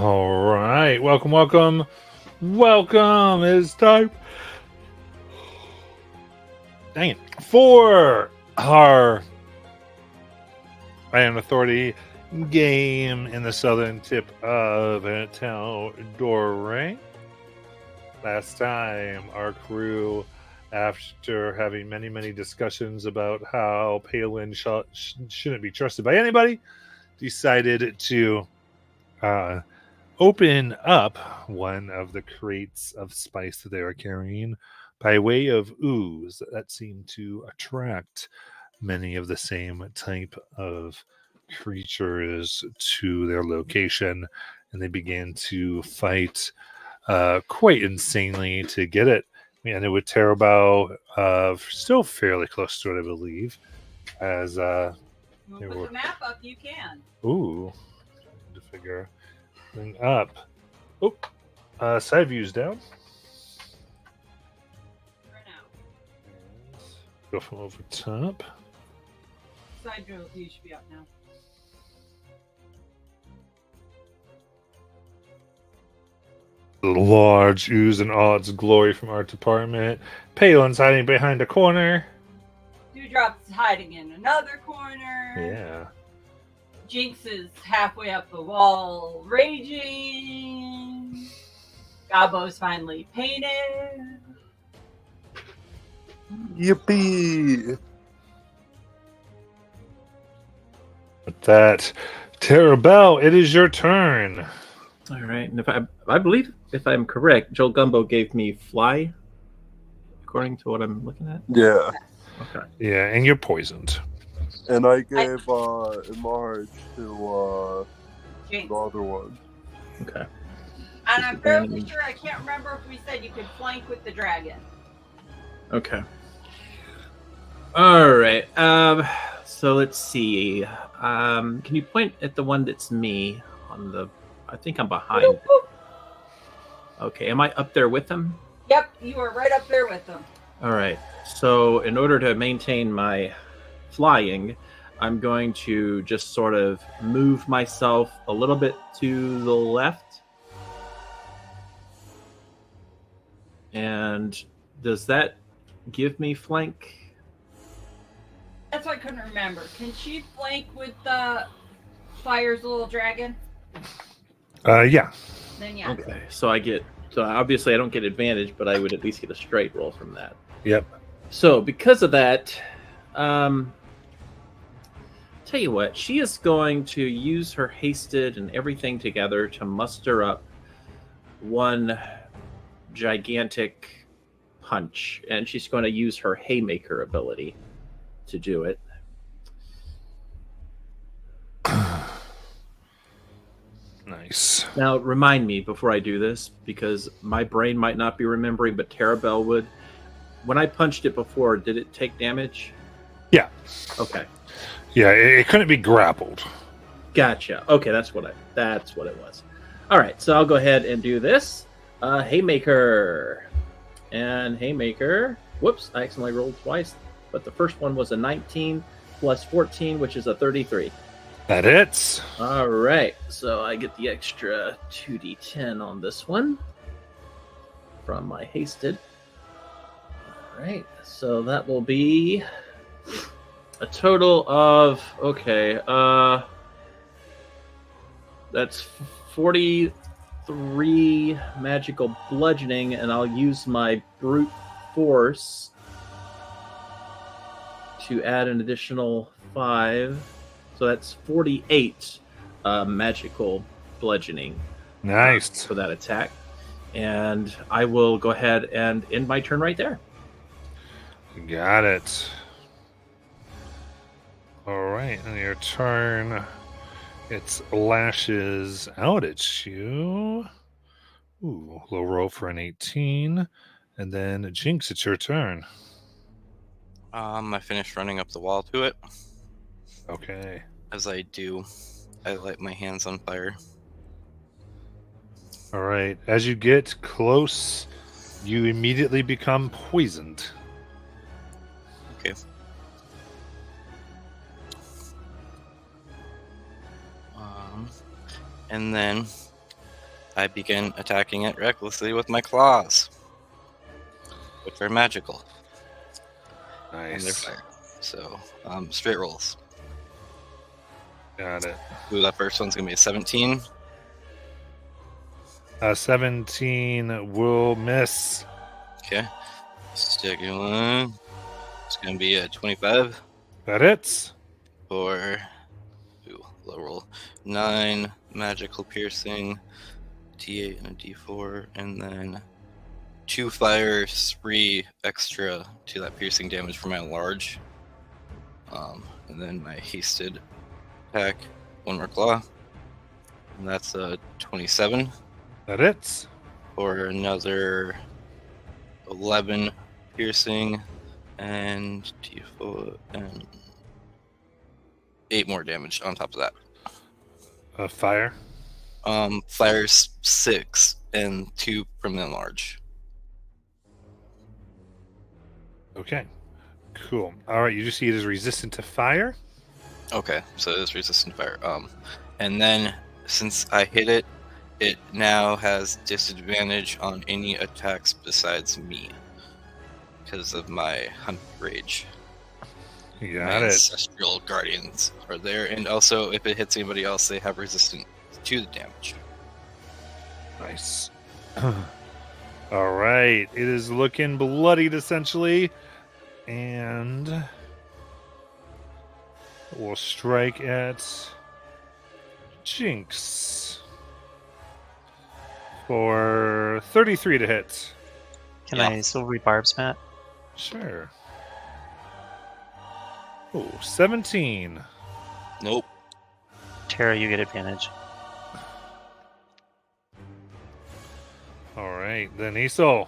All right, welcome. It's time. Dang it. For our Iron Authority game in the southern tip of Tal'Dorei. Last time, our crew, after having many discussions about how Palin shouldn't be trusted by anybody, decided to open up one of the crates of spice that they were carrying by way of ooze that seemed to attract many of the same type of creatures to their location, and they began to fight quite insanely to get it. And it would Terabao still fairly close to it, I believe. As You want to put the map up? You can. ooh, to figure thing up. Oh, side views down. For now. And go from over top. Side view should be up now. Large ooze in all its glory from our department. Palin's hiding behind a corner. Dewdrop's hiding in another corner. Yeah. Jinx is halfway up the wall, raging. Gabbo's finally painted. Yippee! With that, Terabel, it is your turn. All right, and I believe if I'm correct, Joel Gumbo gave me fly, according to what I'm looking at. Yeah, Okay. Yeah, and you're poisoned. and I gave Enlarge to Jinx. the other one. Okay. And I'm fairly sure, I can't remember if we said you could flank with the dragon. Okay. All right. So let's see. Can you point at the one that's me on the? I think I'm behind. Boop, boop. Okay. Am I up there with him? Yep, you are right up there with them. All right. So in order to maintain my flying, I'm going to just sort of move myself a little bit to the left. And does that give me flank? That's what I couldn't remember. Can she flank with the Fire's little dragon? Yeah. Then yeah. Okay. So obviously I don't get advantage, but I would at least get a straight roll from that. Yep. So because of that, tell you what, she is going to use her hasted and everything together to muster up one gigantic punch, and she's going to use her haymaker ability to do it. Nice. Now, remind me before I do this, because my brain might not be remembering, but Terabel would. When I punched it before, did it take damage? Yeah. Okay. Yeah, it couldn't be grappled. Gotcha. Okay, that's what it was. All right, so I'll go ahead and do this. Haymaker. And Haymaker. Whoops, I accidentally rolled twice. But the first one was a 19 plus 14, which is a 33. That hits. All right, so I get the extra 2d10 on this one from my hasted. All right, so that will be a total of, that's 43 magical bludgeoning, and I'll use my brute force to add an additional 5. So that's 48 magical bludgeoning. Nice. For that attack. And I will go ahead and end my turn right there. Got it. All right, on your turn, it lashes out at you. Ooh, low roll for an 18. And then Jinx, it's your turn. I finished running up the wall to it. Okay. As I do, I light my hands on fire. All right. As you get close, you immediately become poisoned. Okay. And then I begin attacking it recklessly with my claws, which are magical. And they're Nice. fire. So, straight rolls. Got it. Ooh, that first one's gonna be a 17. 17 will miss. Okay. Second one, it's gonna be a 25 That hits. for low roll 9 magical piercing, D8 and a D4, and then 2 fire, 3 extra to that piercing damage for my large. And then my hasted attack, 1 more claw, and that's a 27 That hits. for another 11 piercing and D4 and 8 more damage on top of that. Fire. Fires 6 and 2 from the enlarge. Okay. Cool. All right. You just see it is resistant to fire. Okay, so it is resistant to fire. And then since I hit it, it now has disadvantage on any attacks besides me because of my hunt rage. You My got it. ancestral guardians are there, and also if it hits anybody else, they have resistance to the damage. Nice. All right. It is looking bloodied essentially. And we'll strike at Jinx for 33 to hit. Can Yeah. I silvery barbs, Matt? Sure. Oh, 17. Nope. Tara, you get advantage. All right. Then Isol.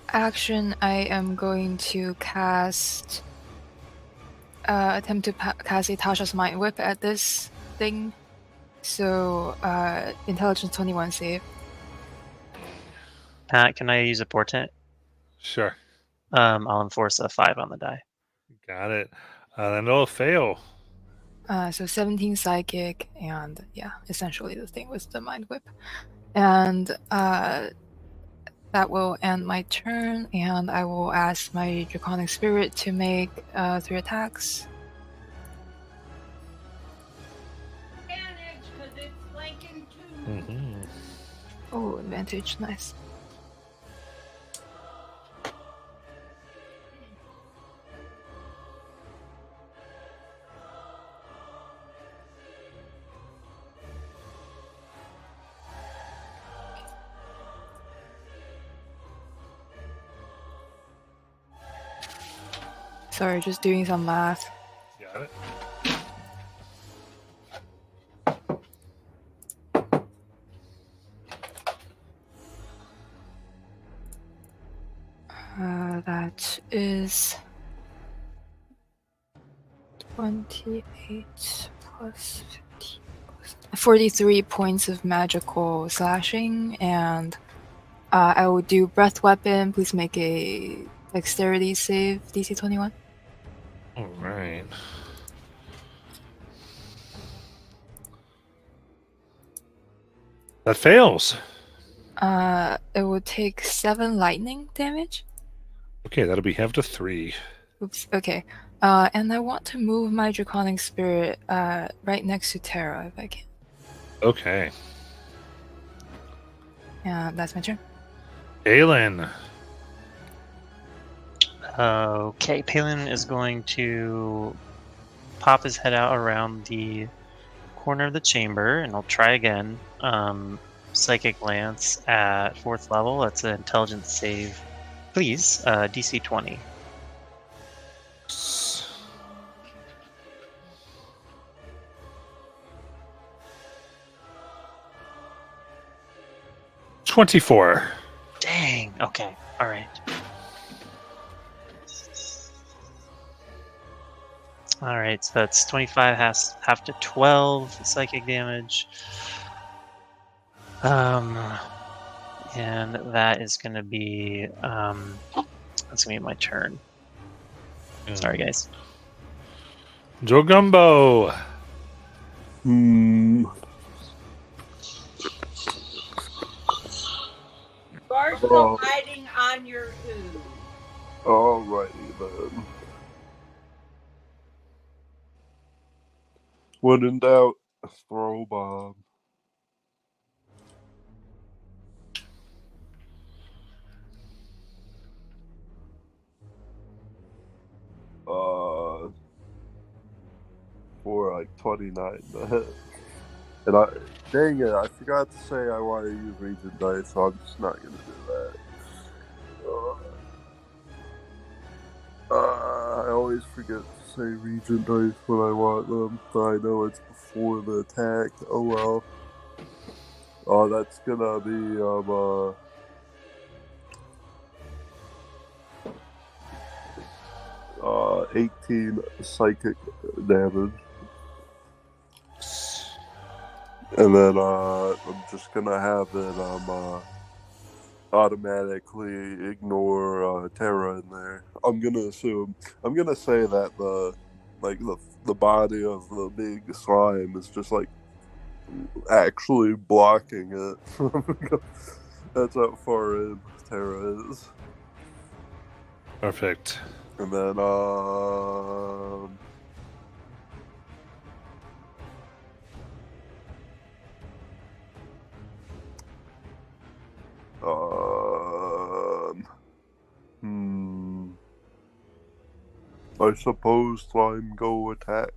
Action, I am going to cast attempt to cast a Tasha's Mind Whip at this thing. So intelligence 21 save. Pat, can I use a portent? Sure. I'll enforce a 5 on the die. Got it. Then it'll fail. So 17 psychic, and yeah, essentially the thing was the mind whip. And that will end my turn, and I will ask my Draconic Spirit to make 3 attacks. Advantage, because it's flanking too. Mm-hmm. Oh, advantage, nice. Sorry, just doing some math. Got it. That is 28 plus 15 plus 43 points of magical slashing, and I will do breath weapon. Please make a dexterity save, DC 21. All right. That fails. It will take 7 lightning damage. Okay, that'll be half to 3. Oops. Okay. And I want to move my Draconic Spirit right next to Terra if I can. Okay. Yeah, that's my turn. Aelin. Okay, Palin is going to pop his head out around the corner of the chamber, and I'll try again. Psychic Lance at 4th level. That's an intelligence save. Please, DC 20. $24. Dang. Okay. All right. All right. So that's 25 has half to 12 psychic damage. And that is going to be that's going to be my turn. Sorry, guys. Joe Gumbo. Hmm. You are still hiding on your ooze. Alrighty then. When in doubt, throw bomb. For like 29. And dang it, I forgot to say I want to use Regent Dice, so I'm just not gonna do that. I always forget to say Regent Dice when I want them, but I know it's before the attack. Oh well. Oh, that's gonna be 18 psychic damage. And then I'm just gonna have it automatically ignore Terra in there. I'm gonna say that the body of the big slime is just like actually blocking it. That's how far in Terra is. Perfect. And then I suppose slime go attack.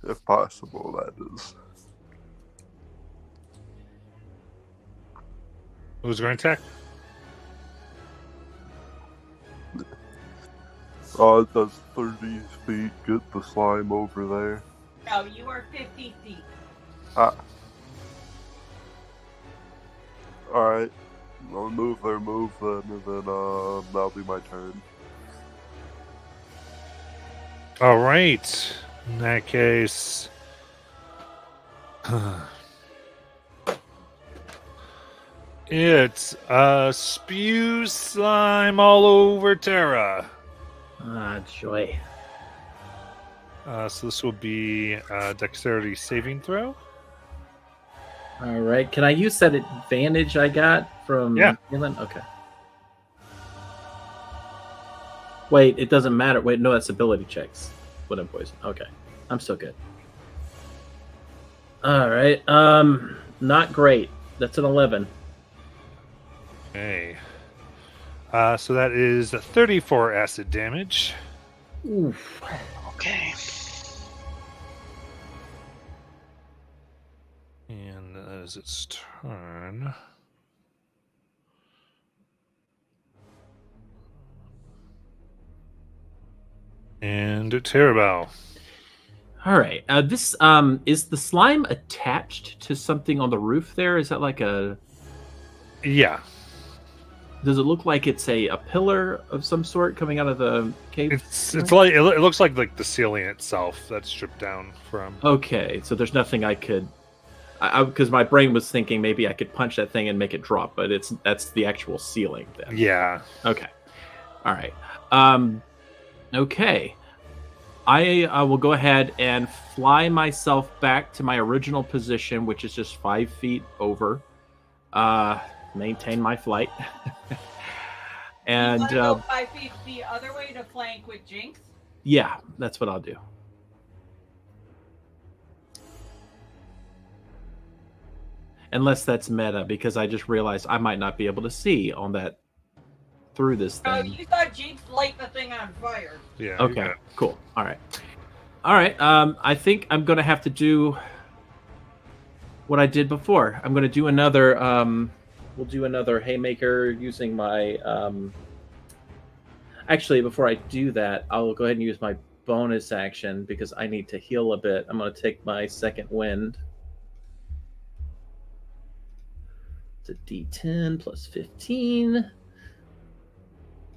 If possible, that is. Who's going to attack? Does 30 feet get the slime over there? No, you are 50 feet. Alright. I'll move their move then, and then that'll be my turn. All right. In that case, it's spews slime all over Terra. Ah, joy. So this will be a dexterity saving throw. All right. Can I use that advantage I got from healing? Okay. Wait, it doesn't matter. Wait, no, that's ability checks. When I'm poisoned. Okay. I'm still good. All right. Not great. That's an 11. Okay. So that is 34 acid damage. Oof. Okay. And that is its turn. And Terabao. All right. This is the slime attached to something on the roof there? Is that like a... Yeah. Does it look like it's a pillar of some sort coming out of the cave? It's like it looks like the ceiling itself that's stripped down from. Okay, so there's nothing I could, because my brain was thinking maybe I could punch that thing and make it drop, but that's the actual ceiling then. Yeah. Okay. All right. Okay. I will go ahead and fly myself back to my original position, which is just 5 feet over. Maintain my flight. And you want to go 5 feet the other way to flank with Jinx? Yeah, that's what I'll do. Unless that's meta, because I just realized I might not be able to see on that through this thing. Oh, you thought Jinx light the thing on fire. Yeah. Okay, cool. All right. I think I'm going to have to do what I did before. I'm going to do another... we'll do another Haymaker using my... Actually, before I do that, I'll go ahead and use my bonus action because I need to heal a bit. I'm going to take my second wind. It's a D10 plus 15.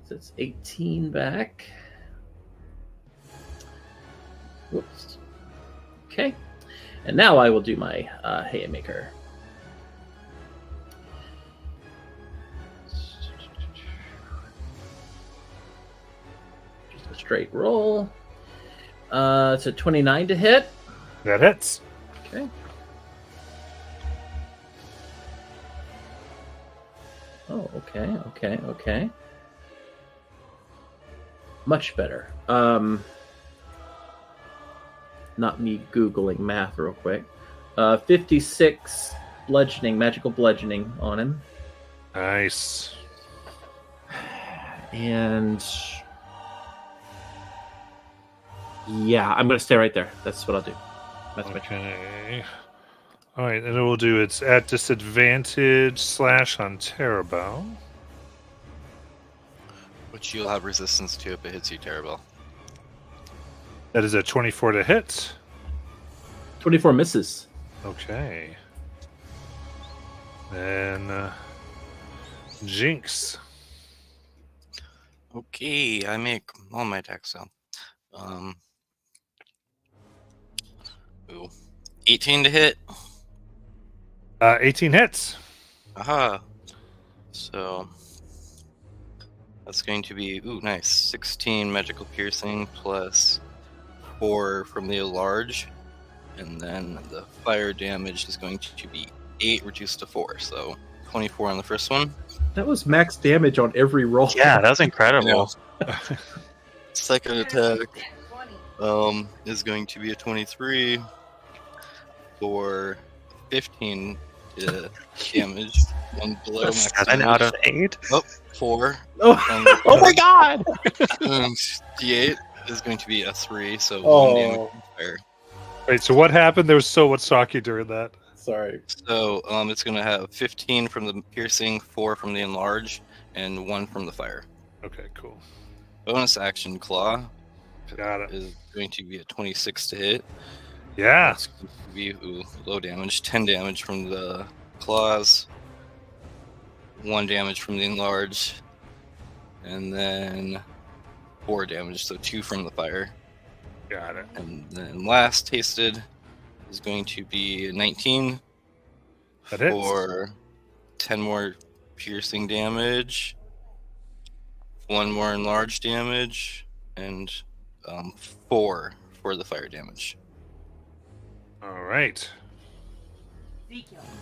So it's 18 back. Whoops. Okay. And now I will do my Haymaker. Just a straight roll. It's a 29 to hit. That hits. Okay. Oh, okay. Much better. Not me Googling math real quick. 56 bludgeoning, magical bludgeoning on him. Nice. And yeah, I'm going to stay right there. That's what I'll do. That's my turn. Okay. All right, and it will do its at disadvantage slash on Terabell. Which you'll have resistance to if it hits you, Terabell. That is a 24 to hit. 24 misses. Okay. Then Jinx. Okay, I make all my attacks now. 18 to hit. 18 hits. Aha. So that's going to be nice. 16 magical piercing plus 4 from the enlarge, and then the fire damage is going to be 8 reduced to 4. So 24 on the first one. That was max damage on every roll. Yeah, that was incredible. Second attack is going to be a 23 for 15 damage on below max 7 damage. out of 8. 4. Oh, oh my god! D8 is going to be a 3, so 1 Oh. damage from fire. Wait, so what happened? There was so much Saki during that. Sorry. So it's going to have 15 from the piercing, 4 from the enlarge, and 1 from the fire. Okay, cool. Bonus action claw Got it. is going to be a 26 to hit. Yeah. That's going to be low damage, 10 damage from the claws, 1 damage from the enlarge, and then 4 damage, so 2 from the fire. Got it. And then last tasted is going to be 19 That hits. for 10 more piercing damage, 1 more enlarged damage, and 4 for the fire damage. All right.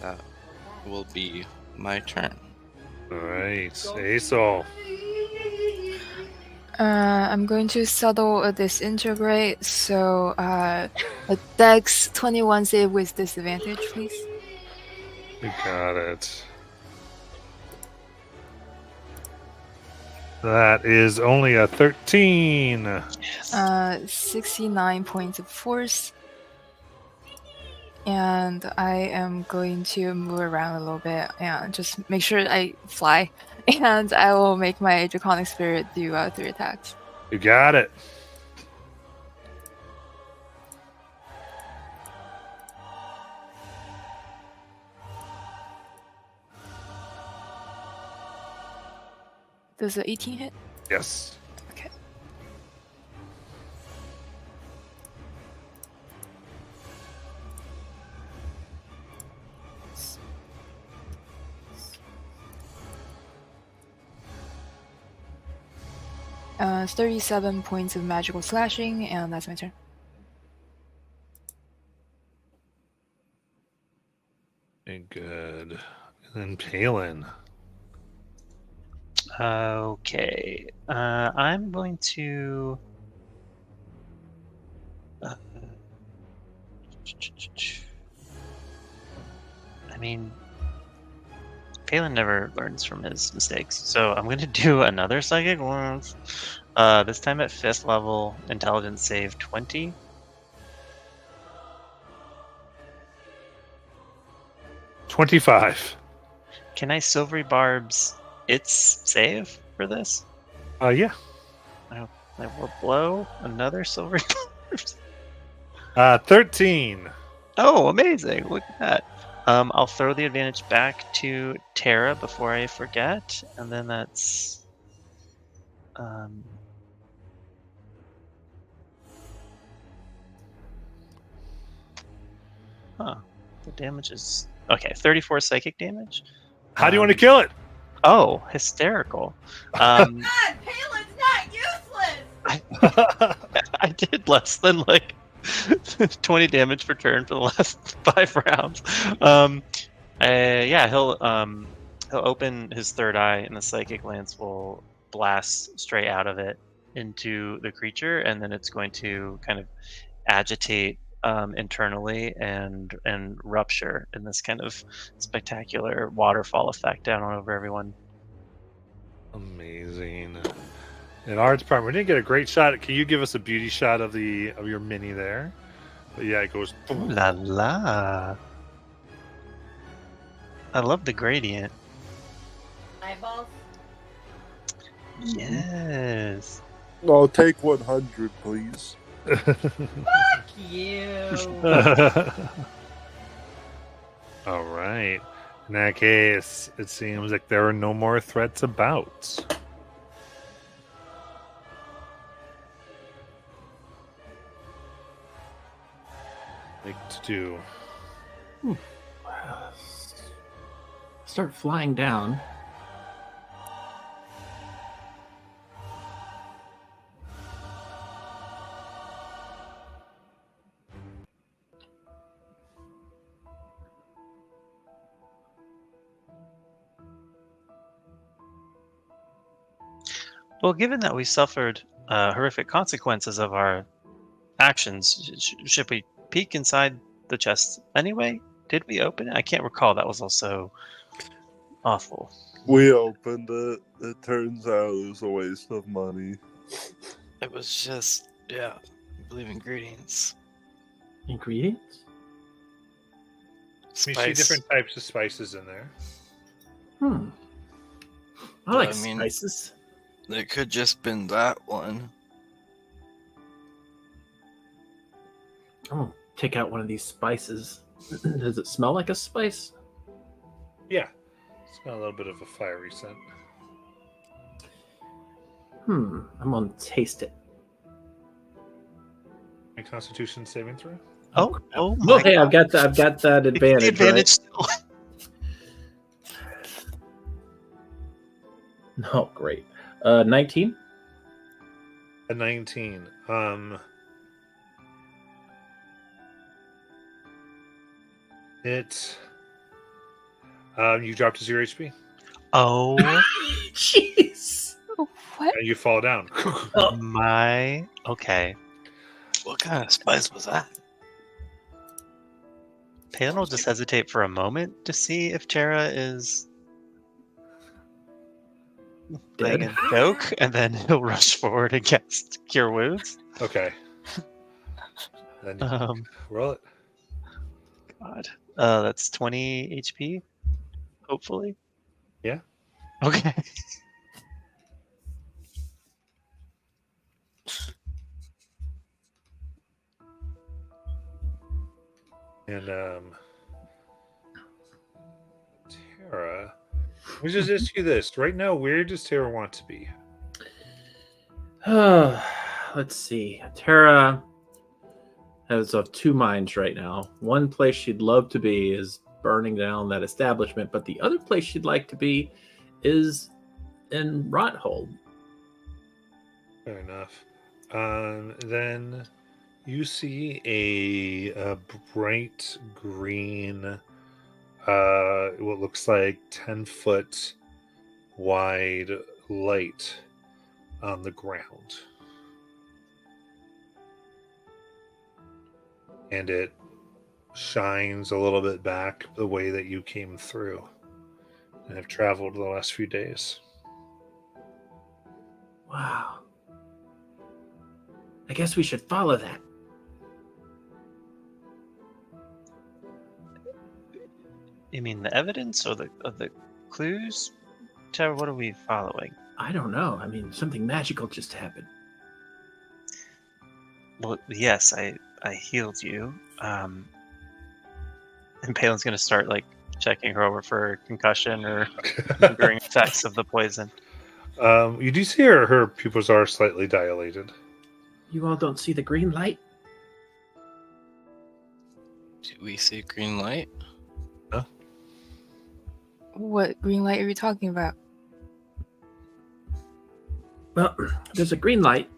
That will be my turn. All right. Aesol. I'm going to settle a disintegrate, so a Dex 21 save with disadvantage, please. You got it. That is only a 13. Yes. 69 points of force. And I am going to move around a little bit and just make sure I fly. And I will make my Draconic Spirit do 3 attacks. You got it. Does the 18 hit? Yes. Okay. It's 37 points of magical slashing, and that's my turn. Okay, good. And then Palin. Okay. I'm going to. I mean, Phelan never learns from his mistakes, so I'm going to do another Psychic Wounds. This time at 5th level, Intelligence save 20. $25. Can I Silvery Barbs its save for this? Yeah. I will blow another Silvery Barbs. 13. Oh, amazing! Look at that. I'll throw the advantage back to Tara before I forget, and then that's the damage is okay. 34 psychic damage. How do you want to kill it? Oh, hysterical. God, Palin's not useless. I did less than like 20 damage per turn for the last 5 rounds. Yeah, he'll open his third eye, and the psychic lance will blast straight out of it into the creature, and then it's going to kind of agitate internally and rupture in this kind of spectacular waterfall effect down over everyone. Amazing. In our department, we didn't get a great shot. Can you give us a beauty shot of your mini there? But yeah, it goes. Ooh la la! I love the gradient. Eyeballs. Yes. I'll take 100, please. You. All right. In that case, it seems like there are no more threats about. Like to do. Start flying down. Well, given that we suffered horrific consequences of our actions, should we peek inside the chest anyway? Did we open it? I can't recall. That was also awful. We opened it. It turns out it was a waste of money. It was just, I believe ingredients. Ingredients? We see Spice. different types of spices in there. I like I mean- spices. It could just been that one. I'm gonna take out one of these spices. Does it smell like a spice? Yeah. It's got a little bit of a fiery scent. I'm gonna taste it. A Constitution saving throw? Oh Oh, my hey, God. I've got that advantage. The advantage still. Right? Oh, great. 19. A 19. It. You drop to 0 HP Oh Jeez. What? and you fall down. my. Okay. What kind of spice was that? Palin will just hesitate for a moment to see if Tara is Dead. playing a joke, and then he'll rush forward and cast Cure Wounds. Okay. Then you roll it. God. That's 20 HP, hopefully. Yeah. Okay. And Tara, let me just ask you this: right now, where does Tara want to be? Let's see. Tara has of two minds right now. One place she'd love to be is burning down that establishment, but the other place she'd like to be is in Rothold. Fair enough. Then you see a bright green, what looks like 10-foot wide light on the ground. And it shines a little bit back the way that you came through and have traveled the last few days. Wow. I guess we should follow that. You mean the evidence or the clues? Tara, what are we following? I don't know. I mean, something magical just happened. Well, yes, I healed you. And Palin's gonna start like checking her over for concussion or lingering effects of the poison. You do see her pupils are slightly dilated. You all don't see the green light? Do we see green light? What green light are you talking about? Well, there's a green light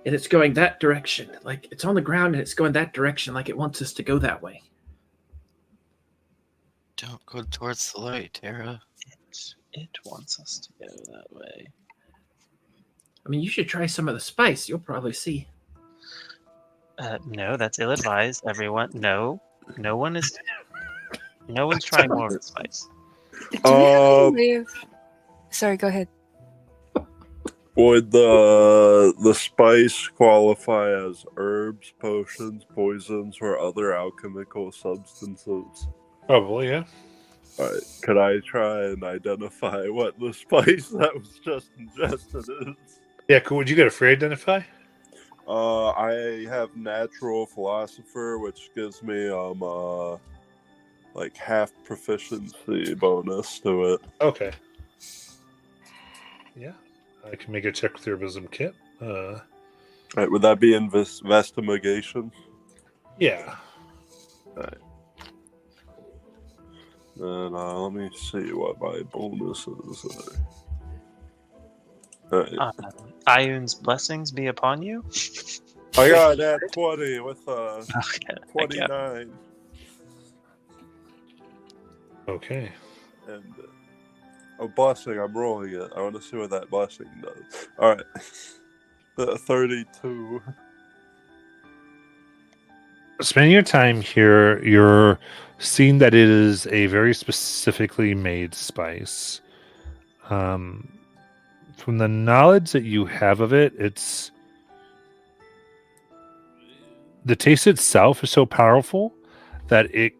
and it's going that direction. Like it's on the ground and it's going that direction, like it wants us to go that way. Don't go towards the light, Tara. It wants us to go that way. I mean, you should try some of the spice. You'll probably see. No, that's ill-advised. Everyone, no one's trying more of the spice. Do we have a way of... Sorry, go ahead. Would the spice qualify as herbs, potions, poisons, or other alchemical substances? Probably, yeah. Alright, could I try and identify what the spice that was just ingested is? Yeah, cool. Would you get a free identify? I have natural philosopher, which gives me like half proficiency bonus to it. Okay. Yeah. I can make a check with your wisdom kit. Right, would that be investigation? Yeah. Then let me see what my bonuses are. Right. Ion's blessings be upon you. I got that 20 with Okay. 29. Okay. And a blessing, I'm rolling it. I want to see what that blessing does. Alright. 32. Spending your time here, you're seeing that it is a very specifically made spice. From the knowledge that you have of it, it's the taste itself is so powerful that it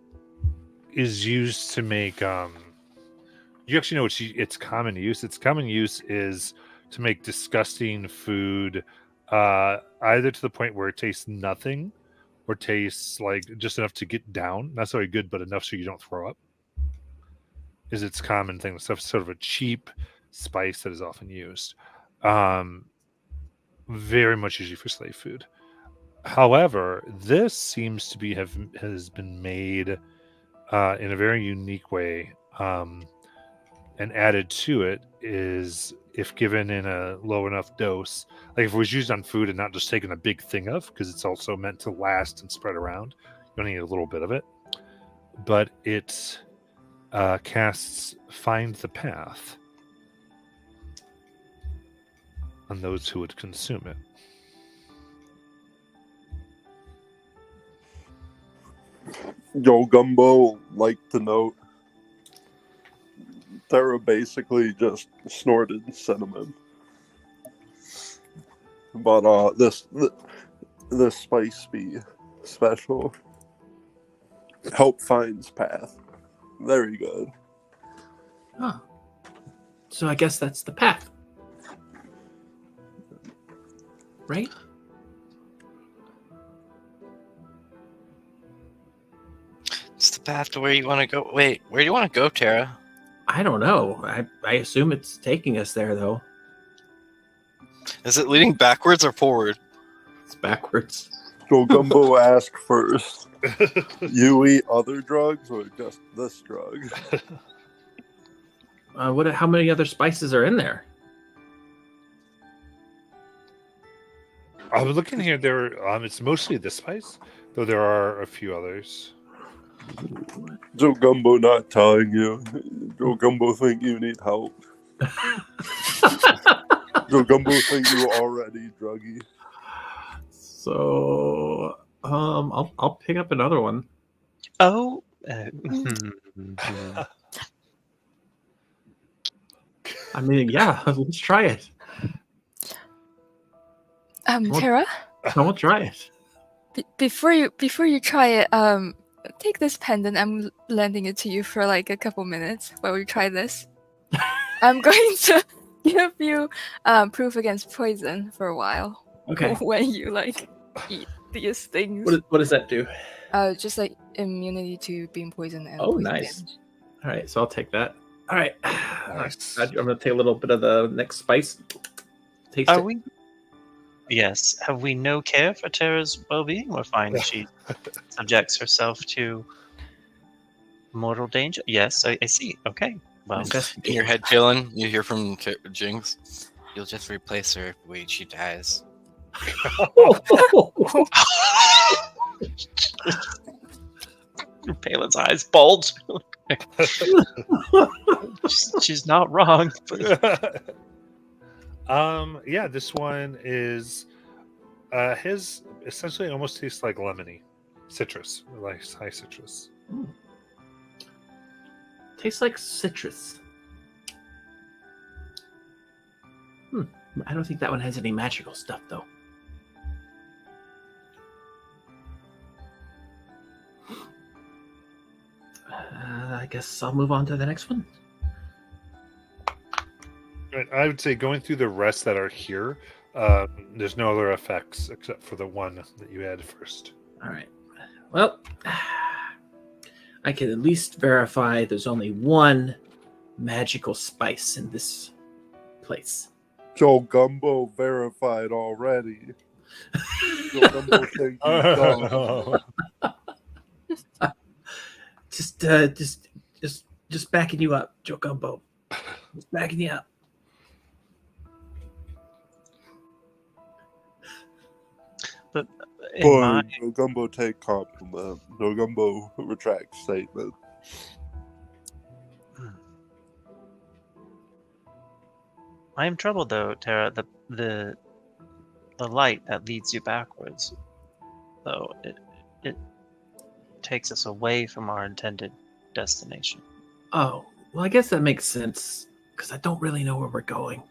is used to make you actually know its common use. Its common use is to make disgusting food either to the point where it tastes nothing or tastes like just enough to get down, not so good, but enough so you don't throw up, is its common thing. Stuff sort of a cheap spice that is often used, very much usually for slave food. However, this seems to be has been made in a very unique way, and added to it is, if given in a low enough dose, like if it was used on food and not just taken a big thing of, because it's also meant to last and spread around, you only need a little bit of it, but it casts Find the Path on those who would consume it. Yo, Gumbo, like to note, Tara basically just snorted cinnamon. But this spice be special. Help finds path. Very good. Huh. So I guess that's the path. Right? It's the path to where you want to go. Wait, where do you want to go, Tara? I don't know. I assume it's taking us there, though. Is it leading backwards or forward? It's backwards. Yo, Gumbo, ask first. You eat other drugs or just this drug? How many other spices are in there? I was looking here. It's mostly this spice, though there are a few others. Joe Gumbo not telling you. Joe Gumbo think you need help. Joe Gumbo think you already druggy. So, I'll pick up another one. Oh. I mean, yeah, let's try it. Tara, I will try it. before you try it, take this pendant. I'm lending it to you for like a couple minutes while we try this. I'm going to give you proof against poison for a while. Okay. When you like eat these things. What does that do? Just like immunity to being poisoned and Oh, poison nice. damage. All right, so I'll take that. All right. Nice. I'm going to take a little bit of the next spice. Taste Are it. we? Yes. Have we no care for Tara's well-being? We're fine. She subjects herself to mortal danger. Yes, I see. Okay. Well, In your head, Dylan, you hear from Jinx. You'll just replace her when she dies. Palin's eyes bulge. She's not wrong. But Yeah, this one is his essentially almost tastes like lemony citrus, like high citrus. Tastes like citrus. I don't think that one has any magical stuff, though. I guess I'll move on to the next one. Right, I would say going through the rest that are here, there's no other effects except for the one that you had first. All right. Well, I can at least verify there's only one magical spice in this place. Joe Gumbo verified already. Joe Gumbo thinks he's done. Just backing you up, Joe Gumbo. Just backing you up. but in Boy, my Joe Gumbo take compliment. Joe Gumbo retract statement. I am troubled though, Tara. The light that leads you backwards, though it takes us away from our intended destination. Oh, well, I guess that makes sense because I don't really know where we're going.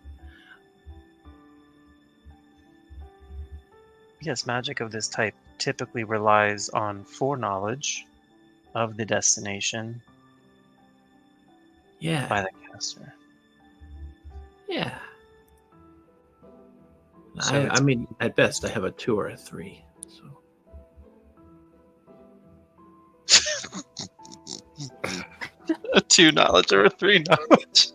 Yes, magic of this type typically relies on foreknowledge of the destination Yeah. by the caster. Yeah. So I it's- mean, at best, I have a 2 or a 3. So A 2 knowledge or a 3 knowledge.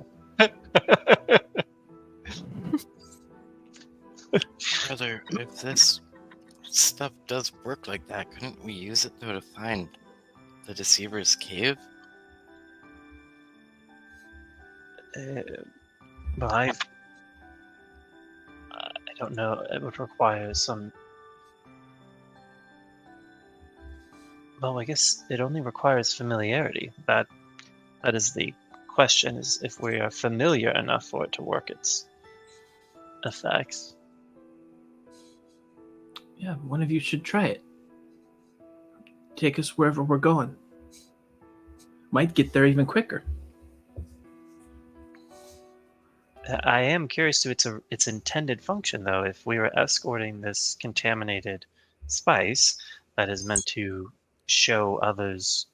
Brother, if this stuff does work like that, couldn't we use it though to find the Deceiver's cave? Well, I don't know. It would require some. Well, I guess it only requires familiarity. That is the question: is if we are familiar enough for it to work its effects. yeah, one of you should try it. Take us wherever we're going. Might get there even quicker. I am curious to its intended function, though. If we were escorting this contaminated spice that is meant to show others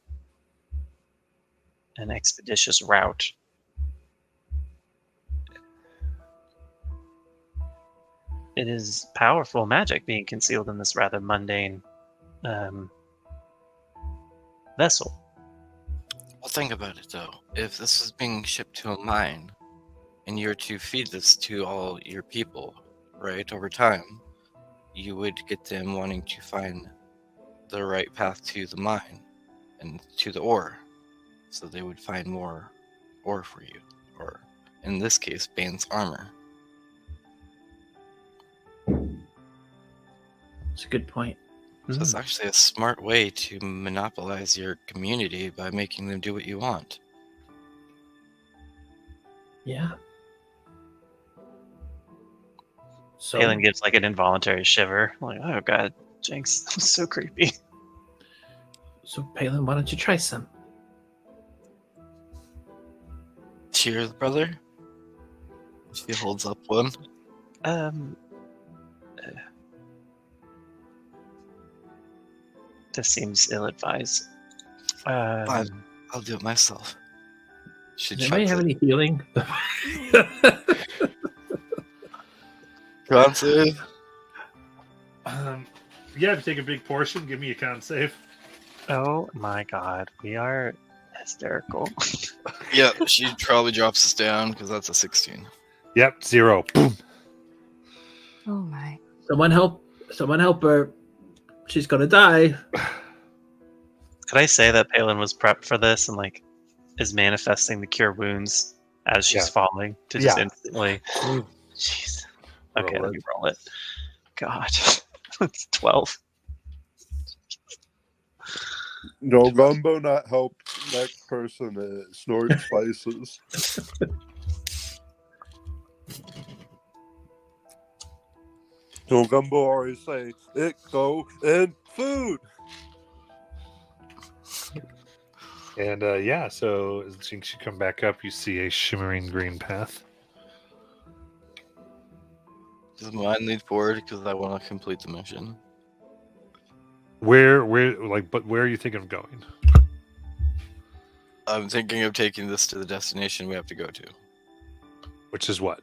an expeditious route, it is powerful magic being concealed in this rather mundane vessel. Well, think about it though. If this is being shipped to a mine, and you're to feed this to all your people, right, over time, you would get them wanting to find the right path to the mine and to the ore. So they would find more ore for you, or in this case, Bane's armor. It's a good point. So it's actually a smart way to monopolize your community by making them do what you want. Yeah. So, Palin gives like an involuntary shiver. Like, oh god, Jinx, that was so creepy. so Palin, why don't you try some? Cheers, brother. She holds up one. This seems ill-advised. Fine, I'll do it myself. She Does anybody have any healing? Con save. Yeah, if you take a big portion, give me a con save. Oh my god, we are hysterical. Yeah, she probably drops us down because that's a 16. Yep, 0. Boom. Oh my. Someone help her. She's gonna die. Could I say that Palin was prepped for this and like is manifesting the cure wounds as she's Yeah. falling to just Yeah. instantly? Jeez. Okay, Roll let it. me roll it. God. It's 12. No, Gumbo not help next person snort spices. No, Gumbo always say, it go in food. And yeah, so as you come back up, you see a shimmering green path. Does mine lead forward because I want to complete the mission? Where, but where are you thinking of going? I'm thinking of taking this to the destination we have to go to. Which is what?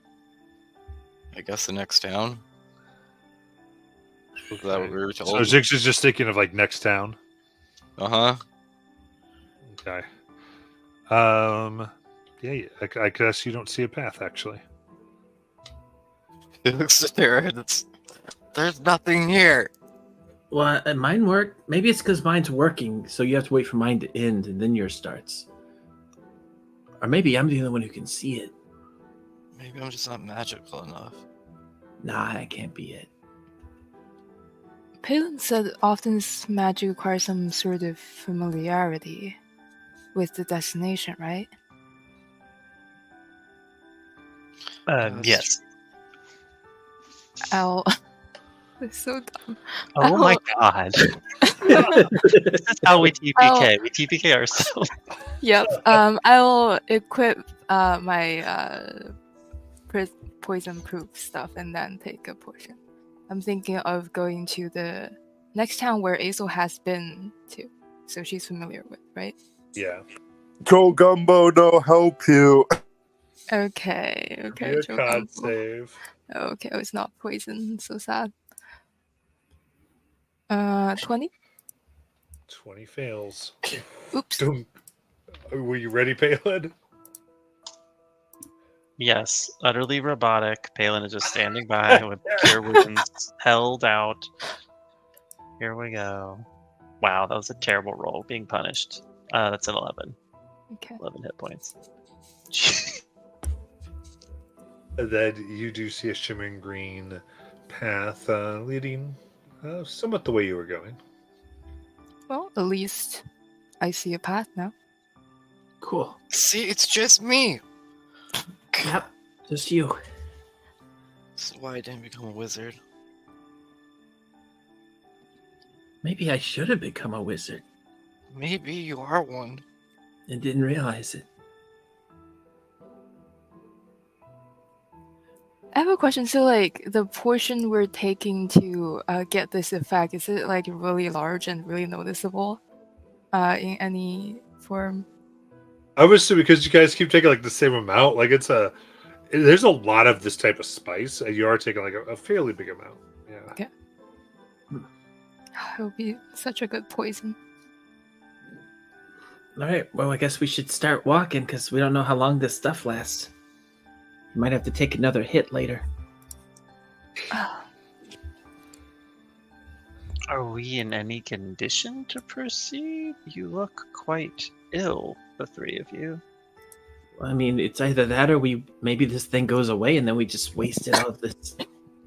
I guess the next town. Is that what we were So told? Zix is just thinking of like next town. Uh-huh. Okay. Yeah, I guess you don't see a path actually. It looks there. There's nothing here. Well, mine worked. Maybe it's because mine's working, so you have to wait for mine to end and then yours starts. Or maybe I'm the only one who can see it. Maybe I'm just not magical enough. Nah, that can't be it. Palin said often this magic requires some sort of familiarity with the destination, right? Yes. Ow. It's so dumb. Oh my God. This is how we TPK. We TPK ourselves. Yep. I will equip my poison-proof stuff and then take a portion. I'm thinking of going to the next town where Azel has been to, so she's familiar with, right? Yeah. Joe Gumbo no help you. Okay. Your Joe card Gumbo. save. Okay, oh, it's not poison. So sad. 20. 20 fails. Oops. Doom. Were you ready, Palin? Yes, utterly robotic. Palin is just standing by with cure wounds held out. Here we go. Wow, that was a terrible roll. Being punished. That's an 11. Okay. 11 hit points. And then you do see a shimmering green path leading somewhat the way you were going. Well, at least I see a path now. Cool. See, it's just me. Yep, just you. This is why I didn't become a wizard. Maybe I should have become a wizard Maybe you are one. and didn't realize it. I have a question. So, like, the portion we're taking to get this effect, is it like really large and really noticeable in any form? Obviously, because you guys keep taking like the same amount, like there's a lot of this type of spice, and you are taking like a fairly big amount. Yeah. Okay. It would be such a good poison. All right, well, I guess we should start walking because we don't know how long this stuff lasts. You might have to take another hit later. Are we in any condition to proceed? You look quite ill, the three of you. I mean, it's either that or maybe this thing goes away and then we just wasted all of this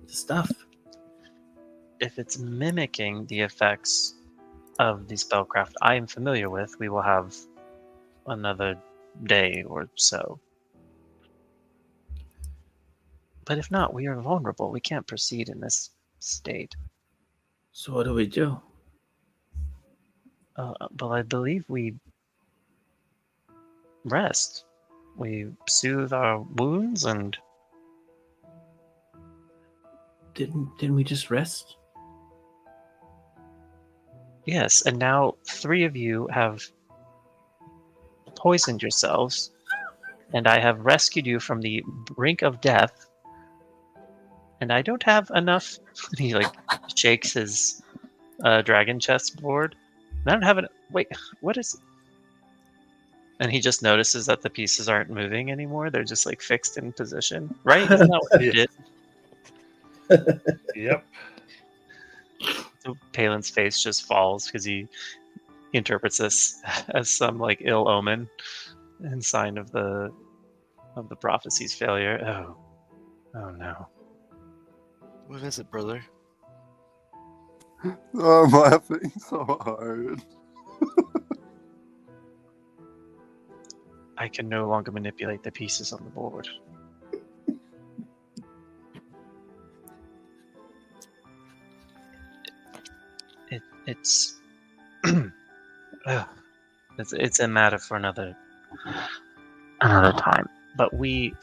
stuff. If it's mimicking the effects of the spellcraft I am familiar with, we will have another day or so. But if not, we are vulnerable. We can't proceed in this state. So what do we do? But I believe we rest. We soothe our wounds and... Didn't we just rest? Yes, and now 3 of you have poisoned yourselves, and I have rescued you from the brink of death, and I don't have enough... He, like, shakes his dragon chest board. I don't have it. Wait, what is... And he just notices that the pieces aren't moving anymore. They're just, like, fixed in position. Right? Isn't that what you did? Yep. So Palin's face just falls because he interprets this as some like ill omen and sign of the prophecy's failure. Oh no. What is it, brother? I'm laughing so hard. I can no longer manipulate the pieces on the board. It's it's a matter for another time. But we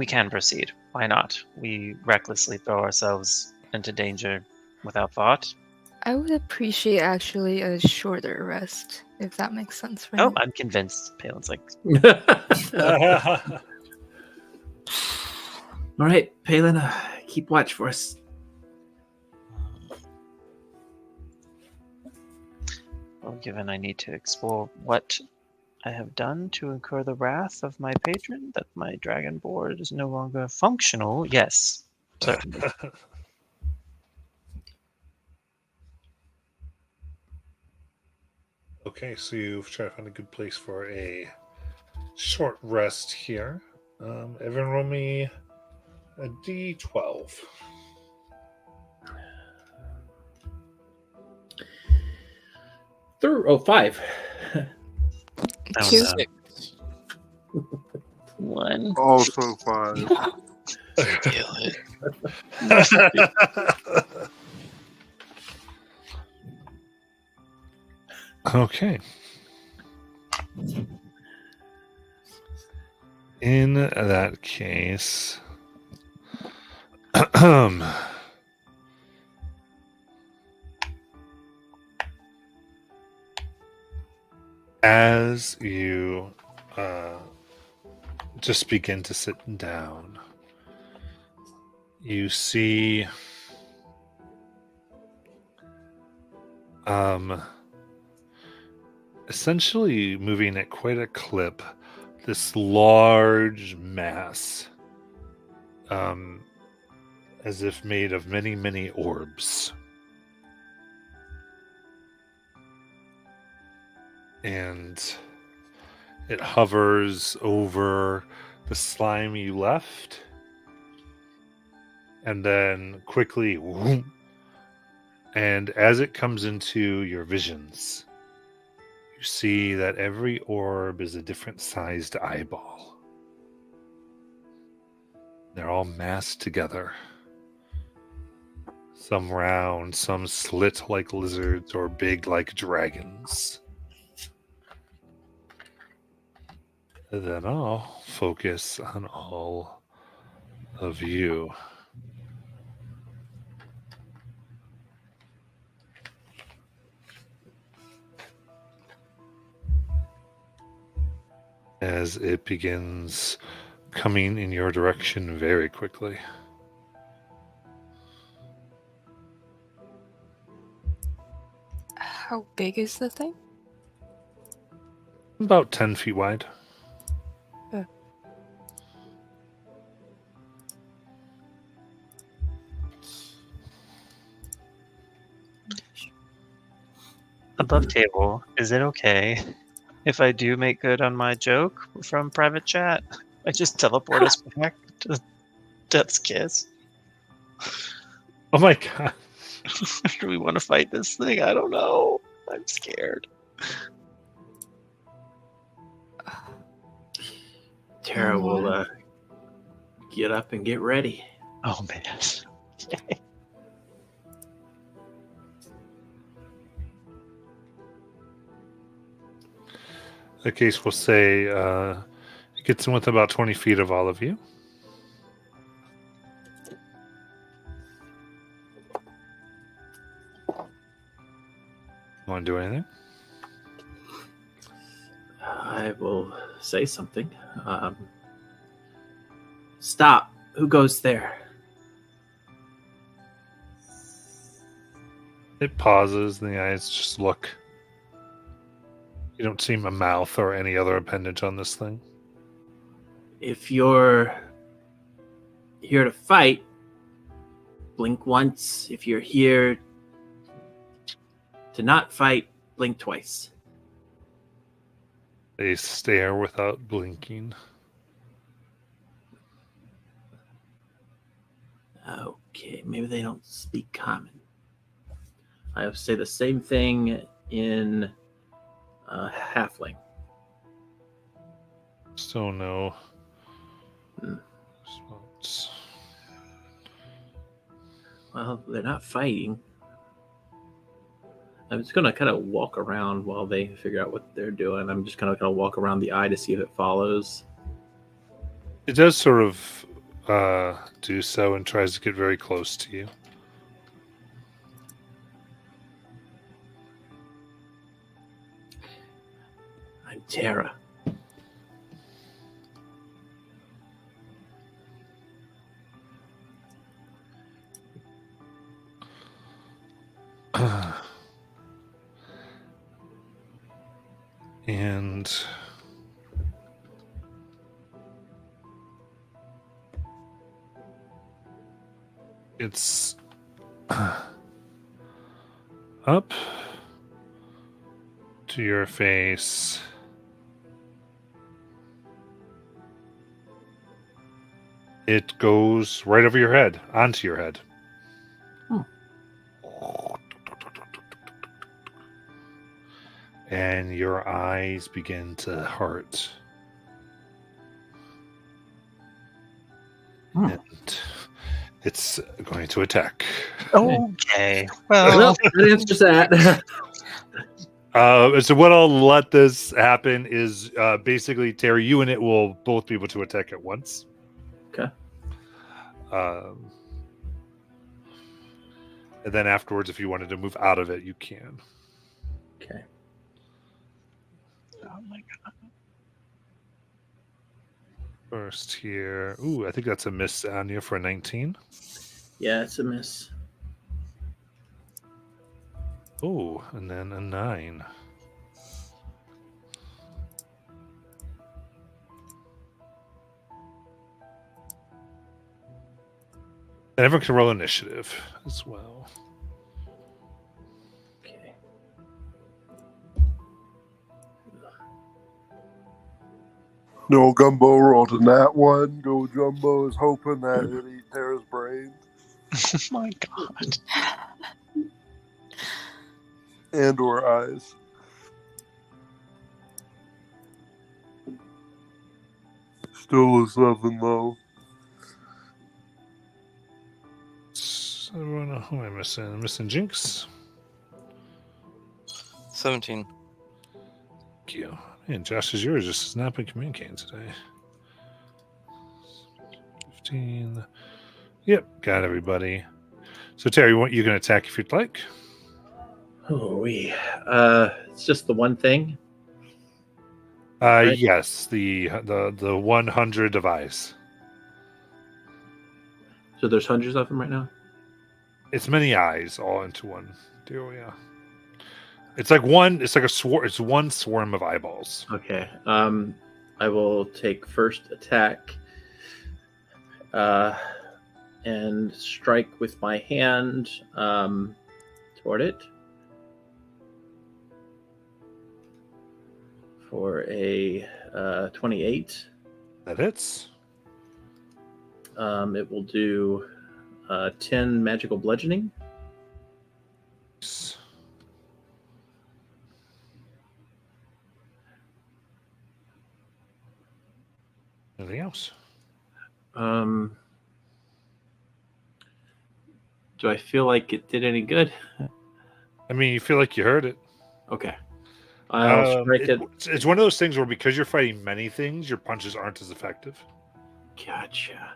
can proceed. Why not? We recklessly throw ourselves into danger without thought. I would appreciate actually a shorter rest, if that makes sense for Oh, you. I'm convinced. Palin's like, All right, Palin, keep watch for us. well, given I need to explore what I have done to incur the wrath of my patron, that my dragon board is no longer functional. Yes, certainly. Okay, so you've tried to find a good place for a short rest here. Evan, roll me a d12. Five. Oh, Two. no. 6. 1. Also 5. Feel it. Okay. In that case, as you just begin to sit down, you see essentially moving at quite a clip, this large mass, as if made of many, many orbs. And it hovers over the slime you left, and then quickly, whoom, and as it comes into your visions, you see that every orb is a different sized eyeball. They're all massed together. Some round, some slit like lizards, or big like dragons. And then I'll focus on all of you. As it begins coming in your direction very quickly. How big is the thing? About 10 feet wide. Above table, is it okay if I do make good on my joke from private chat? I just teleport us back to Death's Kiss. Oh my god. Do we want to fight this thing? I don't know. I'm scared. Tara will get up and get ready. Oh man. The case will say it gets in with about 20 feet of all of you. Want to do anything? I will say something. Stop. Who goes there? It pauses, and the eyes just look. You don't see a mouth or any other appendage on this thing. If you're here to fight, blink once. If you're here to not fight, blink twice. They stare without blinking. Okay, maybe they don't speak common. I would say the same thing in halfling. So no. Hmm. Response. Well, they're not fighting. I'm just gonna kind of walk around while they figure out what they're doing. I'm just gonna walk around the eye to see if it follows. It does sort of do so and tries to get very close to you. I'm Terra. And it's up to your face. It goes right over your head, onto your head. And your eyes begin to hurt. And it's going to attack. Okay. Well, Well, that answers that. So what I'll let this happen is basically, Terry, you and it will both be able to attack at once. Okay. And then afterwards, if you wanted to move out of it, you can. Okay. oh my god. First here. Ooh, I think that's a miss on you for a 19. Yeah, it's a miss. Oh, and then a 9. And everyone can roll initiative as well. Okay. No, Gumbo rolled a nat 1. Go Jumbo is hoping that it eat Terra's brain. Oh my god. And or eyes. Still a 7 though. So, who am I missing? I'm missing Jinx. 17. Thank you. Man, Josh is yours. Just has not been communicating today. 15. Yep, got everybody. So Terry, you can attack if you'd like. Oh, it's just the one thing. Right. Yes, the 100 device. So there's hundreds of them right now. It's many eyes all into one deal. Yeah, it's like one. It's like a swarm. It's one swarm of eyeballs. Okay. I will take first attack. And strike with my hand toward it for a 28. That hits. It will do 10 magical bludgeoning. Anything else? Do I feel like it did any good? I mean, you feel like you heard it. Okay. I'll strike it. It's one of those things where because you're fighting many things, your punches aren't as effective. Gotcha.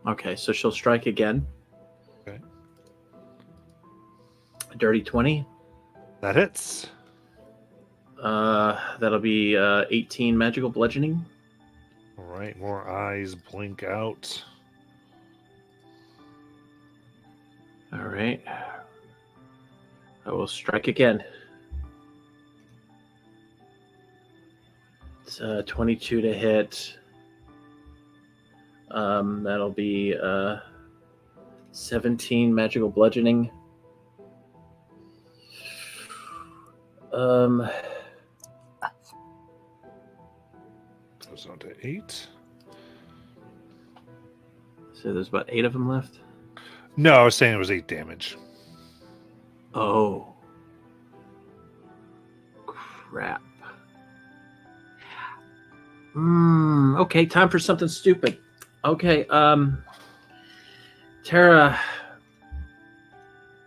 Okay, so she'll strike again. Okay. A dirty 20. That hits. That'll be 18 magical bludgeoning. All right, more eyes blink out. All right. I will strike again. It's 22 to hit. That'll be 17 magical bludgeoning. Goes on to 8. So there's about 8 of them left. No, I was saying it was 8 damage. Oh. Crap. Okay, time for something stupid. Okay, Tara,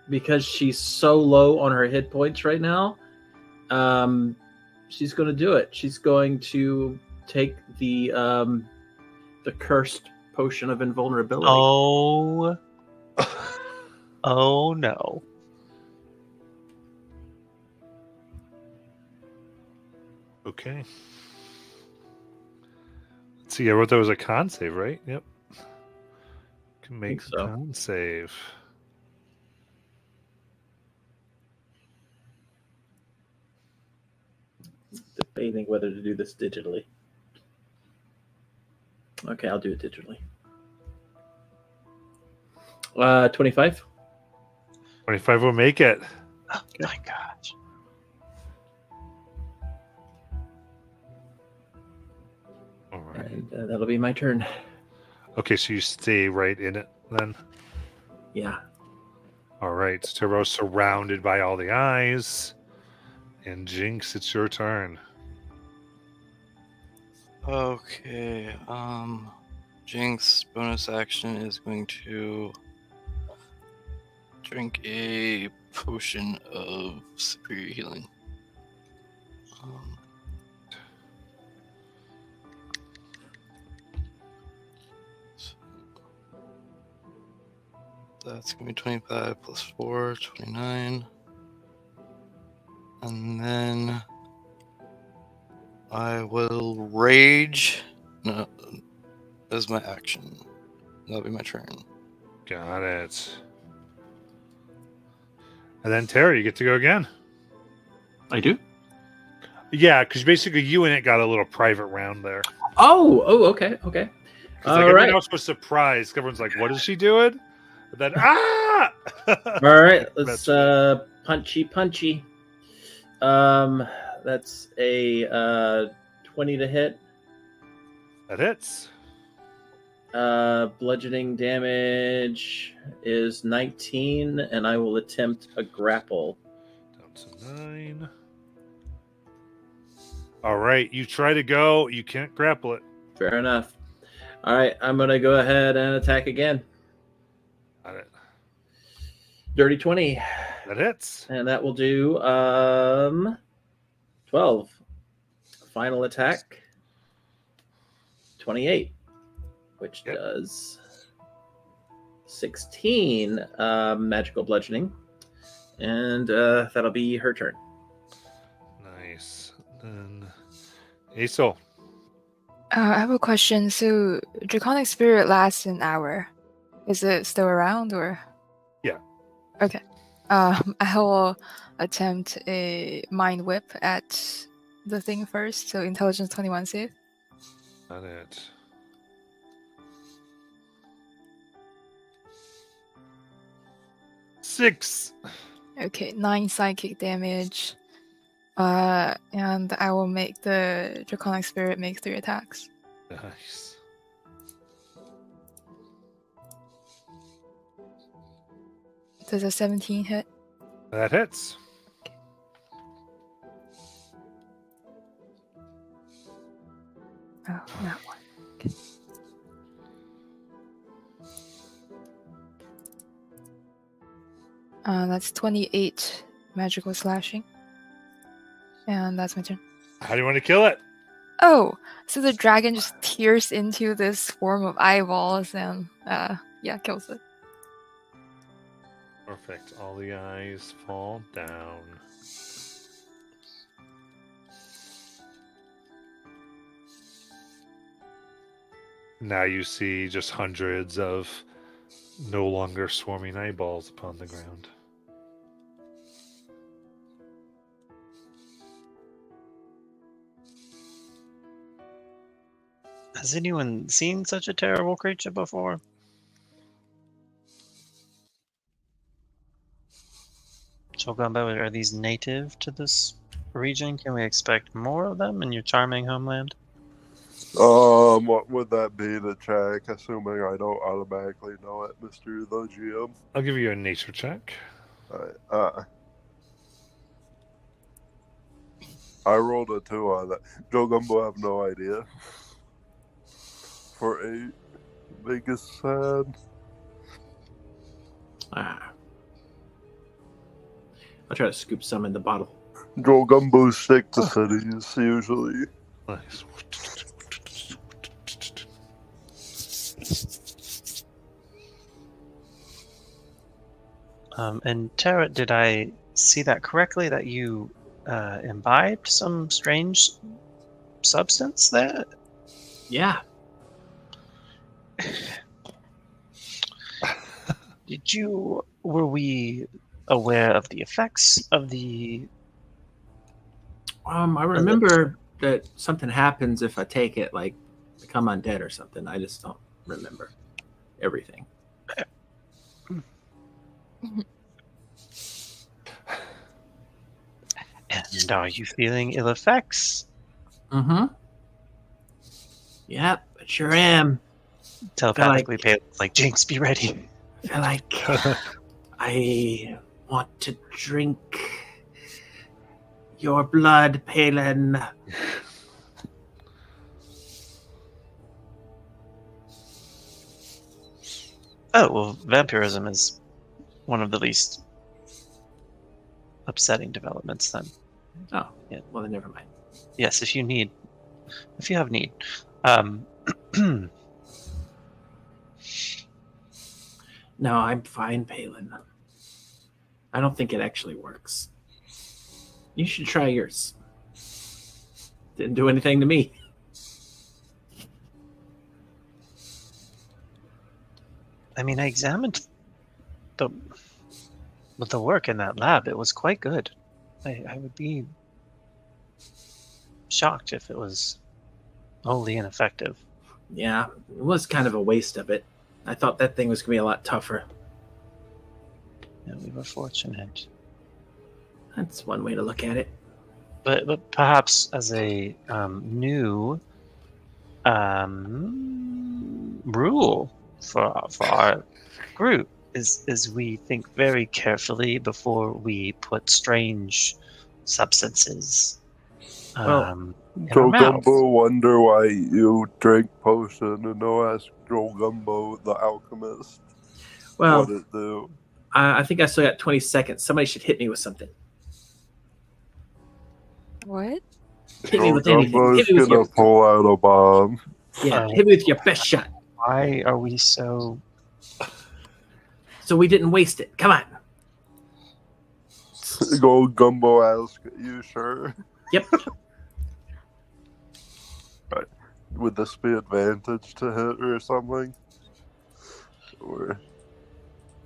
because she's so low on her hit points right now, she's going to do it. She's going to take the cursed potion of invulnerability. Oh. Oh no. Okay. Let's see. I wrote that was a con save, right? Yep. Can make so. a con save. Debating whether to do this digitally. Okay, I'll do it digitally. 25. 25 will make it. Oh my gosh. All right. And that'll be my turn. Okay, so you stay right in it then. Yeah. All right, Tyrell's surrounded by all the eyes. And Jinx, it's your turn. Okay. Jinx bonus action is going to drink a potion of superior healing. That's going to be 25 plus 4, 29. And then I will rage. No, as my action. That'll be my turn. Got it. And then Tara, you get to go again. I do? Yeah, because basically you and it got a little private round there. Oh, okay. Like All everyone right. else was surprised. Everyone's like, "What is she doing?" And then ah! All right, let's punchy. That's a 20 to hit. That hits. Bludgeoning damage is 19, and I will attempt a grapple. Down to 9. All right, you try to go. You can't grapple it. Fair enough. All right, I'm gonna go ahead and attack again. Got it. Dirty 20, That hits. and that will do 12. Final attack 28, which Yep. does 16 magical bludgeoning, and that'll be her turn. Nice. Then Aesol. I have a question. So, Draconic Spirit lasts an hour. Is it still around or? Yeah. Okay. I will attempt a Mind Whip at the thing first. So, Intelligence 21 save. Got it. Six. Okay, 9 psychic damage. And I will make the Draconic Spirit make 3 attacks. Nice. Does a 17 hit? That hits. Oh, that one. Okay. That's 28 magical slashing. And that's my turn. How do you want to kill it? Oh, so the dragon just tears into this swarm of eyeballs and, yeah, kills it. Perfect. All the eyes fall down. Now you see just hundreds of no longer swarming eyeballs upon the ground. Has anyone seen such a terrible creature before? Cho'Gathon, are these native to this region? Can we expect more of them in your charming homeland? What would that be to check? Assuming I don't automatically know it, Mr. the GM. I'll give you a nature check. Alright, I rolled a 2 on that. Joe Gumbo, I have no idea. For 8, biggest sad. I'll try to scoop some in the bottle. Joe Gumbo stick to cities usually. Nice. And Tara, did I see that correctly? That you imbibed some strange substance there? Yeah. Were we aware of the effects of the? I remember that something happens if I take it, like become undead or something. I just don't remember everything. And are you feeling ill effects? Mm-hmm. Yep, I sure am. Telepathically like Jinx, be ready. I feel like I want to drink your blood, Palin. Oh, well, vampirism is one of the least upsetting developments then. Oh, yeah. Well, then never mind. Yes, if you have need. No, I'm fine, Palin. I don't think it actually works. You should try yours. Didn't do anything to me. I mean, I examined the work in that lab. It was quite good. I would be shocked if it was wholly ineffective. Yeah, it was kind of a waste of it. I thought that thing was going to be a lot tougher. Yeah, we were fortunate. That's one way to look at it. But perhaps as a new rule for our group is we think very carefully before we put strange substances in our Joe mouths. Gumbo wonder why you drink potion and no ask Joe Gumbo the alchemist Well, what it do. I think I still got 20 seconds. Somebody should hit me with something. What? Hit me Joe with anything. Gumbo's Hit me with gonna your, pull out a bomb. yeah, hit me with your best shot. Why are we so? So we didn't waste it. Come on. Go Gumbo ask, you sure? Yep. Would this be advantage to hit or something? Or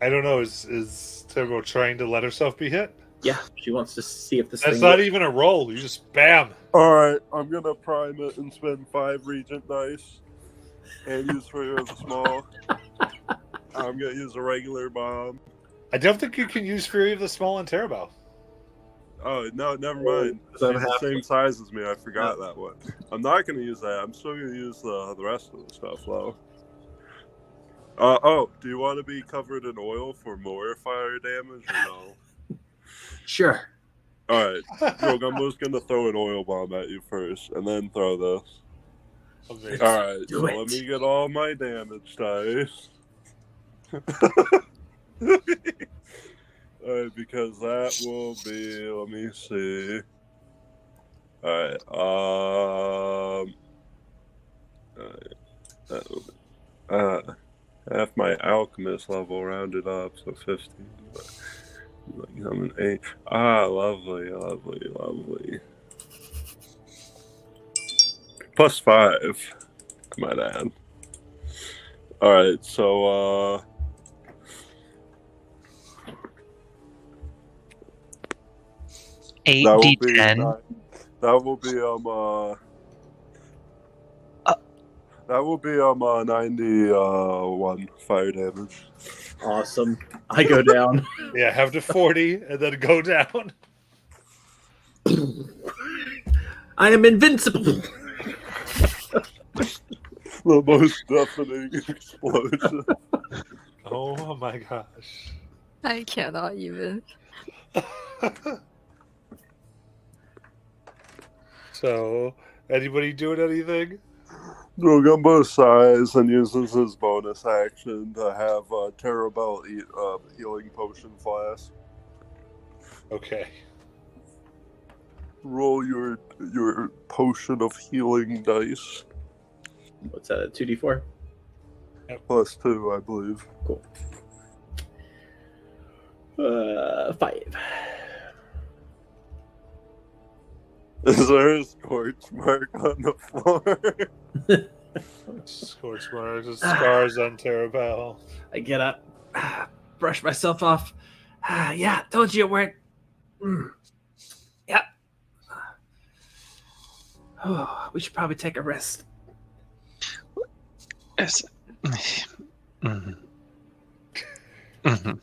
I don't know. Is Turbo trying to let herself be hit? Yeah, she wants to see if this That's thing not works. even a roll. You just bam. alright, I'm gonna prime it and spend 5 regent dice and use 3 of the small. I'm gonna use a regular bomb. I don't think you can use Fury of the Small and Terabell. Oh no, never mind. She's the same size as me. I forgot that one. I'm not gonna use that. I'm still gonna use the rest of the stuff though. Do you want to be covered in oil for more fire damage or no? Sure. All right, Joe Gumbo's gonna throw an oil bomb at you first, and then throw this. Okay. All right, Do so it. let me get all my damage dice. Alright, because that will be, let me see. Alright, half my alchemist level rounded up, so 15. I'm an 8. Lovely, lovely, lovely. Plus 5, I might add. Alright, so, Eight that will be D10. that will be 91 fire damage. Awesome. I go down. Yeah, have to 40 and then go down. I am invincible. The most deafening explosion. Oh my gosh. I cannot even. So, anybody doing anything? Drogumbo sighs and uses his bonus action to have Terabell eat a healing potion flask. Okay. Roll your potion of healing dice. What's that? A 2d4? +2, I believe. Cool. 5. Is there a scorch mark on the floor? Scorch marks and scars on Terabell. I get up, brush myself off. Yeah, told you where. Yep. Oh, we should probably take a rest. Yes. Mhm. Mhm.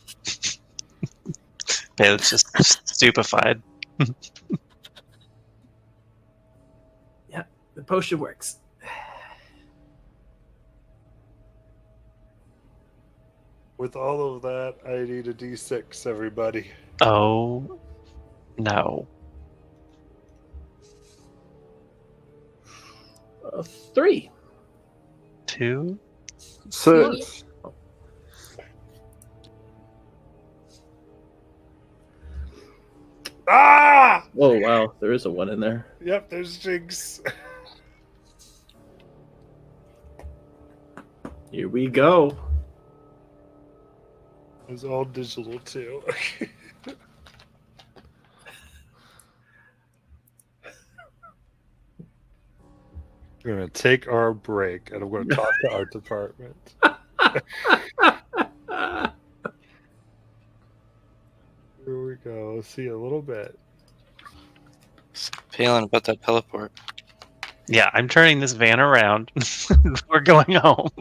Bailiff's just stupefied. The potion works. With all of that, I need a d6, everybody. Oh no. 3. 2. 6. Ah! Oh wow, there is a 1 in there. Yep, there's Jinx. Here we go. It's all digital too. We're gonna take our break, and I'm gonna talk to our department. Here we go. See you a little bit. Palin, about that teleport. Yeah, I'm turning this van around. We're going home.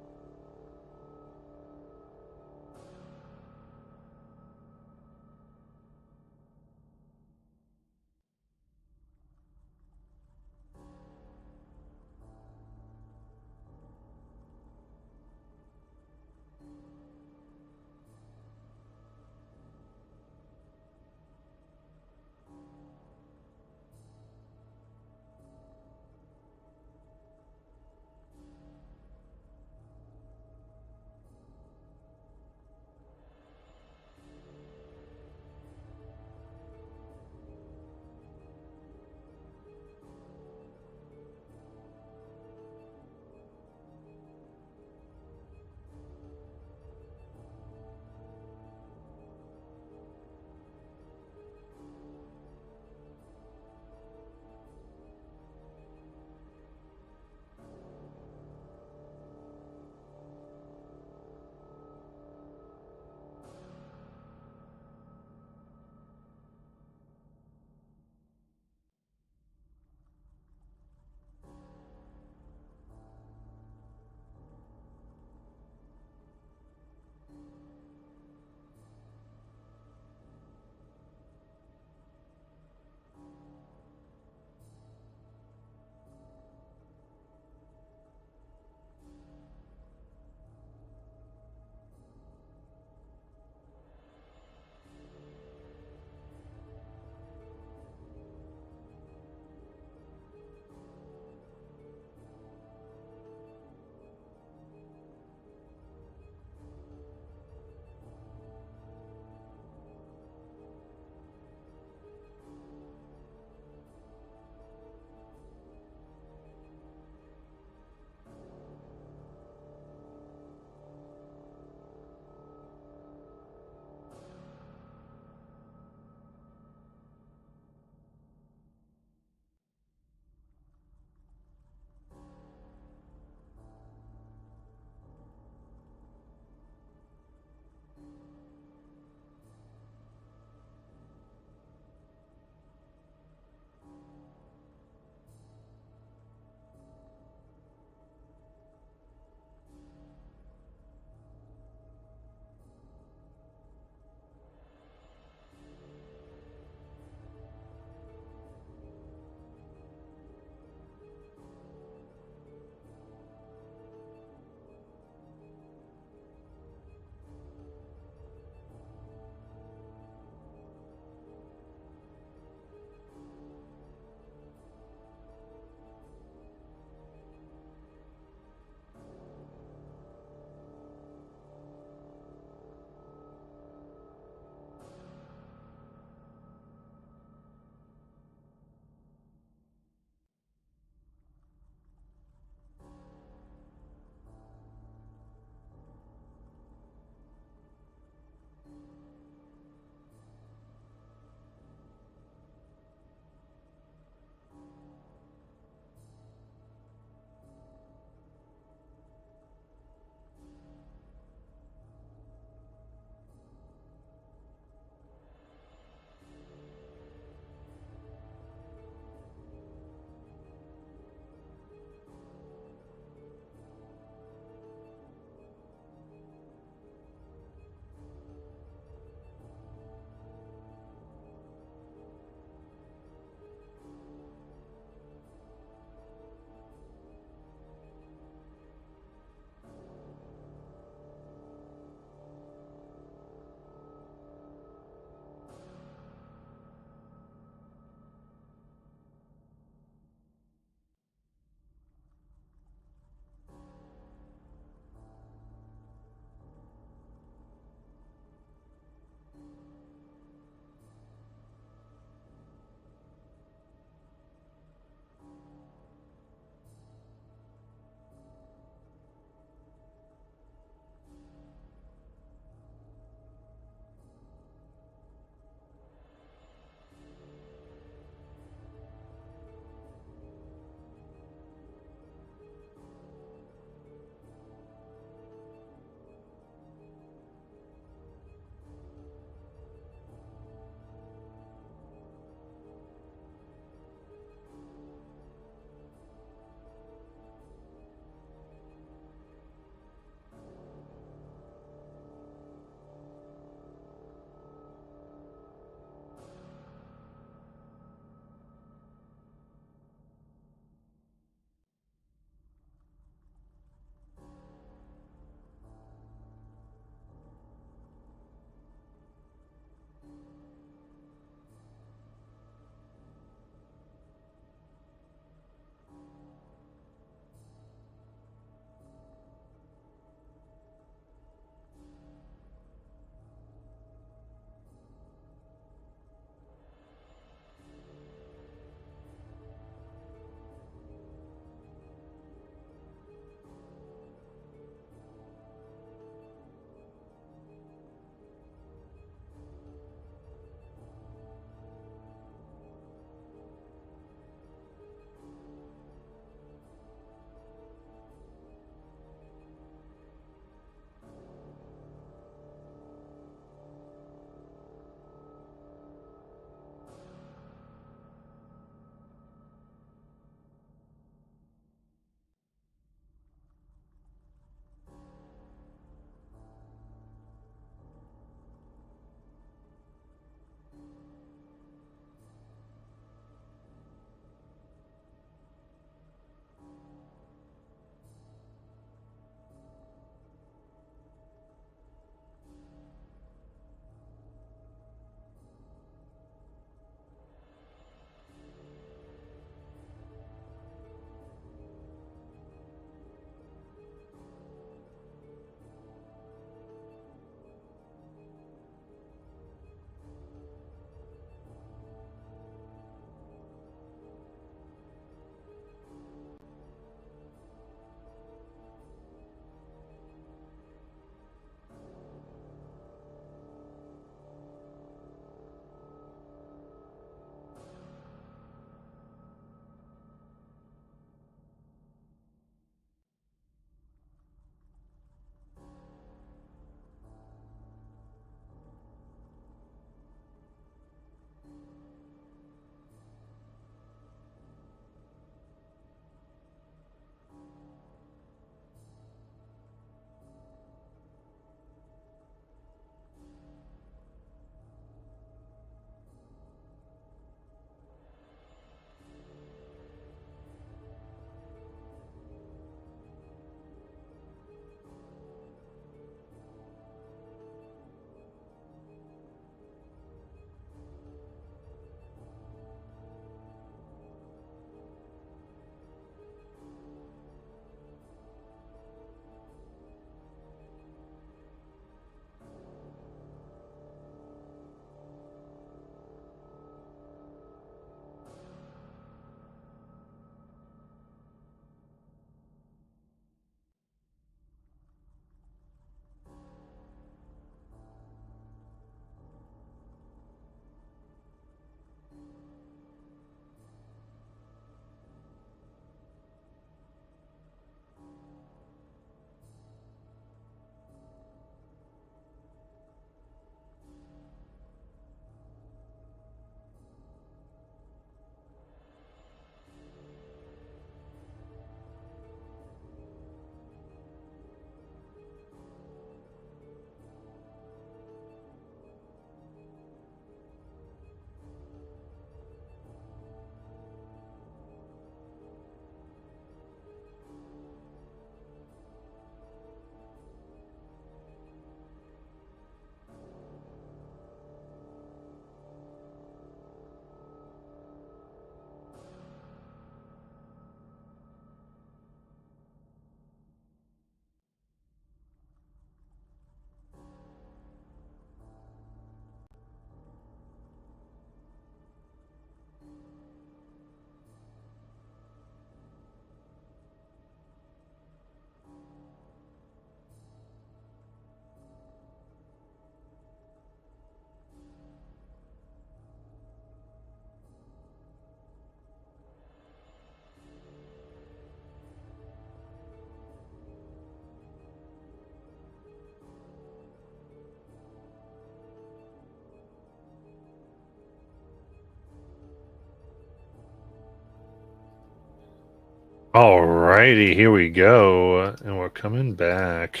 Alrighty, here we go. And we're coming back.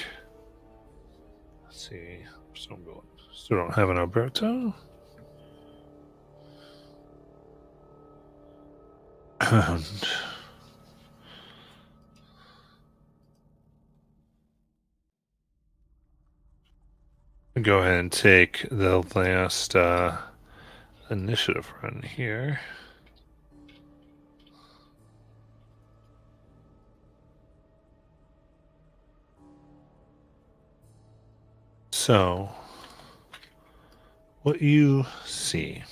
Let's see. Still don't have an Alberto. And go ahead and take the last initiative run here. So, what you see,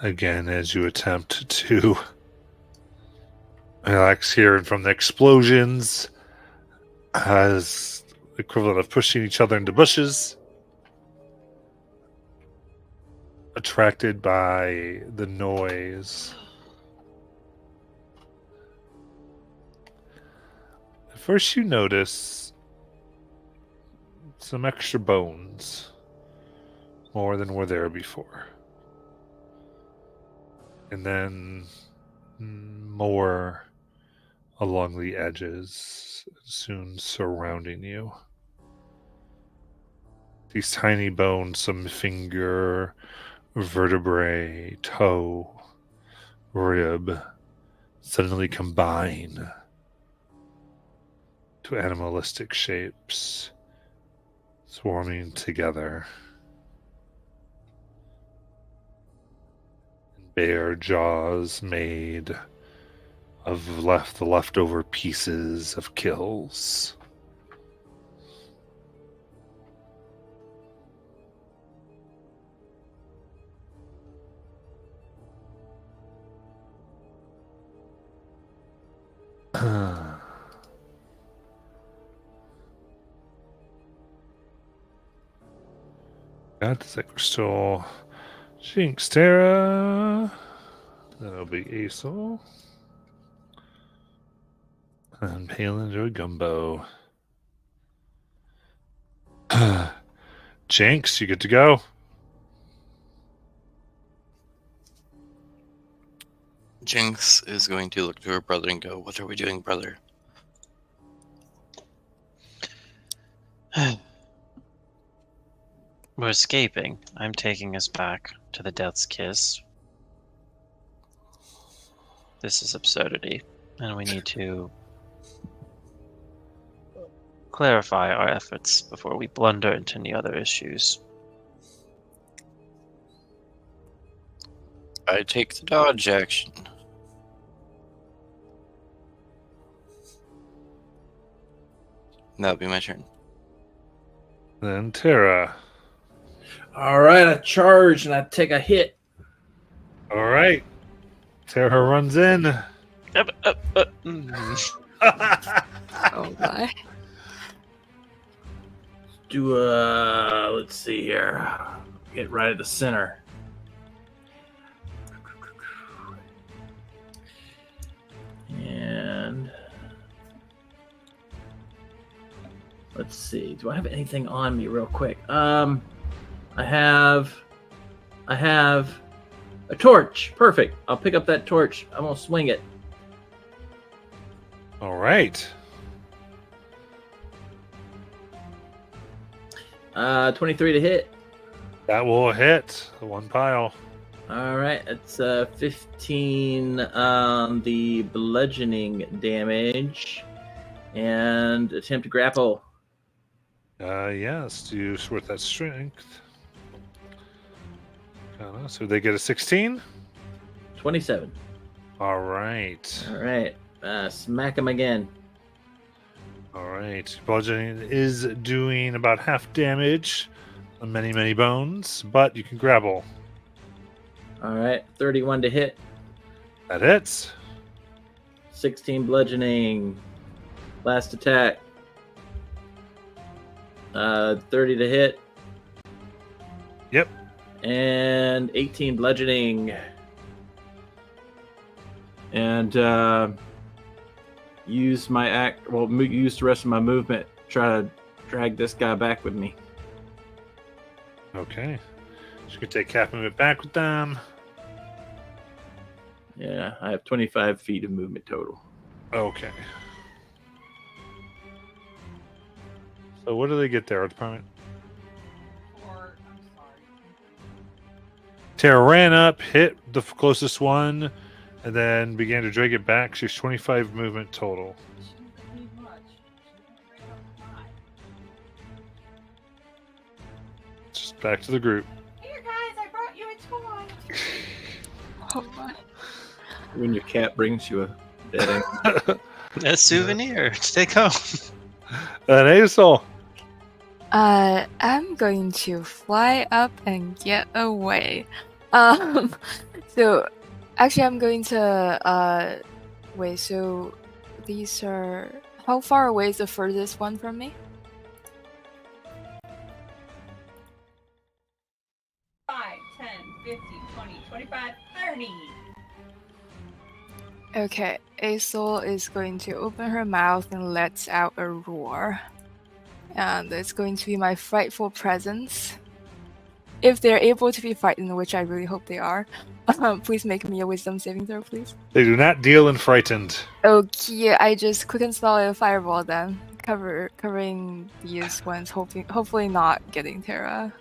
again, as you attempt to relax here, and from the explosions, as equivalent of pushing each other into bushes, attracted by the noise. First, you notice some extra bones, more than were there before. And then more along the edges, soon surrounding you. These tiny bones, some finger, vertebrae, toe, rib, suddenly combine to animalistic shapes, swarming together. Bare jaws made of the leftover pieces of kills. God, it's like we're still Jinx, Terra. That'll be Aesol. And Palin to a Gumbo. Jinx, you good to go? Jinx is going to look to her brother and go, "What are we doing, brother?" We're escaping. I'm taking us back to the Death's Kiss. This is absurdity, and we need to clarify our efforts before we blunder into any other issues. I take the dodge action. That'll be my turn. Then Terra. All right, I charge and I take a hit. All right. Terra runs in. Oh my. Do let's see here. Get right at the center. And let's see. Do I have anything on me real quick? I have a torch. Perfect. I'll pick up that torch. I'm gonna swing it. All right. 23 to hit. That will hit. One pile. All right, it's 15 on the bludgeoning damage, and attempt to grapple. Yes, do worth that strength. So they get a 16. 27. All right. All right, smack him again. All right. Bludgeoning is doing about half damage on many bones, but you can grapple. All right, 31 to hit. That hits. 16 bludgeoning. Last attack. 30 to hit. Yep. And 18 bludgeoning. And use my use the rest of my movement. Try to drag this guy back with me. Okay. So you can take half movement back with them. Yeah, I have 25 feet of movement total. Okay. So what do they get there, Art Department? Or, I'm sorry. Tara ran up, hit the closest one, and then began to drag it back. She's 25 movement total. She doesn't need much. She doesn't bring up Just back to the group. Here, guys, I brought you a toy. Oh my. When your cat brings you a dead end. A souvenir to take home. An Aesol. I'm going to fly up and get away. So actually, I'm going to wait. So these are how far away is the furthest one from me? 5, 10, 15, 20, 25, 30. Okay, Aesol is going to open her mouth and lets out a roar. And it's going to be my frightful presence. If they're able to be frightened, which I really hope they are, please make me a wisdom saving throw, please. They do not deal in frightened. Okay, I just quick install a fireball then. Covering these ones, hopefully not getting Terra.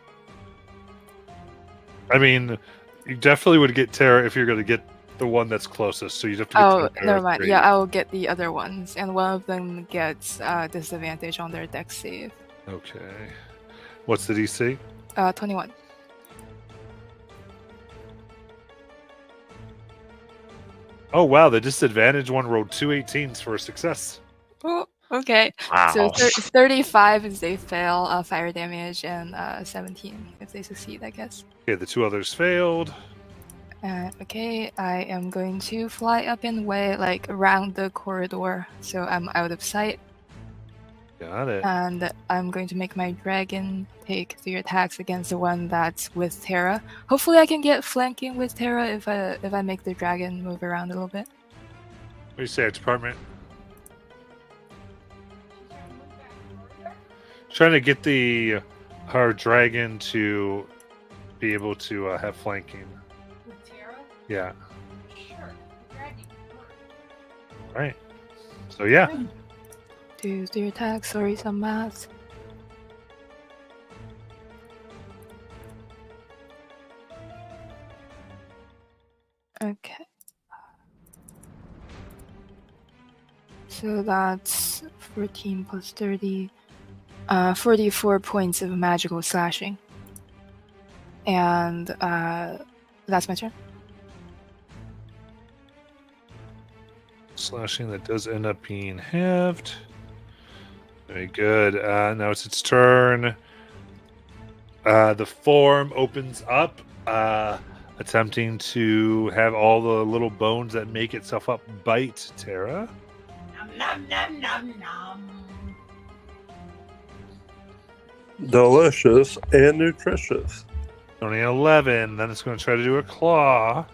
I mean, you definitely would get Tara if you're going to get the one that's closest. So you'd have to get Oh, Tara never mind. three. Yeah, I will get the other ones, and one of them gets disadvantage on their dex save. Okay. What's the DC? 21. Oh, wow. The disadvantage one rolled 2 18s for a success. Oh, okay. Wow. So 35 if they fail fire damage, and 17 if they succeed, I guess. Okay, the two others failed. Okay, I am going to fly up and away, like around the corridor, so I'm out of sight. Got it. And I'm going to make my dragon take 3 attacks against the one that's with Terra. Hopefully, I can get flanking with Terra if I make the dragon move around a little bit. What do you say, Department? Trying to get her dragon to be able to have flanking. With Tara? Yeah. Sure. The dragon can work. Right. So yeah. Do 3 attacks, sorry, some math. Okay. So that's 14 plus 30. 44 points of magical slashing. And that's my turn. Slashing that does end up being halved. Very good. Now it's its turn. The form opens up, attempting to have all the little bones that make itself up bite Tara. Nom, nom, nom, nom, nom. Delicious and nutritious. Only an 11. Then it's going to try to do a claw.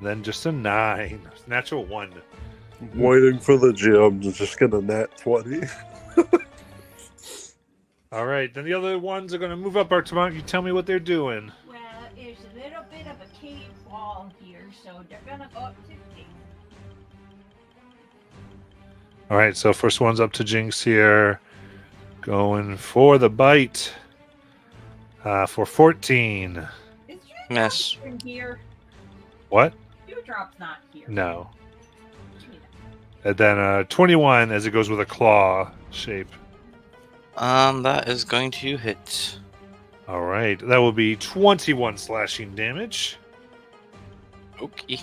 Then just a 9. Natural 1. Waiting for the gym to just get a nat 20. All right. Then the other ones are going to move up, Artemont. You tell me what they're doing. Well, there's a little bit of a cave wall here, so they're gonna go up 50. All right. So first one's up to Jinx here. Going for the bite. For 14. Is Miss. Dewdrop's in here? What? Dewdrop's not here. No. Give me And then 21 as it goes with a claw shape. That is going to hit. All right. That will be 21 slashing damage. Okay.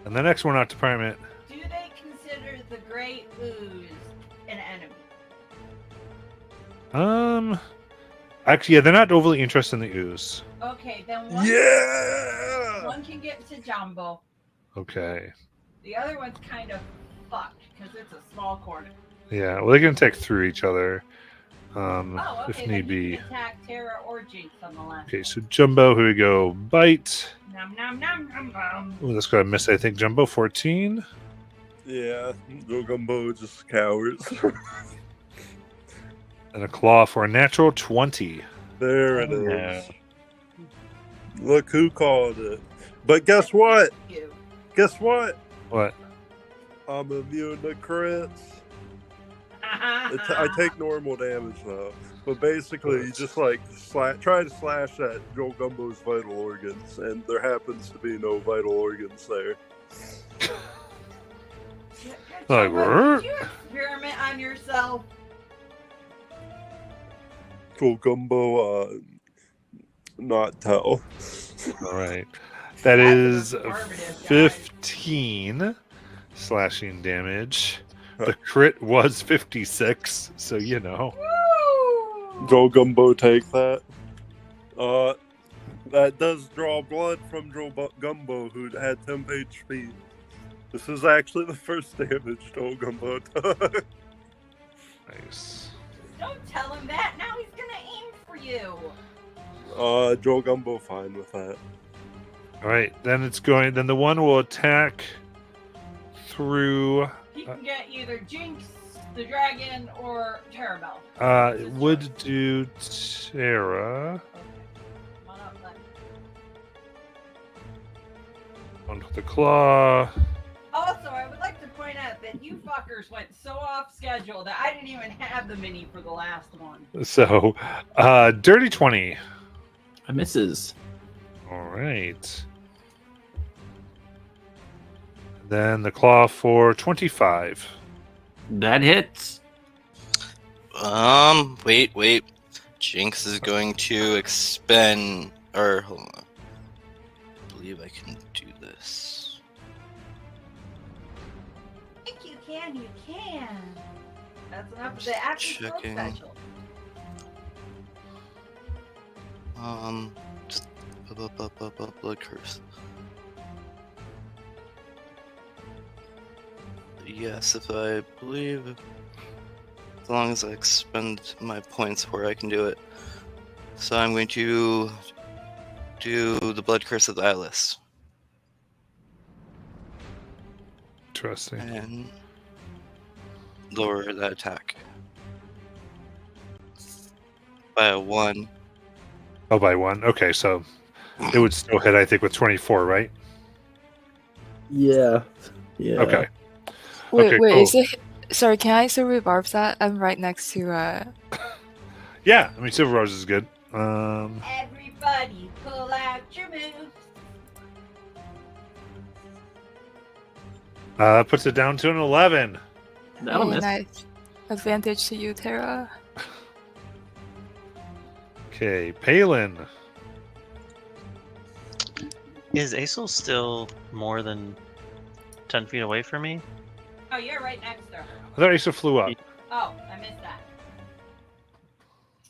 And the next one, Art Department. that. Do they consider the Great Ooze an enemy? Actually, yeah, they're not overly interested in the ooze. Okay, then one, Yeah! one can get to Jumbo. Okay. The other one's kind of fucked because it's a small corner. Yeah, well, they can attack through each other, Oh, okay. if then need you be. can attack Terra or Jinx on the last Okay, one. so Jumbo, here we go. Bite. Nom nom nom nom nom. Oh, that's going to miss, I think. Jumbo, 14. Yeah, Gumbo just cowards. And a claw for a natural 20. There it Yeah. is. Look who called it. But guess what? You. Guess what? What? I'm immune to crits. I take normal damage though. But basically, you just like try to slash at Joel Gumbo's vital organs, and there happens to be no vital organs there. Like, Did you experiment on yourself? Joel Gumbo, not tell. All right. That That's is an informative guy. 15 slashing damage. The crit was 56, so you know. Woo! Joel Gumbo take that. That does draw blood from Joel Gumbo, who had temp HP. This is actually the first damage Joel Gumbo took. Nice. Don't tell him that. Now he's gonna aim for you. Joel Gumbo fine with that. All right, then it's going. Then the one will attack through. He can get either Jinx, the dragon, or Terabell. It would do Terra. Okay. Come on up, Len. On with the claw. Also, I would like to point out that you fuckers went so off schedule that I didn't even have the mini for the last one. So, dirty 20. I misses. All right. Then the claw for 25. That hits. Wait. Jinx is going to expend, or hold on. I believe I can do this. If you can, you can. That's enough of the active spell Checking. special. Just blood curse. Yes, if I believe, as long as I expend my points where I can do it. So I'm going to do the blood curse of the Atlas Interesting. and lower that attack by a 1. Oh, by 1. Okay, so it would still hit, I think, with 24, right? Yeah. Okay. Wait, Okay, wait, cool. is it? Sorry, can I still rebarb that? I'm right next to. Yeah, I mean, Silver Rose is good. Everybody, pull out your moves. Puts it down to an 11. That'll miss. Nice. Advantage to you, Tara. Okay, Palin. Is Aesol still more than 10 feet away from me? Oh, you're right next to her. I thought Asa flew up. Oh, I missed that.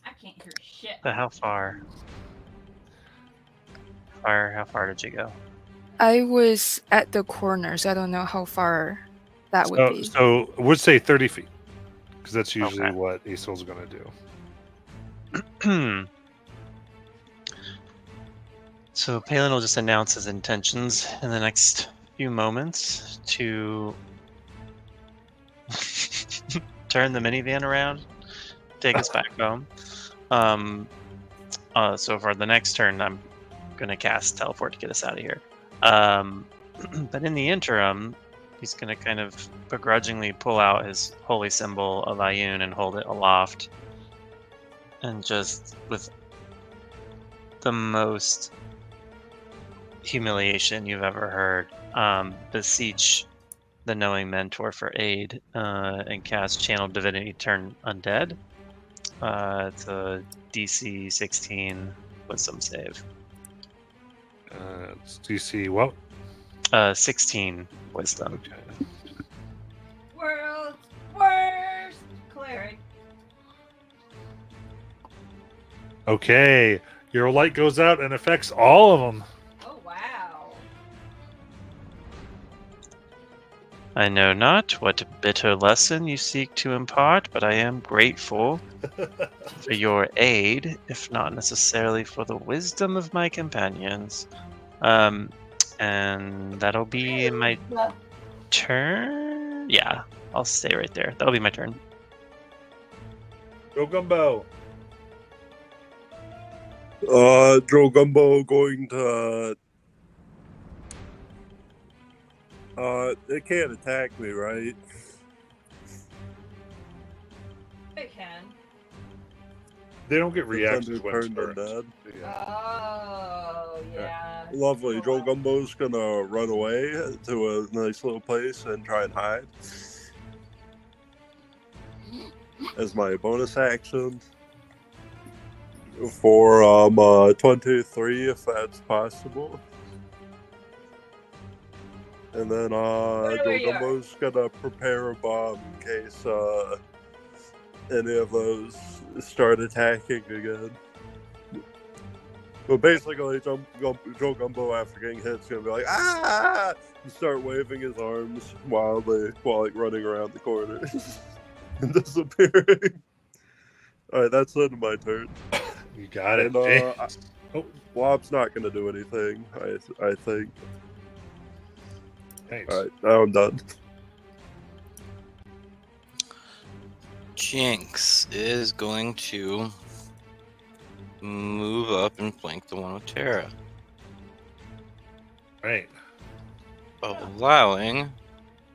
I can't hear shit. But how far? How far did you go? I was at the corner, so I don't know how far that would be. So would say 30 feet. Because that's usually Okay. what Asol's going to do. So Palin will just announce his intentions in the next few moments to turn the minivan around, take us back home. So for the next turn, I'm gonna cast teleport to get us out of here. But in the interim, he's gonna kind of begrudgingly pull out his holy symbol of Ioun and hold it aloft, and just with the most humiliation you've ever heard, beseech the knowing mentor for aid, and cast Channel Divinity Turn Undead. It's a DC 16 Wisdom save. It's DC what? 16 Wisdom. Okay. World's worst cleric. Okay. Your light goes out and affects all of them. Oh, wow. I know not what bitter lesson you seek to impart, but I am grateful for your aid, if not necessarily for the wisdom of my companions. And that'll be my turn. Yeah, I'll stay right there. That'll be my turn. Go Gumbo. Drogumbo going to. It can't attack me, right? It can. They don't get It's reactions under when turned turned. undead. Yeah. Oh, yeah. Lovely. Cool. Drogumbo's gonna run away to a nice little place and try and hide. As my bonus action. For 23 if that's possible. And then Where you are. Drogumbo's gonna prepare a bomb in case any of those start attacking again. But basically, Joe Gumbo after getting hit is gonna be like, ah! And start waving his arms wildly while like running around the corner and disappearing. Alright, that's the end of my turn. You got it. And, Blob's not gonna do anything, I think. Nice. Alright, now I'm done. Jinx is going to move up and flank the one with Terra, Right. allowing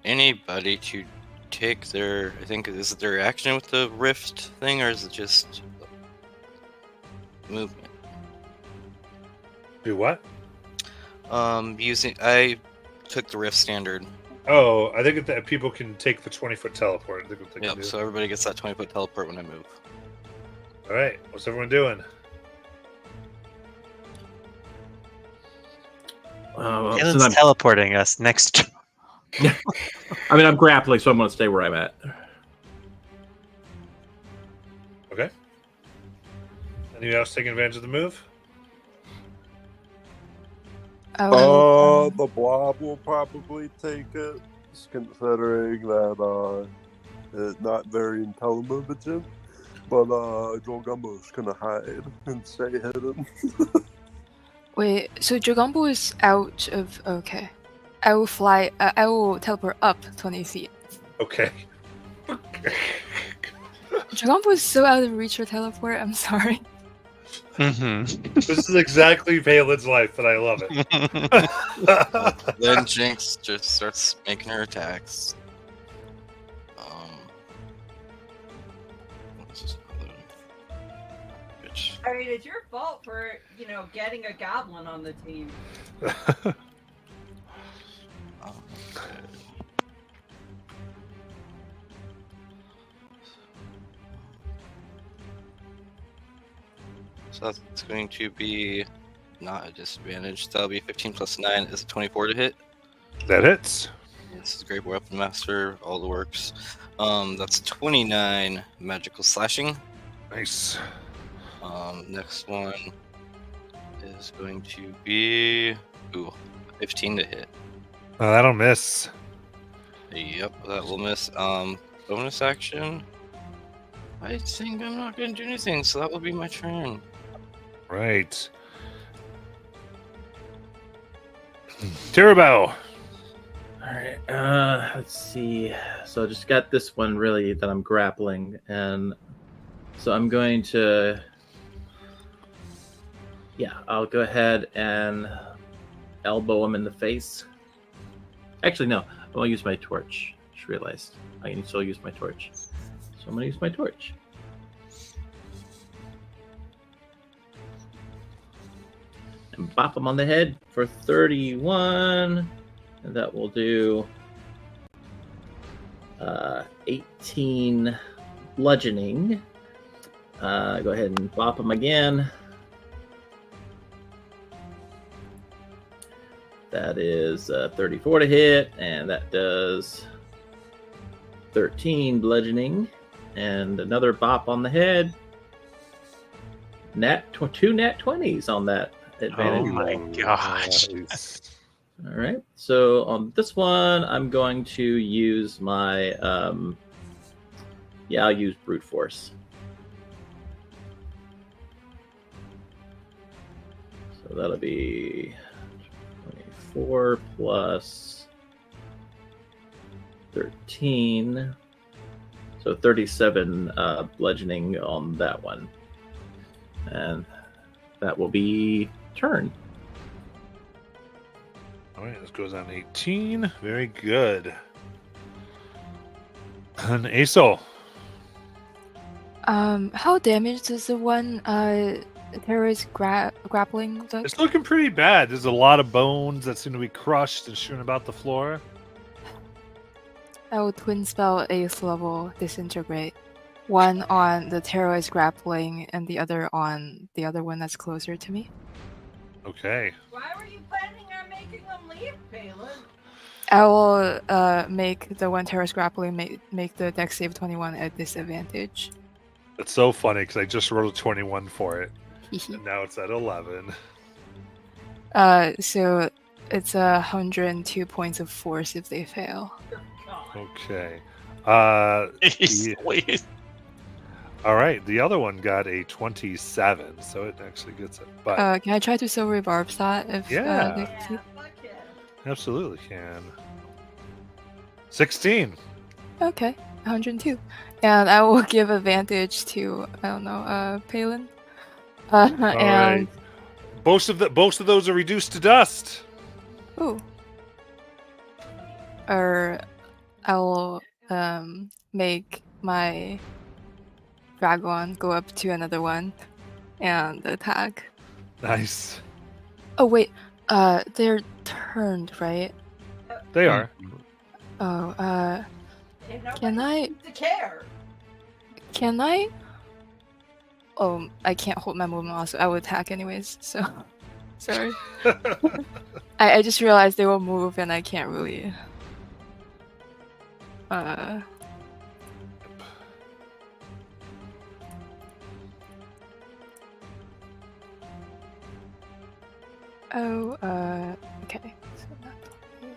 anybody to take their. I think is it their reaction with the rift thing, or is it just movement? Do what? I took the rift standard. Oh, I think that people can take the 20-foot teleport. I think what they can Yep. do. So everybody gets that 20-foot teleport when I move. All right. What's everyone doing? Since Kalen's I'm, teleporting us next. I mean, I'm grappling, so I'm going to stay where I'm at. Okay. Anyone else taking advantage of the move? I will, The blob will probably take it, considering that it's not very intelligent. But Joel Gumbo's gonna hide and stay hidden. wait, so Jogumbo is out of. Okay. I will fly. I will teleport up 20 feet. Okay. Jogumbo is so out of reach for teleport. I'm sorry. Mm-hmm. This is exactly Palin's life, and I love it. Then Jinx just starts making her attacks. What's this other bitch? I mean, it's your fault for, getting a goblin on the team. Okay. So that's going to be not a disadvantage. That'll be 15 plus 9 is 24 to hit. That hits. This is Great Weapon Master, all the works. That's 29 magical slashing. Nice. Next one is going to be 15 to hit. Oh, that'll miss. Yep, that will miss. Bonus action. I think I'm not going to do anything, so that will be my turn. Right. Tirabel. All right. Let's see. So I just got this one really that I'm grappling, and so I'm going to. Yeah, I'll go ahead and elbow him in the face. Actually, no. I'm gonna use my torch. Just realized I can still use my torch, so I'm gonna use my torch. And bop him on the head for 31. And that will do 18 bludgeoning. Go ahead and bop him again. That is 34 to hit, and that does 13 bludgeoning. And another bop on the head. Two nat 20s on that advantage. Oh my gosh. Nice. All right. So on this one, I'm going to use my I'll use brute force. So that'll be 24 plus 13. So 37 bludgeoning on that one. And that will be turn. All right, this goes on 18. Very good. And Aesol. How damaged is the one terrorist grappling hook? It's looking pretty bad. There's a lot of bones that seem to be crushed and strewn about the floor. I will twin spell Ace level disintegrate. One on the terrorist grappling and the other on the other one that's closer to me. Okay. Why were you planning on making them leave, Phelan? I will make the one terrorist grappling make the dex save 21 at disadvantage. That's so funny because I just rolled a 21 for it. And now it's at 11. So it's 102 points of force if they fail. Okay. He's Yeah. wait. All right. The other one got a 27, so it actually gets it. But Can I try to silver barbs that if Yeah. they Yeah, succeed? fuck it. absolutely can. 16. Okay, 102. And I will give advantage to I don't know, Palin. All And right. Most of those are reduced to dust. ooh. Or I will make my dragon go up to another one and attack. Nice. Oh wait, they're turned, right? They are. Oh, And nobody Can I- seems to care. can I? Oh, I can't hold my movement also. I will attack anyways, so sorry. I just realized they will move and I can't really okay. So not 20.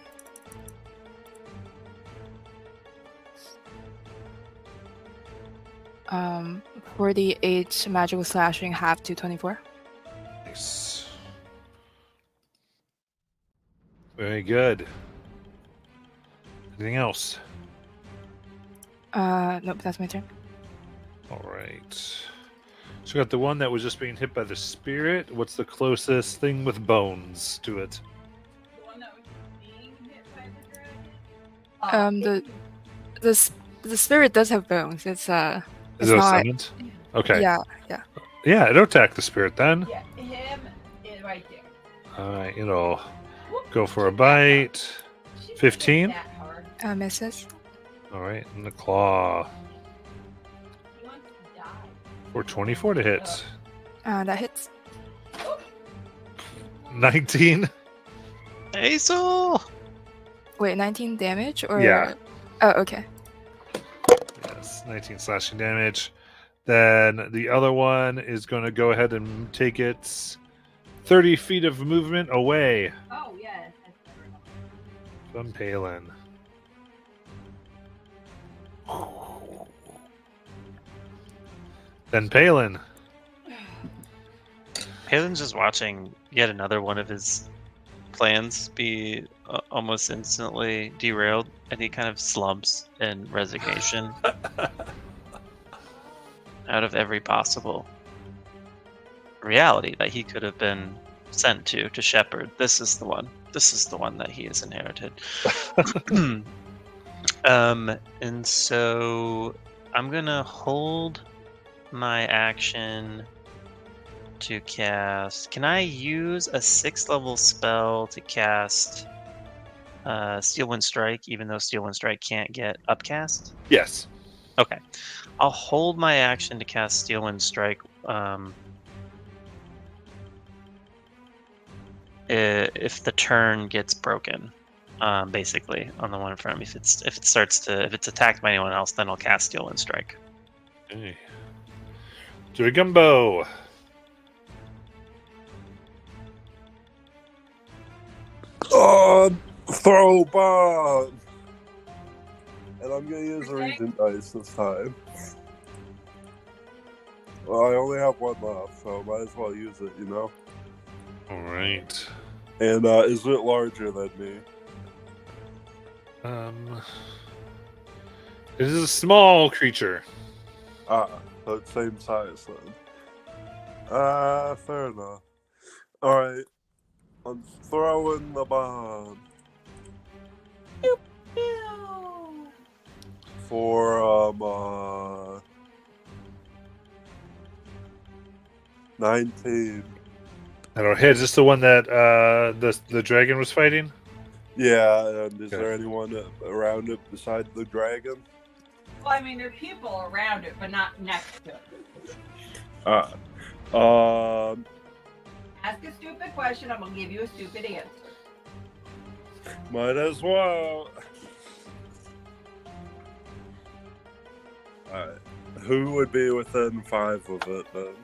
Um, 48 magical slashing, half to 24. Nice. Very good. Anything else? Nope, that's my turn. All right. So we got the one that was just being hit by the spirit. What's the closest thing with bones to it? The one that was being hit by the dragon? The spirit does have bones. It's Is it's it a not. summoned? Okay. Yeah. Yeah, it'll attack the spirit then. Yeah, him is right there. All right, it'll Whoop, go for a bite. she didn't hit 15? that hard. Misses. All right, and the claw He wants to die. for 24 to hit. That hits. 19. Hazel! Wait, 19 damage or? Yeah. Oh, okay. Yes, 19 slashing damage. Then the other one is going to go ahead and take its 30 feet of movement away Oh, yes. That's better. from Palin. Then Palin. Palin's just watching yet another one of his plans be almost instantly derailed, and he kind of slumps in resignation out of every possible reality that he could have been sent to shepherd. This is the one. This is the one that he has inherited. And so I'm gonna hold my action to cast. Can I use a 6th level spell to cast Steel Wind Strike, even though Steel Wind Strike can't get upcast? Yes. Okay. I'll hold my action to cast Steel Wind Strike. If the turn gets broken, basically on the one in front of me. If it's attacked by anyone else, then I'll cast Steel Wind Strike. Okay. Do a gumbo. Throw bomb! And I'm gonna use a Regent Dice this time. Well, I only have one left, so I might as well use it, you know? All right. And is it larger than me? It is a small creature. So it's same size then. Fair enough. Alright. I'm throwing the bomb. For 19. I don't. Hey, is this the one that the dragon was fighting? Yeah, and is Okay. there anyone around it besides the dragon? Well, I mean, there are people around it, but not next to it. Ask a stupid question, I'm gonna give you a stupid answer. Might as well. Alright. Who would be within 5 of it then?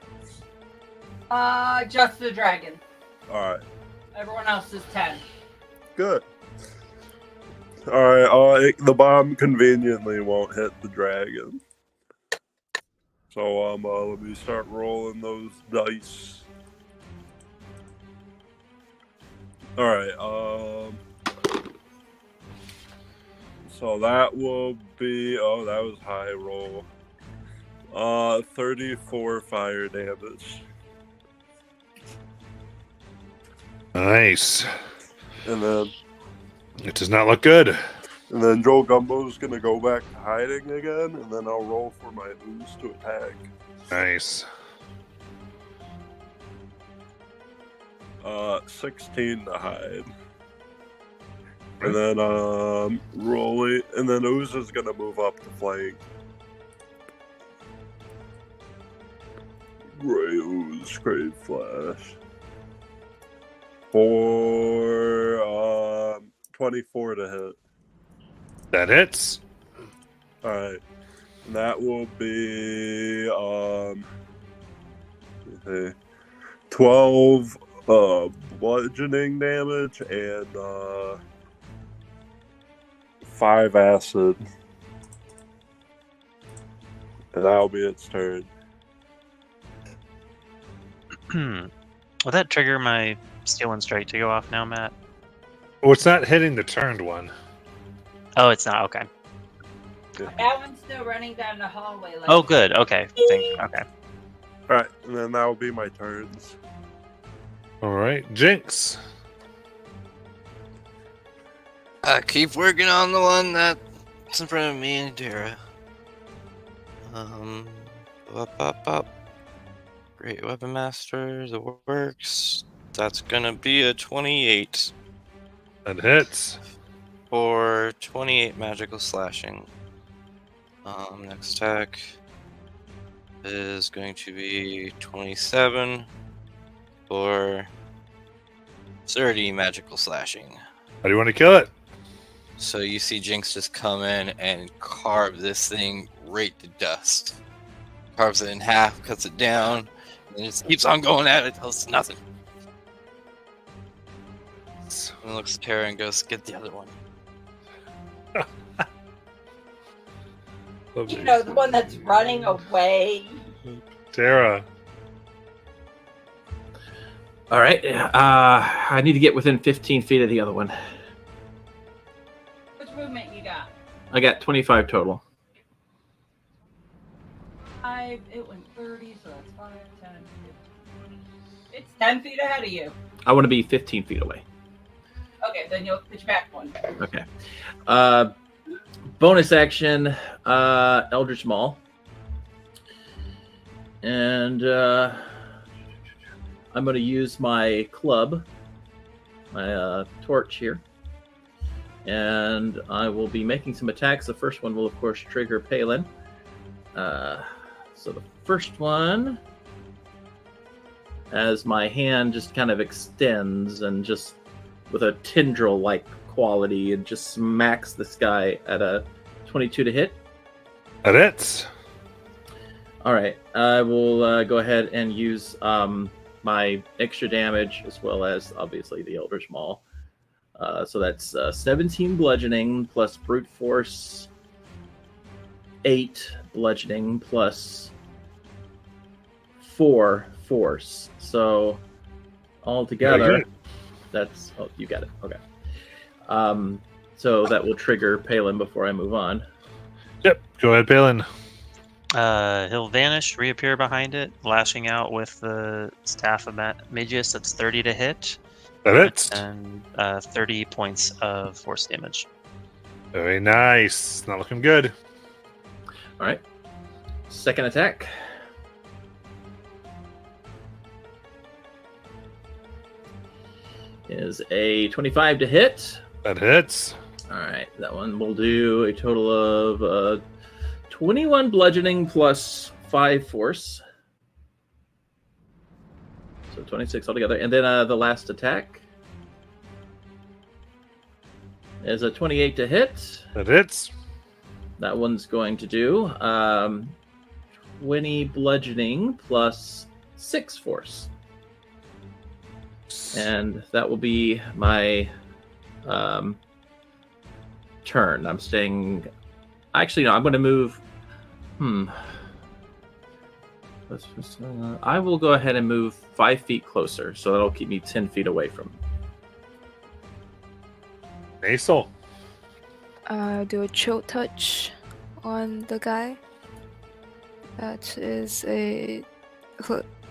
Just the dragon. Alright. Everyone else is 10. Good. Alright, the bomb conveniently won't hit the dragon. So let me start rolling those dice. Alright, so that will be that was high roll. 34 fire damage. Nice. And then It does not look good. Joel Gumbo's gonna go back to hiding again, and then I'll roll for my ooze to attack. Nice. 16 to hide. And then rolling, and then ooze is gonna move up to flank. Gray ooze, great flash. For 24 to hit. That hits. Alright. And that will be 12 bludgeoning damage and 5 acid. And that'll be its turn. Will that trigger my Steel and Strike to go off now, Matt? Well, it's not hitting the turned one. Oh, it's not. Okay. That one's still running down the hallway. Like Oh, good. Okay. Okay. Alright, and then that'll be my turns. All right, Jinx. Keep working on the one that's in front of me and Dara. Up. Great Weapon Master, the works. That's gonna be a 28 That hits. for 28 magical slashing. Next attack is going to be 27 for 30 magical slashing. How do you want to kill it? So you see Jinx just come in and carve this thing right to dust. Carves it in half, cuts it down, and just keeps on going at it till it's nothing. And looks at Tara and goes, "Get the other one." You know, the one that's running away. Tara. All right. I need to get within 15 feet of the other one. Which movement you got? I got 25 total. 5, it went 30, so that's 5, 10, 15. It's 10 feet ahead of you. I want to be 15 feet away. Okay, then you'll pitch back one. Okay. Bonus action, Eldritch Maul. And I'm going to use my club, my torch here. And I will be making some attacks. The first one will, of course, trigger Palin. So the first one, as my hand just kind of extends and just with a tendril-like quality, it just smacks this guy at a 22 to hit. That hits. All right, I will go ahead and use my extra damage as well as obviously the Eldritch Maul. So that's 17 bludgeoning plus brute force, 8 bludgeoning plus 4 force. So altogether, Very good. that's you got it. Okay. So that will trigger Palin before I move on. Yep. Go ahead, Palin. He'll vanish, reappear behind it, lashing out with the Staff of Magius. That's 30 to hit, That hits. and 30 points of force damage. Very nice. Not looking good. All right. Second attack. Is a 25 to hit. That hits. All right, that one will do a total of 21 bludgeoning plus 5 force. So 26 altogether. And then the last attack is a 28 to hit. That hits. That one's going to do 20 bludgeoning plus 6 force. And that will be my turn. I'm staying. Actually, no, I'm going to move. I will go ahead and move 5 feet closer, so that'll keep me 10 feet away from. Nasal. Do a chill touch on the guy. That is a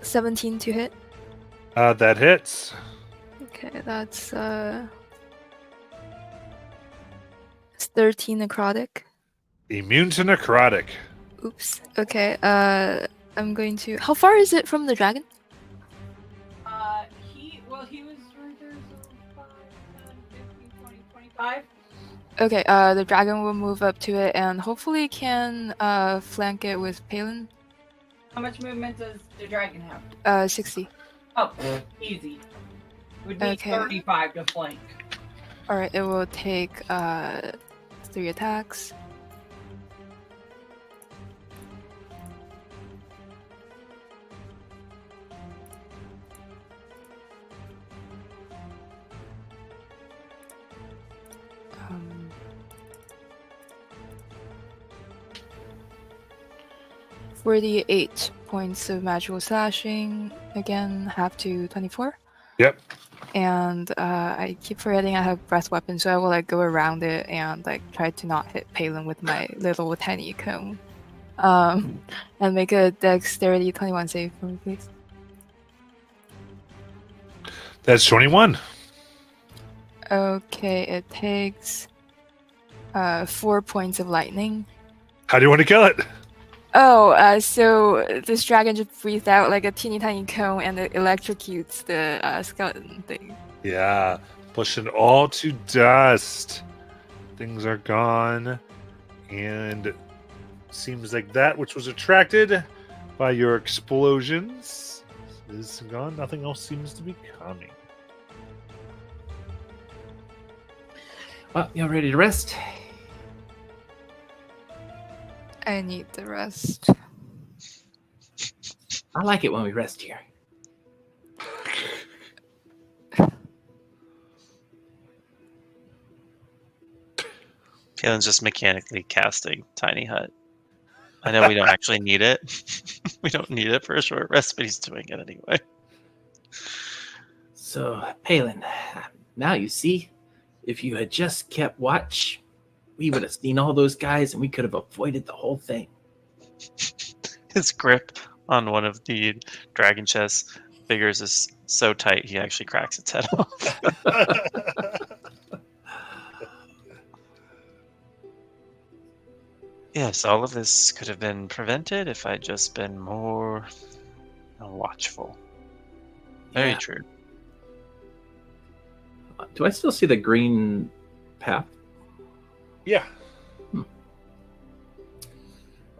17 to hit. That hits. Okay, that's it's 13 necrotic. Immune to necrotic. Oops. Okay. I'm going to. How far is it from the dragon? He was right there, so 5, 10, 15, 20, 25. Okay. The dragon will move up to it and hopefully can flank it with Palin. How much movement does the dragon have? 60. Oh, easy. Would be Okay. 35 to flank. All right. It will take 3 attacks. Um, 48 points of magical slashing. Again, half to 24. Yep. And I keep forgetting I have breath weapon, so I will like go around it and like try to not hit Palin with my little tiny cone. And make a dexterity 21 save for me, please. That's 21. Okay, it takes 4 points of lightning. How do you want to kill it? Oh, so this dragon just breathed out like a teeny tiny cone and it electrocutes the skeleton thing. Yeah. Pushing all to dust. Things are gone. And seems like that which was attracted by your explosions is gone. Nothing else seems to be coming. Well, y'all ready to rest? I need the rest. I like it when we rest here. Kalen's just mechanically casting Tiny Hut. I know we don't actually need it. We don't need it for a short rest, but he's doing it anyway. So, Palin, now you see, if you had just kept watch, we would have seen all those guys and we could have avoided the whole thing. His grip on one of the dragon chests figures is so tight he actually cracks its head off. Yes, all of this could have been prevented if I'd just been more watchful. Very Yeah. true. Do I still see the green path? Yeah.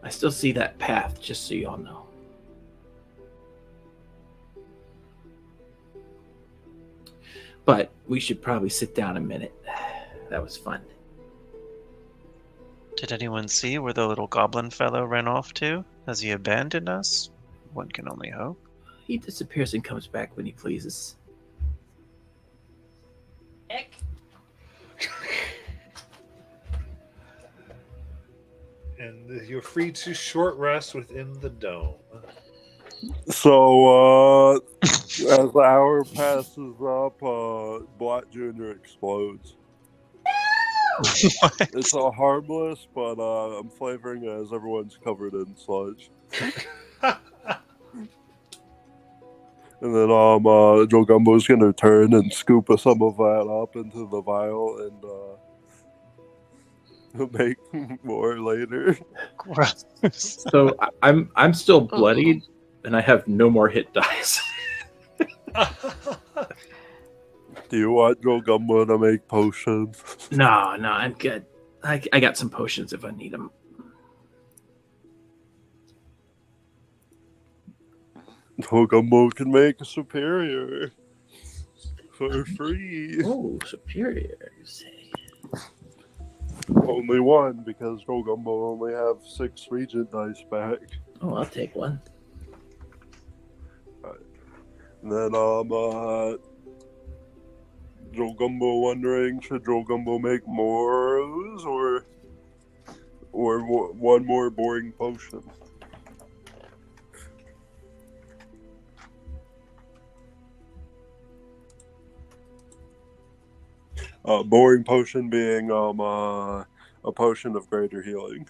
I still see that path, just so y'all know. But we should probably sit down a minute. That was fun. Did anyone see where the little goblin fellow ran off to? Has he abandoned us? One can only hope. He disappears and comes back when he pleases. Ick. And you're free to short rest within the dome. So, as the hour passes up, Black Junior explodes. It's all harmless, but I'm flavoring it as everyone's covered in sludge. And then Joe Gumbo's gonna turn and scoop some of that up into the vial and make more later. Gross. So I'm still bloodied, and I have no more hit dice. Do you want Joe Gumbo to make potions? No, I'm good. I got some potions if I need them. Joe Gumbo can make a superior for free. Oh, superior, you say? Only one, because Joe Gumbo only have 6 Regent dice back. Oh, I'll take one. And then Joe Gumbo wondering, should Joe Gumbo make more of those, or one more boring potion? Boring potion being a potion of greater healing.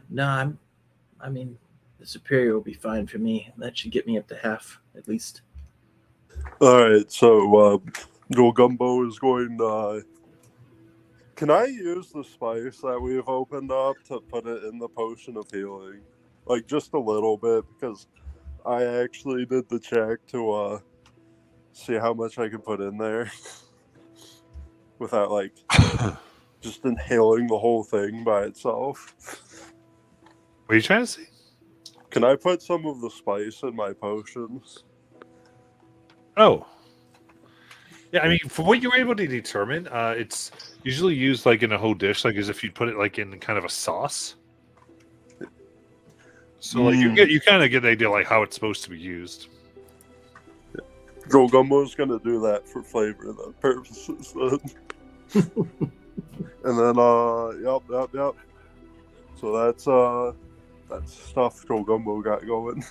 No, I mean, the superior will be fine for me. That should get me up to half, at least. Alright, so Joe Gumbo is going to... Can I use the spice that we've opened up to put it in the potion of healing? Like, just a little bit, because I actually did the check to see how much I could put in there without, like, just inhaling the whole thing by itself. What are you trying to say? Can I put some of the spice in my potions? Oh. Yeah, I mean, for what you're able to determine, it's usually used like in a whole dish, like as if you'd put it like in kind of a sauce. So like you kind of get the idea like how it's supposed to be used. Joe Gumbo's gonna do that for flavor purposes then. And then yep. So that's stuff Joe Gumbo got going.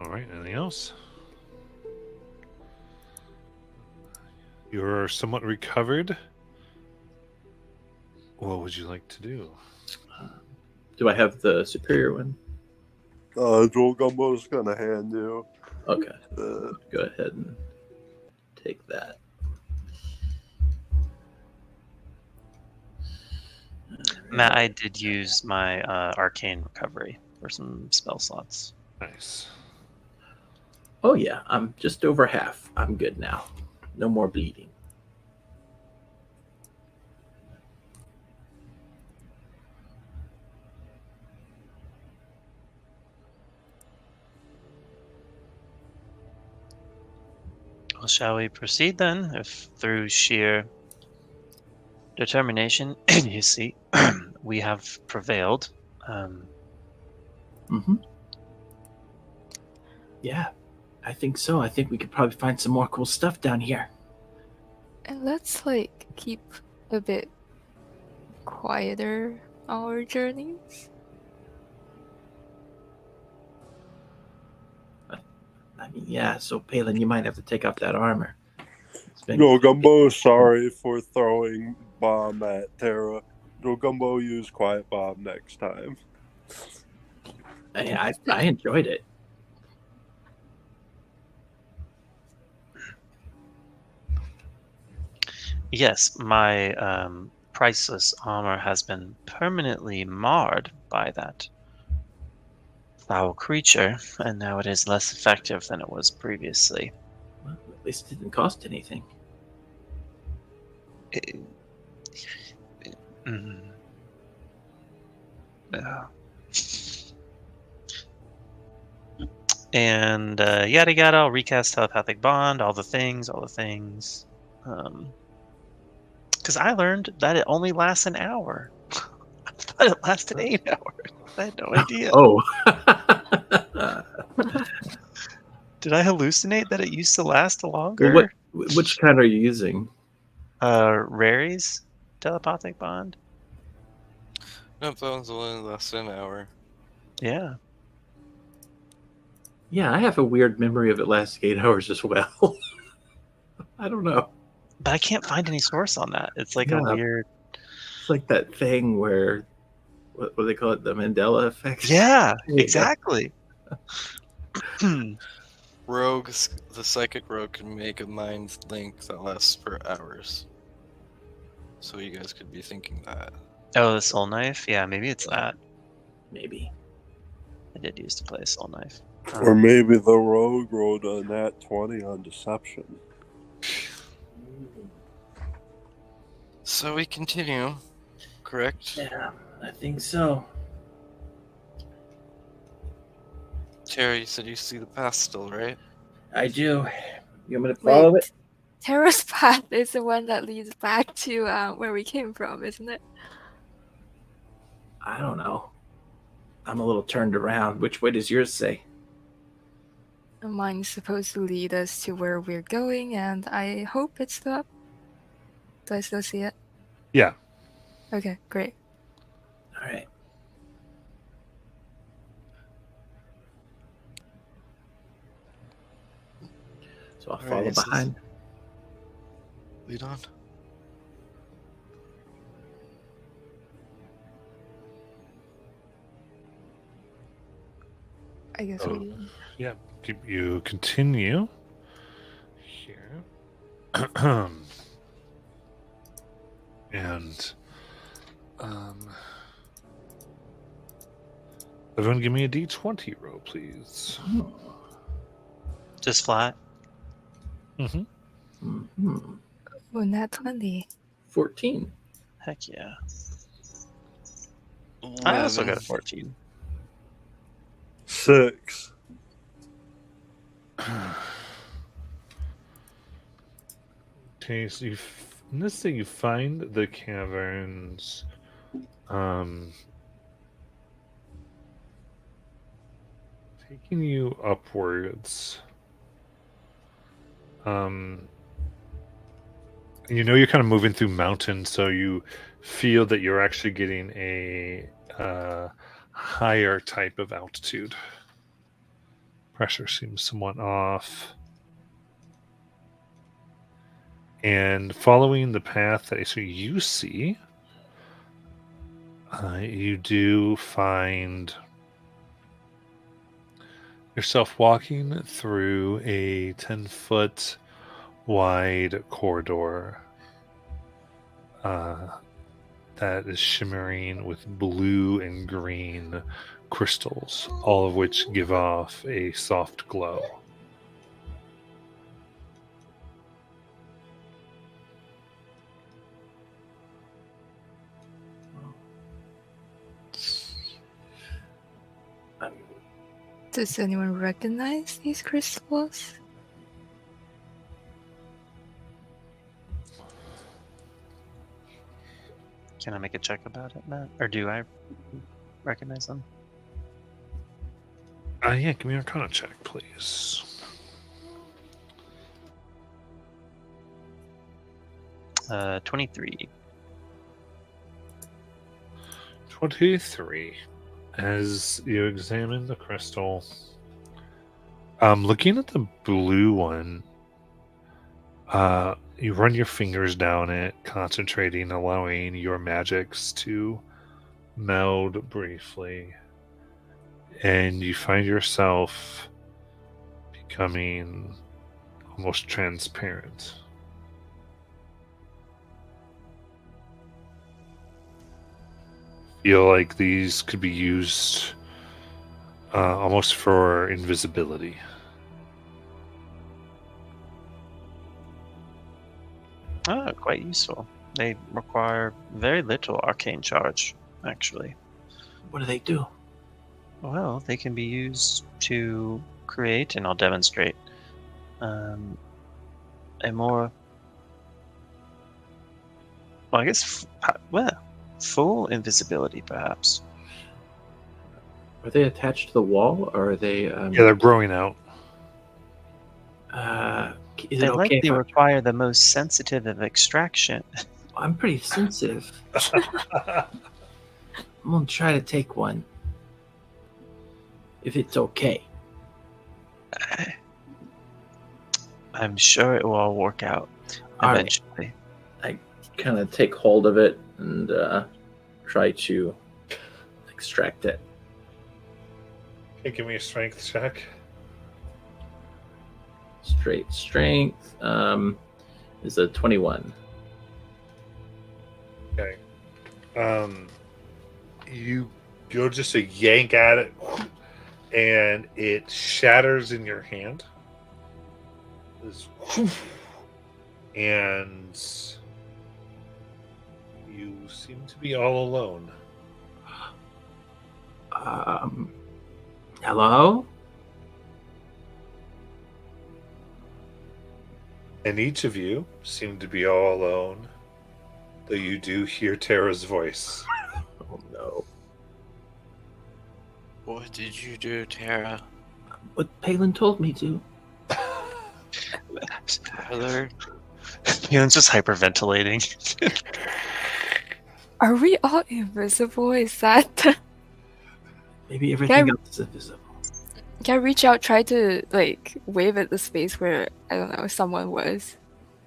All right, anything else? You're somewhat recovered. What would you like to do? Do I have the superior one? Joe Gumbo's gonna hand you. Okay. Go ahead and take that. Matt, I did use my arcane recovery for some spell slots. Nice. Oh yeah, I'm just over half. I'm good now. No more bleeding. Well, shall we proceed then? If through sheer determination, you see, we have prevailed. Yeah, I think so. I think we could probably find some more cool stuff down here. And let's like keep a bit quieter our journeys. I mean, yeah, so Palin, you might have to take off that armor. Joe Gumbo, sorry for throwing bomb at Terra. Joe Gumbo, use quiet bomb next time. I enjoyed it. Yes, my priceless armor has been permanently marred by that foul creature, and now it is less effective than it was previously. Well, at least it didn't cost anything. And yada yada, I'll recast telepathic bond, all the things. Because I learned that it only lasts an hour. I thought it lasted 8 hours. I had no idea. Oh. Did I hallucinate that it used to last longer? Well, which kind are you using? Rary's telepathic bond? Nope, that one's only lasted an hour. Yeah. Yeah, I have a weird memory of it lasting 8 hours as well. I don't know. But I can't find any source on that. It's like a Yeah. weird. It's like that thing where, what do they call it? The Mandela effect? Yeah, There you go. exactly. Rogues, the psychic rogue can make a mind link that lasts for hours. So you guys could be thinking that. Oh, the soul knife? Yeah, maybe it's that. Maybe. I did used to play a soul knife. Or maybe the rogue rolled a nat 20 on deception. So we continue, correct? Yeah, I think so. Tara, you said you see the path still, right? I do. You want me to follow it? Terra's path is the one that leads back to where we came from, isn't it? I don't know. I'm a little turned around. Which way does yours say? Mine's supposed to lead us to where we're going, and I hope it's the up. Do I still see it? Yeah. Okay, great. All right. So I'll All right, follow so- behind. Lead on. I guess Oh. we. Yeah. You continue here. And everyone give me a d20 roll, please. Just flat. Mm-hmm. Mhm. Oh, nat 20. 14. Heck yeah. I also got a 11. 14. 6. Okay, so in this thing you find the caverns. Taking you upwards. You know you're kind of moving through mountains, so you feel that you're actually getting a higher type of altitude. Pressure seems somewhat off. And following the path that so you see, you do find yourself walking through a 10-foot wide corridor that is shimmering with blue and green crystals, all of which give off a soft glow. Does anyone recognize these crystals? Can I make a check about it, Matt? Or do I recognize them? Yeah, give me an Arcana check, please. 23. 23. As you examine the crystal, looking at the blue one, you run your fingers down it, concentrating, allowing your magics to meld briefly, and you find yourself becoming almost transparent. Feel like these could be used almost for invisibility. Oh, quite useful. They require very little arcane charge, actually. What do they do? Well, they can be used to create, and I'll demonstrate, a more, well, I guess, full invisibility, perhaps. Are they attached to the wall, or are they? Yeah, they're growing out. Is They it okay likely if require the most sensitive of extraction. I'm pretty sensitive. I'm gonna try to take one. If it's okay. I'm sure it will all work out All right. eventually. I kind of take hold of it and try to extract it. Okay, give me a strength check. Straight strength is a 21. Okay. You go just to yank at it, and it shatters in your hand. And you seem to be all alone. Hello? And each of you seem to be all alone, though you do hear Tara's voice. Oh no. What did you do, Tara? What Palin told me to. Tyler? Palin's just hyperventilating. Are we all invisible? Is that? Maybe everything Yeah. else is invisible. Can I reach out, try to like wave at the space where I don't know someone was?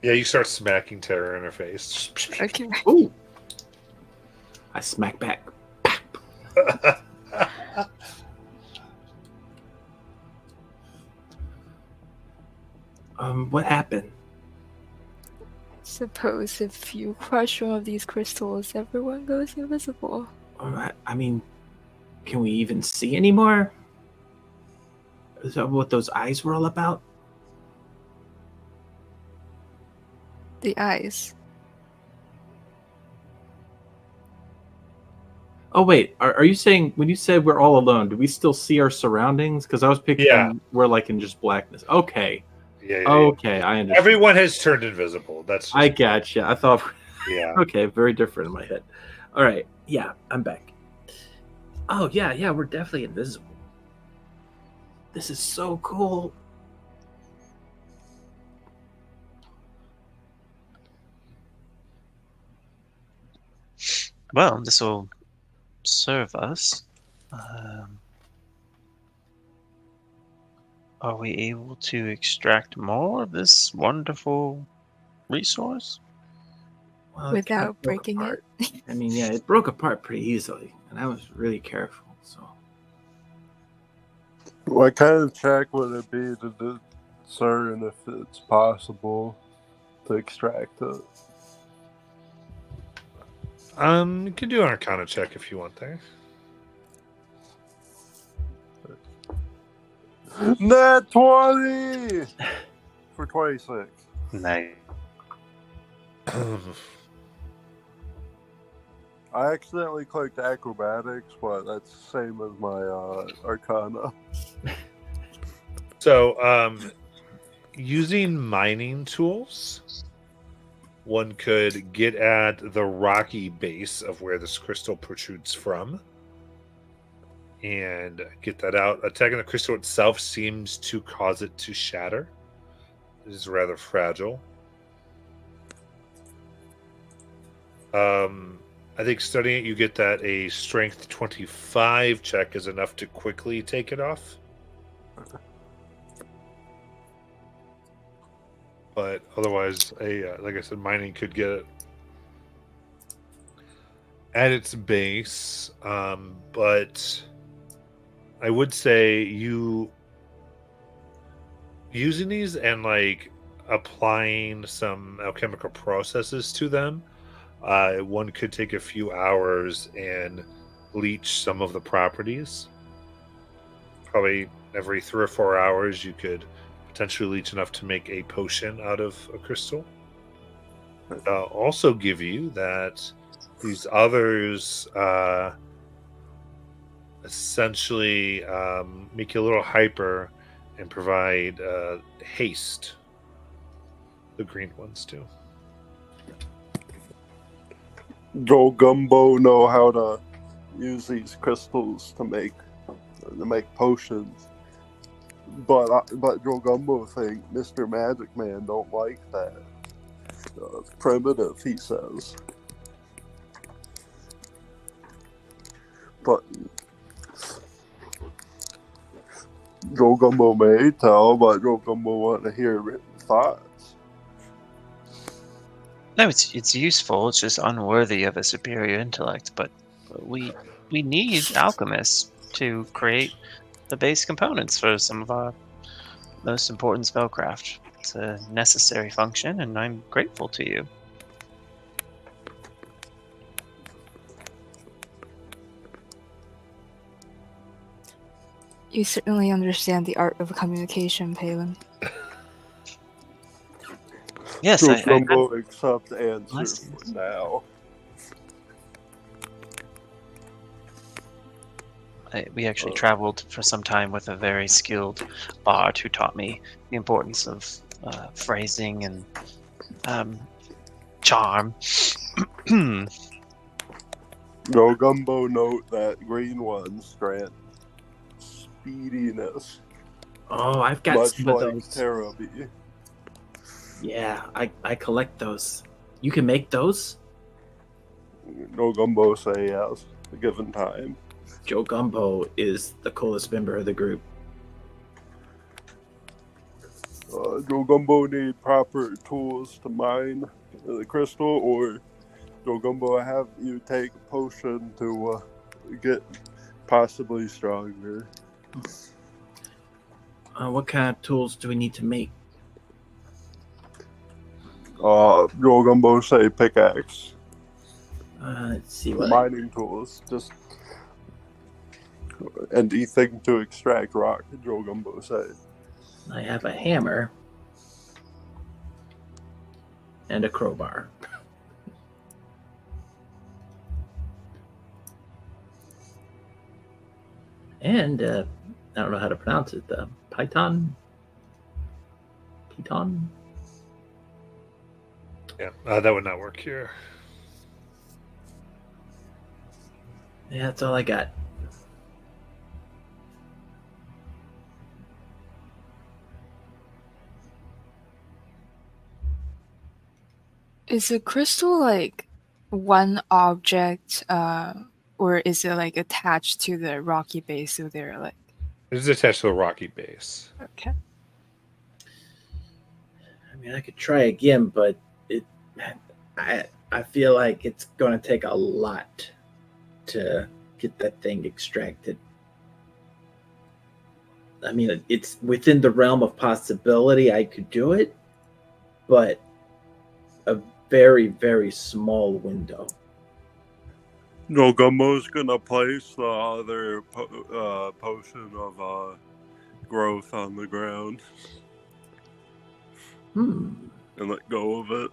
Yeah, you start smacking Tara in her face. Okay. Ooh! I smack back. What happened? Suppose if you crush one of these crystals, everyone goes invisible. I mean, can we even see anymore? Is that what those eyes were all about? The eyes. Oh wait, are you saying when you said we're all alone, do we still see our surroundings? Because I was picturing Yeah. we're like in just blackness. Okay, Yeah, okay, I understand. Everyone has turned invisible. That's just, I gotcha. I thought yeah. okay, very different in my head. All right, yeah, I'm back. Oh yeah, we're definitely invisible. This is so cool. Well, this will serve us. Are we able to extract more of this wonderful resource? Well, it kinda Without broke breaking apart. it. I mean, yeah, it broke apart pretty easily, and I was really careful. So What kind of check would it be to discern if it's possible to extract it? You can do an Arcana check if you want there. Nat 20 for 26. Nice. I accidentally clicked acrobatics, but that's the same as my Arcana. So, using mining tools, one could get at the rocky base of where this crystal protrudes from and get that out. Attacking the crystal itself seems to cause it to shatter. It is rather fragile. I think studying it, you get that a strength 25 check is enough to quickly take it off. But otherwise, like I said, mining could get it at its base. But I would say you using these and like applying some alchemical processes to them, one could take a few hours and leach some of the properties. Probably every 3 or 4 hours, you could potentially leach enough to make a potion out of a crystal. Also give you that these others essentially make you a little hyper and provide haste. The green ones do. Joe Gumbo know how to use these crystals to make potions. But Joe Gumbo think Mr. Magic Man don't like that. It's primitive, he says. But Joe Gumbo may tell, but Joe Gumbo want to hear written thoughts. No, it's useful. It's just unworthy of a superior intellect. But we need alchemists to create the base components for some of our most important spellcraft. It's a necessary function, and I'm grateful to you. You certainly understand the art of communication, Palin. Yes, Joe I Gumbo accept answer lessons. for now. We actually traveled for some time with a very skilled bard who taught me the importance of phrasing and charm. Joe Gumbo note that green ones grant speediness, Oh, I've got much some of like those. Terraby. Yeah, I collect those. You can make those? Joe Gumbo say yes, given time. Joe Gumbo is the coolest member of the group. Joe Gumbo need proper tools to mine the crystal, or Joe Gumbo have you take a potion to get possibly stronger. What kind of tools do we need to make? Joe Gumbo say pickaxe. Let's see what. Mining tools, just anything to extract rock. Joe Gumbo say. I have a hammer and a crowbar. And I don't know how to pronounce it. Python. Yeah, that would not work here. Yeah, that's all I got. Is a crystal like one object, or is it like attached to the rocky base? So they're like, It's attached to a rocky base. okay. I mean, I could try again, but I feel like it's going to take a lot to get that thing extracted. I mean, it's within the realm of possibility I could do it, but a very, very small window. Joe Gumbo's gonna place the other potion of growth on the ground and let go of it.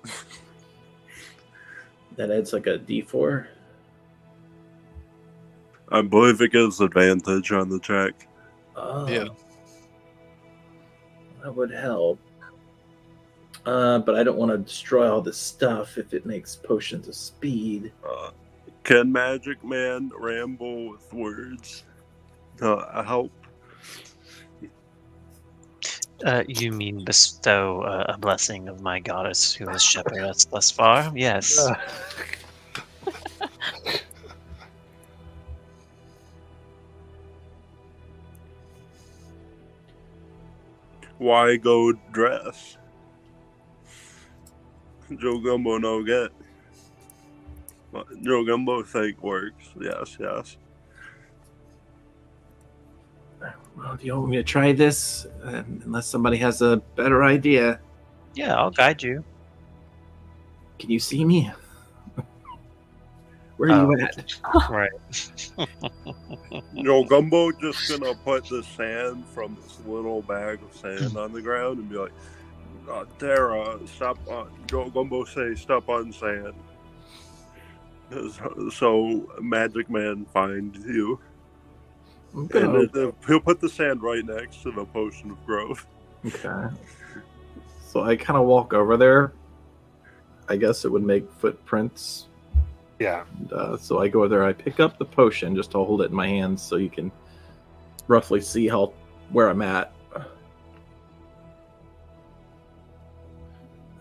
That adds like a D4. I believe it gives advantage on the check. Oh, Yeah. That would help. But I don't want to destroy all this stuff if it makes potions of speed. Can Magic Man ramble with words? Help. You mean bestow a blessing of my goddess who has shepherded us thus far? Yes. Why go dress? Joe Gumbo no get. Joe Gumbo think works. Yes. Well, do you want me to try this? Unless somebody has a better idea. Yeah, I'll guide you. Can you see me? Where are you at? Right. Joe Gumbo just gonna put the sand from this little bag of sand on the ground and be like, Tara, stop on. Joe Gumbo say, stop on sand. So Magic Man find you. Okay. And he'll put the sand right next to the potion of growth. Okay. So I kind of walk over there. I guess it would make footprints. Yeah. And, so I go there. I pick up the potion just to hold it in my hands so you can roughly see where I'm at.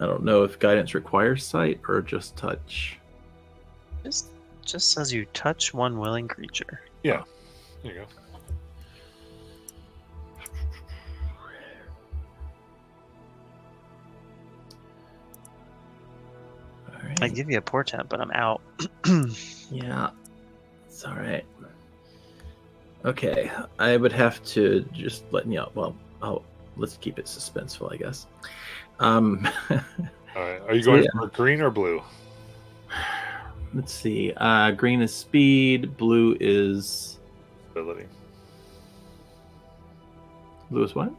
I don't know if guidance requires sight or just touch. Just says you touch one willing creature. Yeah. There you go. All right. I give you a portent, but I'm out. Yeah, it's all right. Okay, I would have to just let you know. Well, let's keep it suspenseful, I guess. All right. Are you So, going yeah. for green or blue? Let's see. Green is speed. Blue is Ability. what?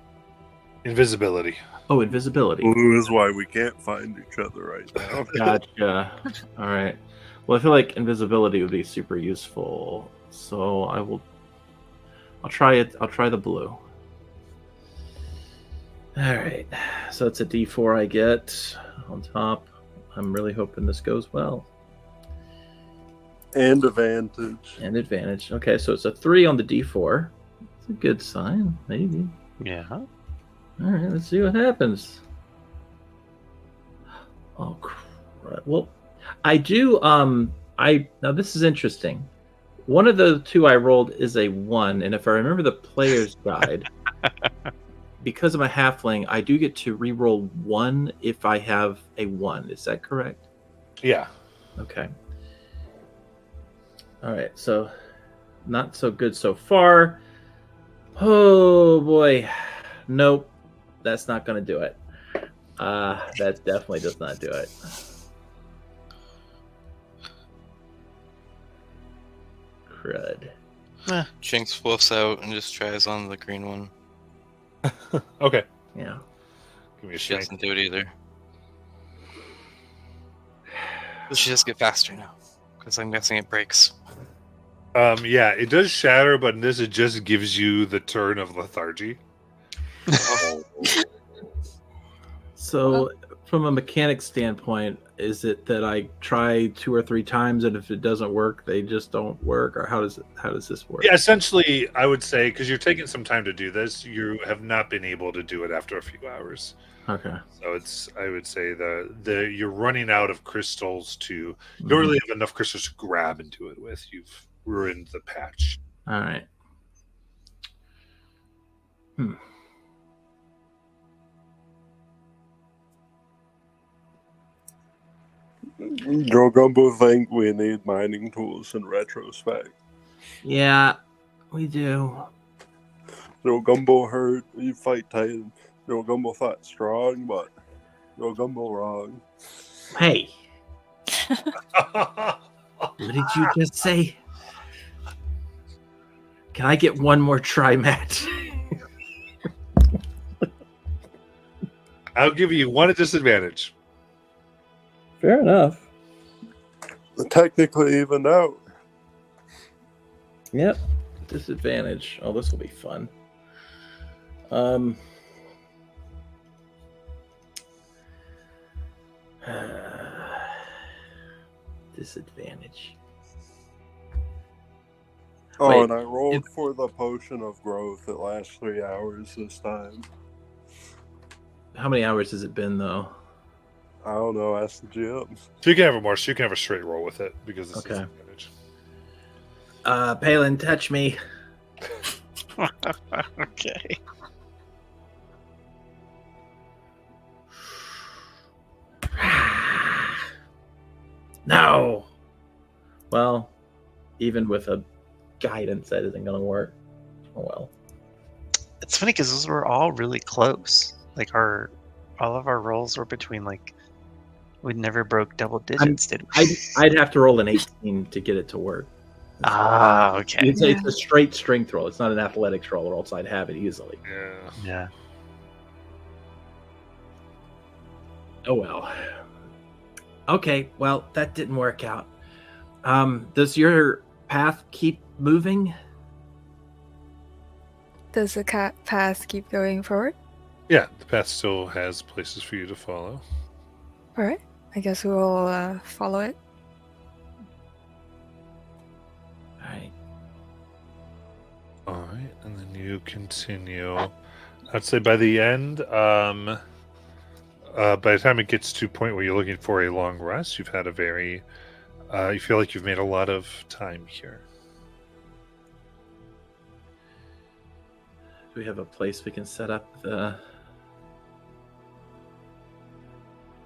Invisibility. Oh, invisibility. Blue is why we can't find each other right now. Gotcha. All right. Well, I feel like invisibility would be super useful, so I'll try it. I'll try the blue. All right. So it's a D4 I get on top. I'm really hoping this goes well. And advantage. And advantage. Okay, so it's a 3 on the D4. It's a good sign, maybe. Yeah. All right, let's see what happens. Oh, crap. Well, I do. Now this is interesting. One of the two I rolled is a 1, and if I remember the player's guide, because I'm a halfling, I do get to re-roll 1 if I have a 1. Is that correct? Yeah. Okay. All right, so not so good so far. Oh boy, nope, that's not going to do it. That definitely does not do it. Crud. Jinx fluffs out and just tries on the green one. Okay. Yeah. Give me a She strength. doesn't do it either. But she does get faster now. Because I'm guessing it breaks. Yeah, it does shatter, but in this it just gives you the turn of lethargy. So, from a mechanic standpoint, is it that I try 2 or 3 times, and if it doesn't work, they just don't work, or how does this work? Yeah, essentially, I would say because you're taking some time to do this, you have not been able to do it after a few hours. Okay. So I would say the you're running out of crystals to. You don't really have enough crystals to grab and do it with. You've ruined the patch. All right. Joe Gumbo think we need mining tools in retrospect. Yeah, we do. Joe Gumbo heard you fight Titan. Joe Gumbo fought strong, but Joe Gumbo wrong. Hey, what did you just say? Can I get one more try, Matt? I'll give you one at disadvantage. Fair enough. Technically even out. Yep. Disadvantage. Oh, this will be fun. Disadvantage. Oh, Wait, and I rolled for the potion of growth. It lasts 3 hours this time. How many hours has it been, though? I don't know. Ask the GM. So you can have a more. So you can have a straight roll with it because it's Okay. disadvantage. Palin, touch me. Okay. No. Well, even with a guidance, that isn't going to work. Oh well. It's funny because those were all really close. Like all of our rolls were between like we never broke double digits, did we? I'd have to roll an 18 to get it to work. Ah, okay. It's a straight strength roll. It's not an athletics roll, or else I'd have it easily. Yeah. Yeah. Oh well. Okay, well that didn't work out. Does your path keep moving? Does the path keep going forward? Yeah, the path still has places for you to follow. All right. I guess we'll follow it. All right. All right, and then you continue. I'd say by the end, by the time it gets to a point where you're looking for a long rest, you've had a very, you feel like you've made a lot of time here. Do we have a place we can set up our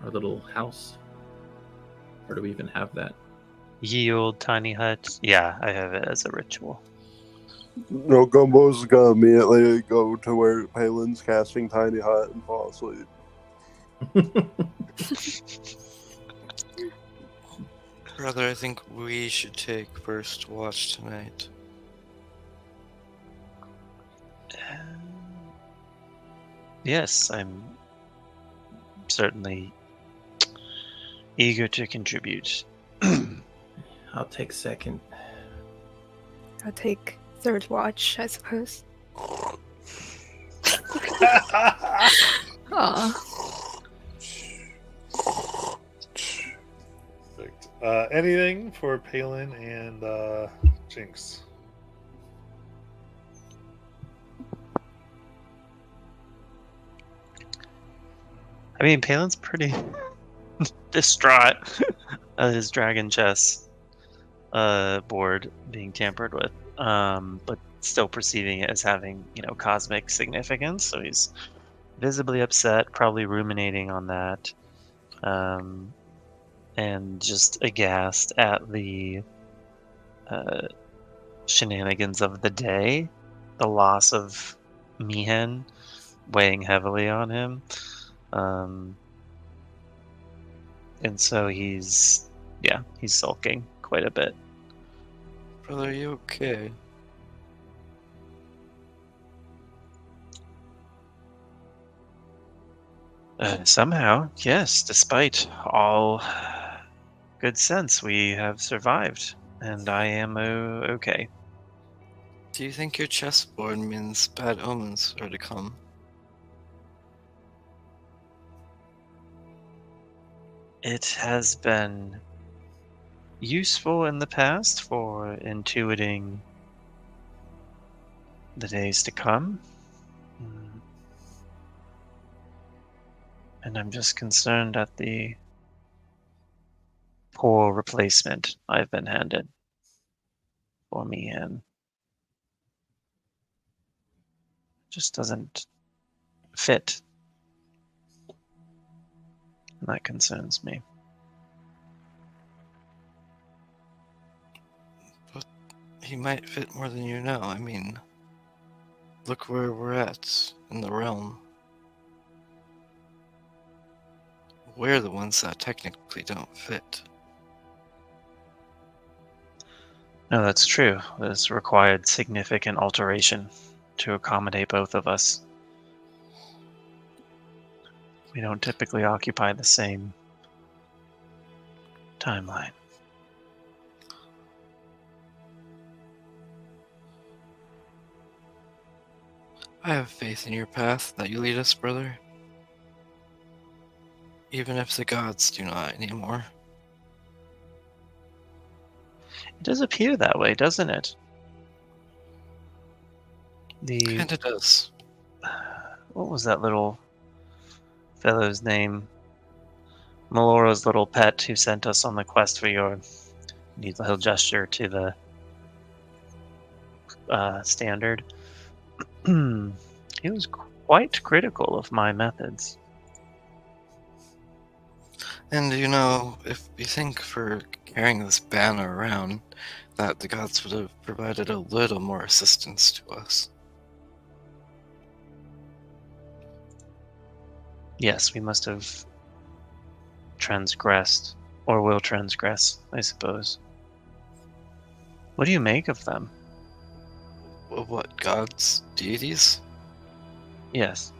little house? Or do we even have that? Ye old tiny hut. Yeah, I have it as a ritual. No, Gumbo's gonna immediately go to where Palin's casting Tiny Hut and fall asleep. Brother, I think we should take first watch tonight. Yes, I'm certainly eager to contribute. I'll take second. I'll take third watch, I suppose. Aw. Perfect. Anything for Palin and Jinx? I mean, Palin's pretty distraught at his dragon chess board being tampered with, but still perceiving it as having, cosmic significance. So he's visibly upset, probably ruminating on that, and just aghast at the shenanigans of the day, the loss of Mihen weighing heavily on him. And so he's sulking quite a bit. Brother, are you okay? Somehow, yes, despite all good sense, we have survived, and I am okay. Do you think your chessboard means bad omens are to come? It has been useful in the past for intuiting the days to come. And I'm just concerned at the poor replacement I've been handed for me, and just doesn't fit. And that concerns me. But he might fit more than you know. I mean, look where we're at in the realm. We're the ones that technically don't fit. No, that's true. This required significant alteration to accommodate both of us. We don't typically occupy the same timeline. I have faith in your path that you lead us, brother. Even if the gods do not anymore. It does appear that way, doesn't it? Kinda does. What was that little fellow's name? Melora's little pet who sent us on the quest for your... He'll gesture to the standard. He was quite critical of my methods. And if you think for carrying this banner around, that the gods would have provided a little more assistance to us. Yes, we must have transgressed, or will transgress, I suppose. What do you make of them? What, gods? Deities? Yes.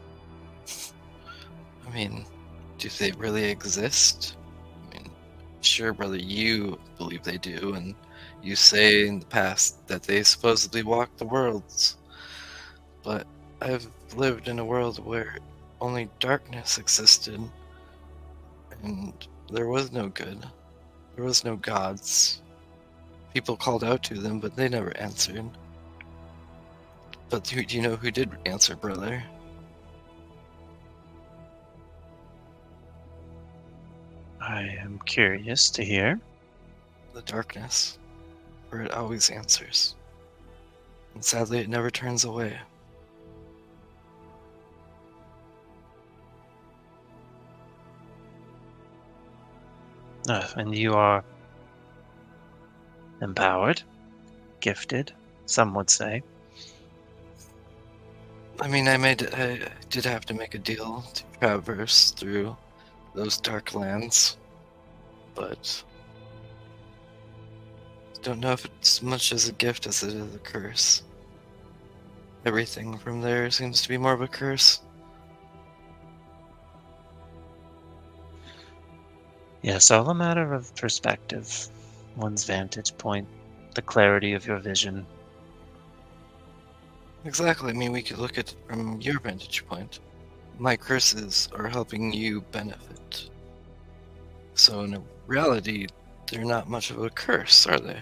I mean, do they really exist? I mean, sure, brother, you believe they do, and you say in the past that they supposedly walk the worlds. But I've lived in a world where only darkness existed, and there was no good. There was no gods. People called out to them, but they never answered. But do you know who did answer, brother? Curious to hear. The darkness, where it always answers. And sadly, it never turns away. And you are empowered, gifted, some would say. I mean, I did have to make a deal to traverse through those dark lands, but I don't know if it's much as a gift as it is a curse. Everything from there seems to be more of a curse. Yes, all a matter of perspective, one's vantage point, the clarity of your vision. Exactly. I mean, we could look at it from your vantage point. My curses are helping you benefit. So in reality, they're not much of a curse, are they?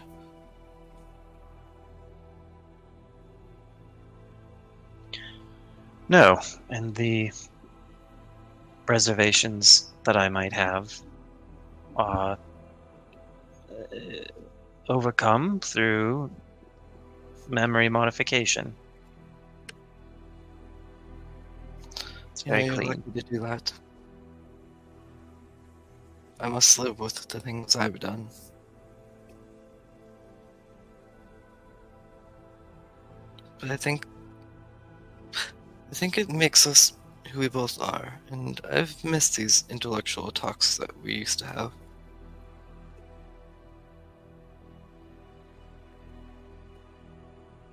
No, and the reservations that I might have are overcome through memory modification. It's very You're clean. lucky to do that. I must live with the things I've done. But I think it makes us who we both are, and I've missed these intellectual talks that we used to have.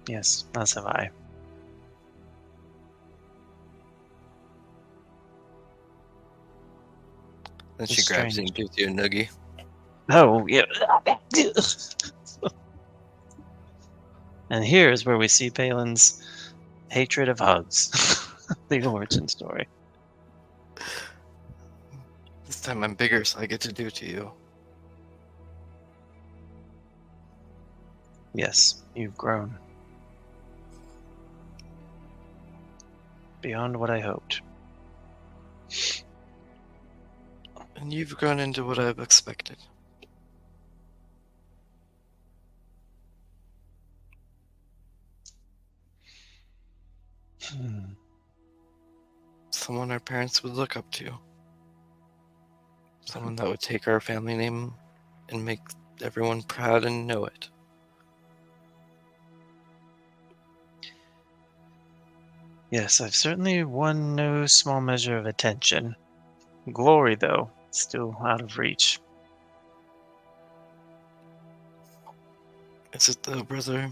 Yes, as have I. Then she It's grabs you strange. and gives you a noogie. Oh, yeah. And here is where we see Palin's hatred of hugs. The origin story. This time I'm bigger, so I get to do it to you. Yes, you've grown. Beyond what I hoped. And you've grown into what I've expected. Someone our parents would look up to. Someone that would take our family name and make everyone proud and know it. Yes, I've certainly won no small measure of attention. Glory, though, still out of reach. Is it though, brother?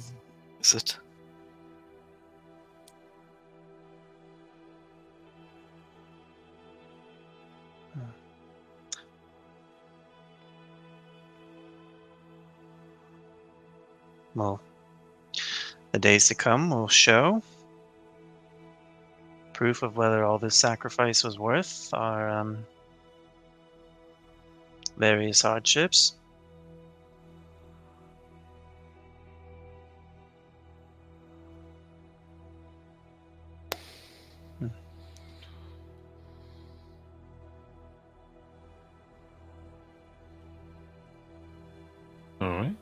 Is it? Well, the days to come will show proof of whether all this sacrifice was worth our various hardships. All right.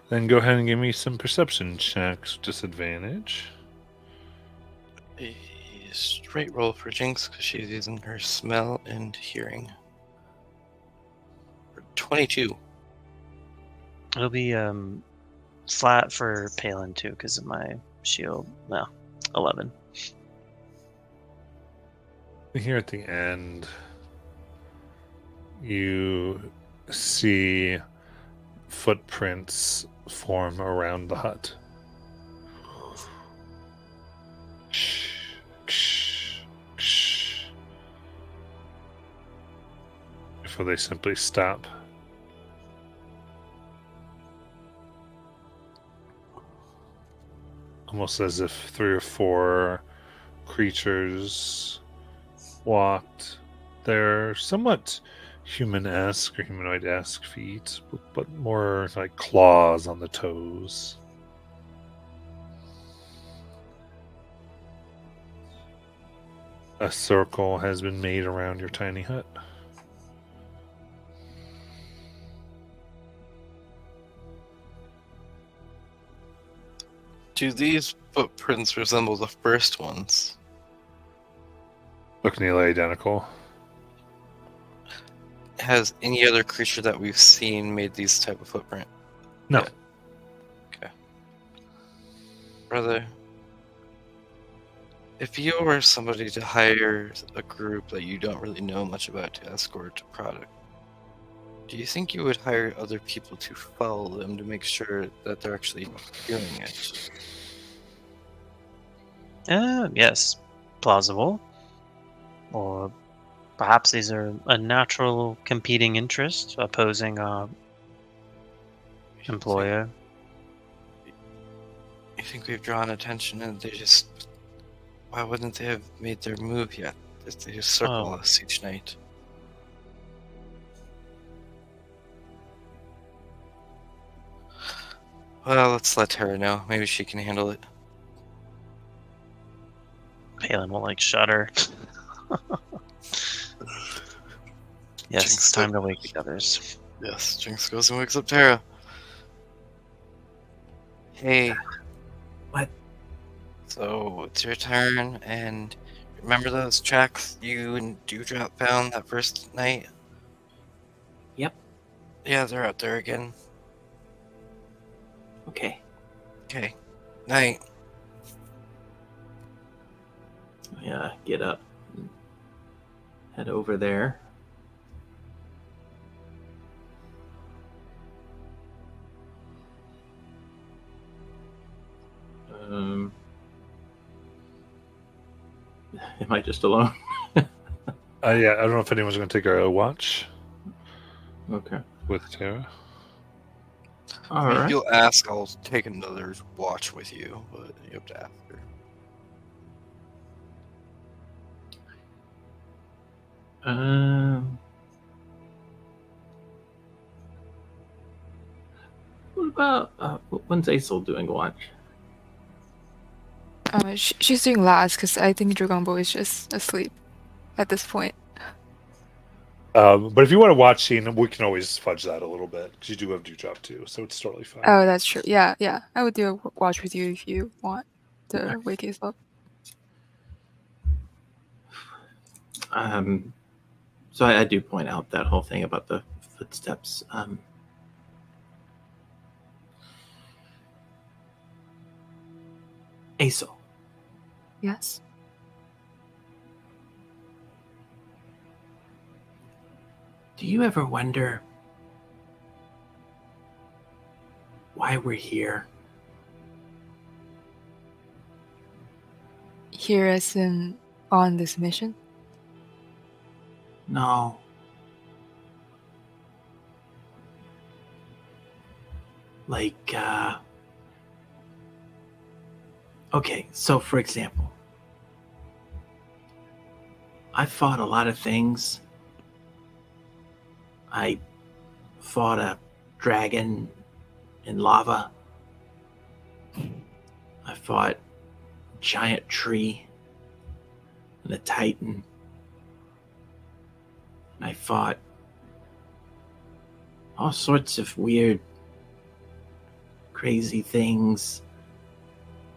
Then go ahead and give me some perception checks. Disadvantage. A straight roll for Jinx because she's using her smell and hearing. 22. It'll be flat for Palin too because of my shield. No, 11. Here at the end, you see footprints form around the hut. Before they simply stop. Almost as if 3 or 4 creatures walked their somewhat human-esque or humanoid-esque feet, but more like claws on the toes. A circle has been made around your tiny hut. Do these footprints resemble the first ones? Look nearly identical. Has any other creature that we've seen made these type of footprint? No. Yeah. Okay. Brother, if you were somebody to hire a group that you don't really know much about to escort a product, do you think you would hire other people to follow them to make sure that they're actually doing it? Yes, plausible. Or perhaps these are a natural competing interest opposing a employer. You think we've drawn attention and they just... Why wouldn't they have made their move yet? If they just circle Oh. us each night? Well, let's let Tara know. Maybe she can handle it. Palin will like shudder. Yes, Jinx it's time it. to wake the others. Yes, Jinx goes and wakes up Tara. Hey. What? So, it's your turn, and remember those tracks you and Dewdrop found that first night? Yep. Yeah, they're out there again. Okay. Okay. Night. Yeah, get up. And head over there. Am I just alone? Yeah, I don't know if anyone's going to take a watch Okay. with Tara. All If right. you'll ask, I'll take another watch with you, but you have to ask her. What about when's Aesol doing watch? She's doing last because I think Dragombo is just asleep at this point. But if you want to watch scene, we can always fudge that a little bit because you do have Dewdrop too, so it's totally fine. Oh, that's true. Yeah, yeah. I would do a watch with you if you want to wake us up. So I do point out that whole thing about the footsteps. Aesol, Yes. do you ever wonder why we're here? Here as in on this mission? No. Like, okay, so for example, I fought a lot of things. I fought a dragon in lava. I fought a giant tree and a titan. And I fought all sorts of weird, crazy things.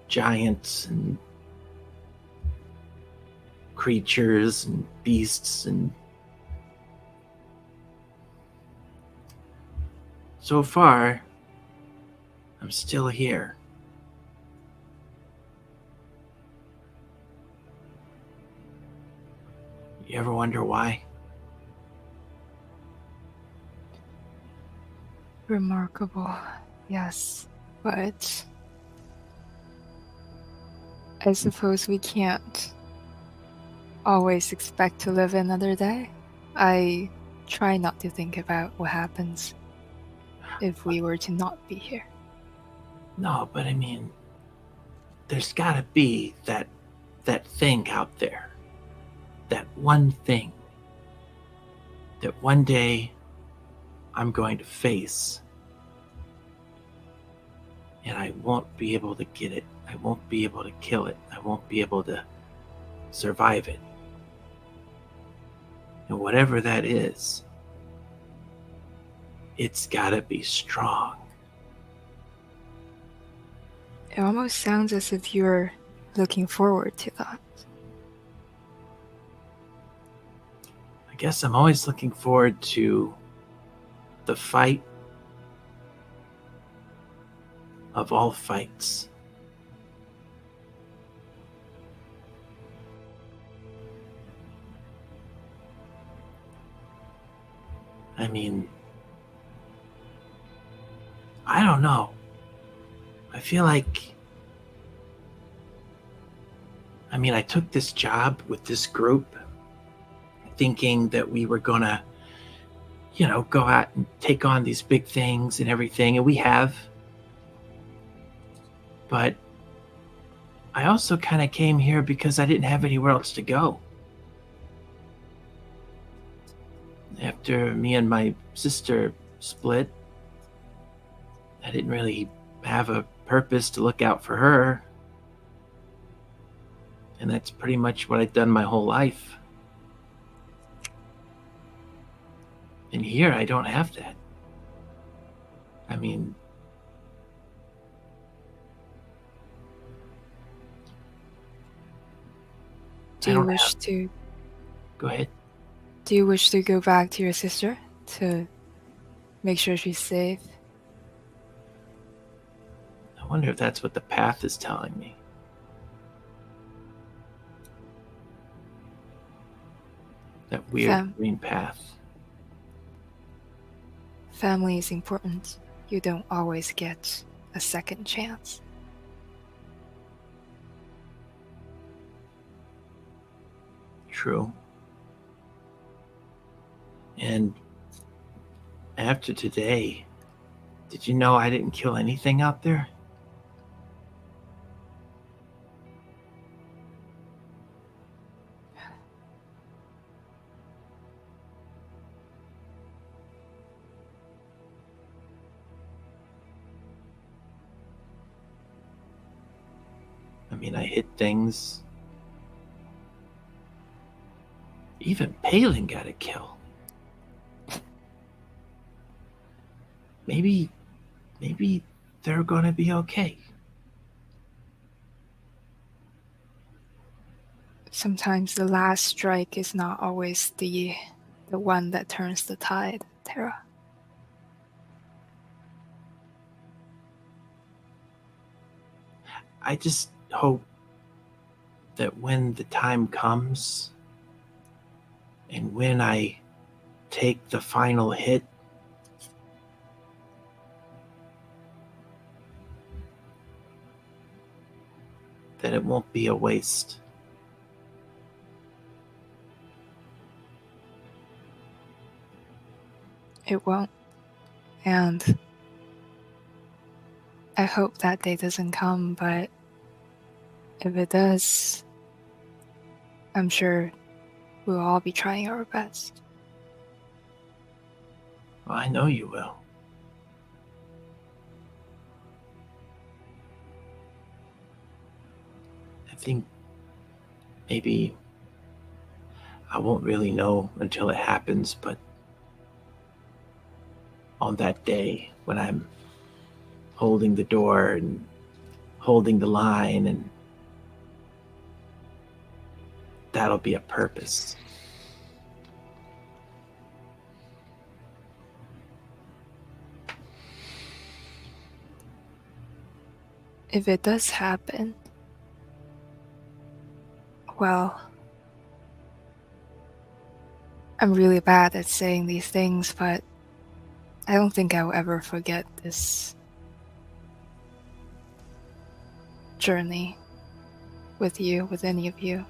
Giants and creatures and beasts, and so far I'm still here. You ever wonder why? Remarkable. Yes. But I suppose we can't always expect to live another day. I try not to think about what happens if we were to not be here. No, but I mean, there's gotta be that thing out there. That one thing that one day I'm going to face. And I won't be able to get it. I won't be able to kill it. I won't be able to survive it. And whatever that is, it's gotta be strong. It almost sounds as if you're looking forward to that. I guess I'm always looking forward to the fight of all fights. I mean, I don't know. I feel like, I took this job with this group thinking that we were gonna, go out and take on these big things and everything, and we have. But I also kind of came here because I didn't have anywhere else to go. After me and my sister split, I didn't really have a purpose to look out for her. And that's pretty much what I've done my whole life. And here I don't have that. I mean, Do I you don't wish have- to Go ahead. do you wish to go back to your sister to make sure she's safe? I wonder if that's what the path is telling me. That weird Fam- green path. Family is important. You don't always get a second chance. True. And after today, did you know I didn't kill anything out there? I hit things. Even Palin got a kill. Maybe they're gonna be okay. Sometimes the last strike is not always the one that turns the tide, Tara. I just hope that when the time comes and when I take the final hit, that it won't be a waste. It won't. And I hope that day doesn't come, but if it does, I'm sure we'll all be trying our best. Well, I know you will. I think maybe I won't really know until it happens, but on that day when I'm holding the door and holding the line, and that'll be a purpose. If it does happen, well, I'm really bad at saying these things, but I don't think I'll ever forget this journey with you, with any of you.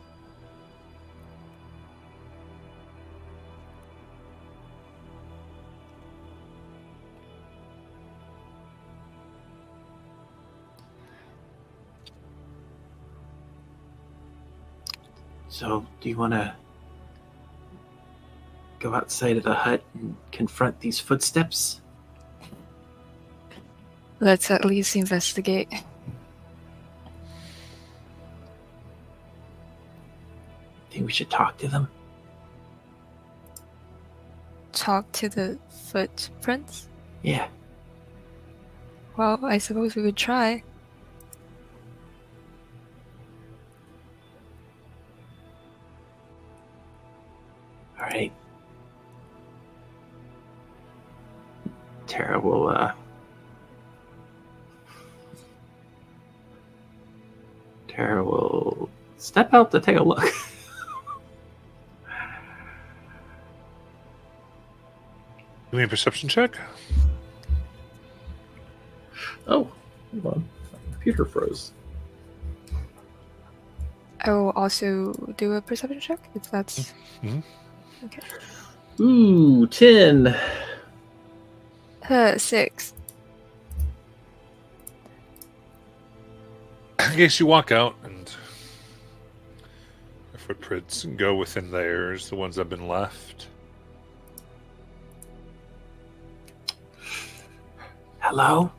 So, do you want to go outside of the hut and confront these footsteps? Let's at least investigate. Think we should talk to them? Talk to the footprints? Yeah. Well, I suppose we could try. Tara will step out to take a look. Give me a perception check. Oh, hold on. My computer froze. I will also do a perception check if that's Mhm. okay. Ooh, 10. 6. I guess you walk out and the footprints go within theirs, the ones that have been left. Hello?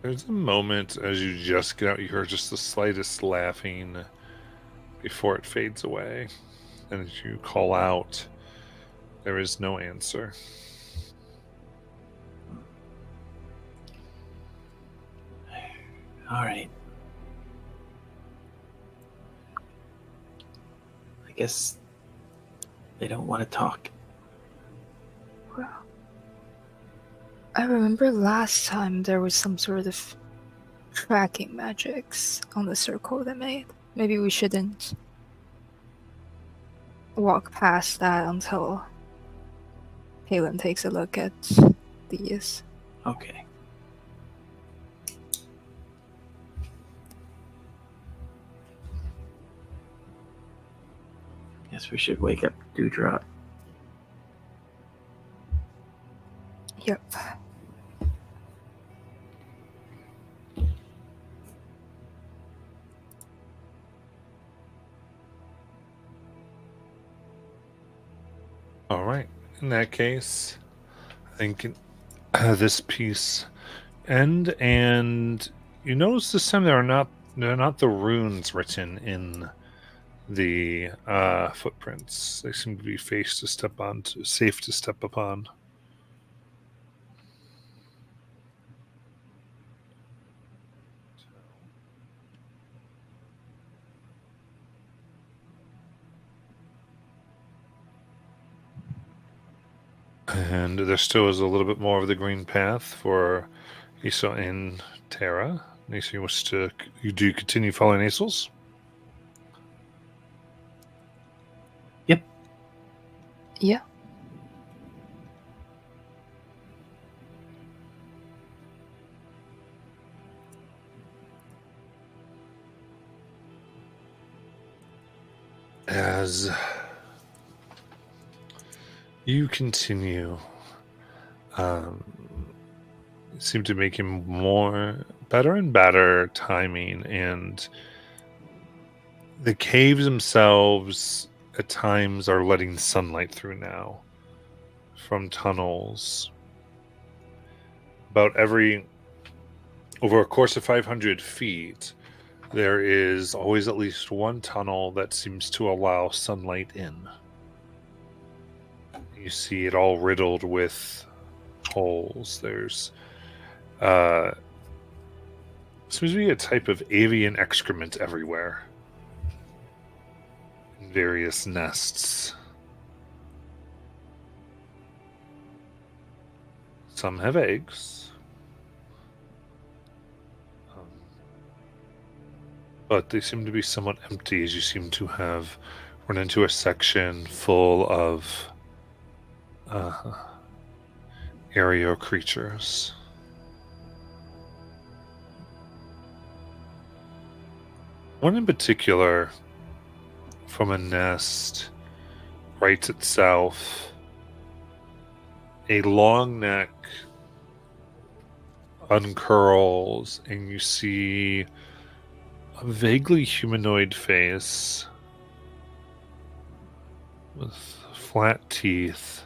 There's a moment as you just get out, you hear just the slightest laughing before it fades away. And as you call out, there is no answer. All right. I guess they don't want to talk. Well, I remember last time there was some sort of tracking magics on the circle they made. Maybe we shouldn't walk past that until Halen takes a look at these. Okay. Guess we should wake up Dewdrop. Yep. All right. In that case, I think this piece end, and you notice this time they're not the runes written in the footprints. They seem to be safe to step upon. And there still is a little bit more of the green path for Isa and Tara. Isa, you do continue following Aesels? Yeah. As you continue, it seemed to make him better and better timing, and the caves themselves at times are letting sunlight through now from tunnels. Over a course of 500 feet, there is always at least one tunnel that seems to allow sunlight in. You see it all riddled with holes. There's seems to be a type of avian excrement everywhere. In various nests. Some have eggs. But they seem to be somewhat empty, as you seem to have run into a section full of aerial creatures. One in particular, from a nest, right itself, a long neck uncurls, and you see a vaguely humanoid face with flat teeth.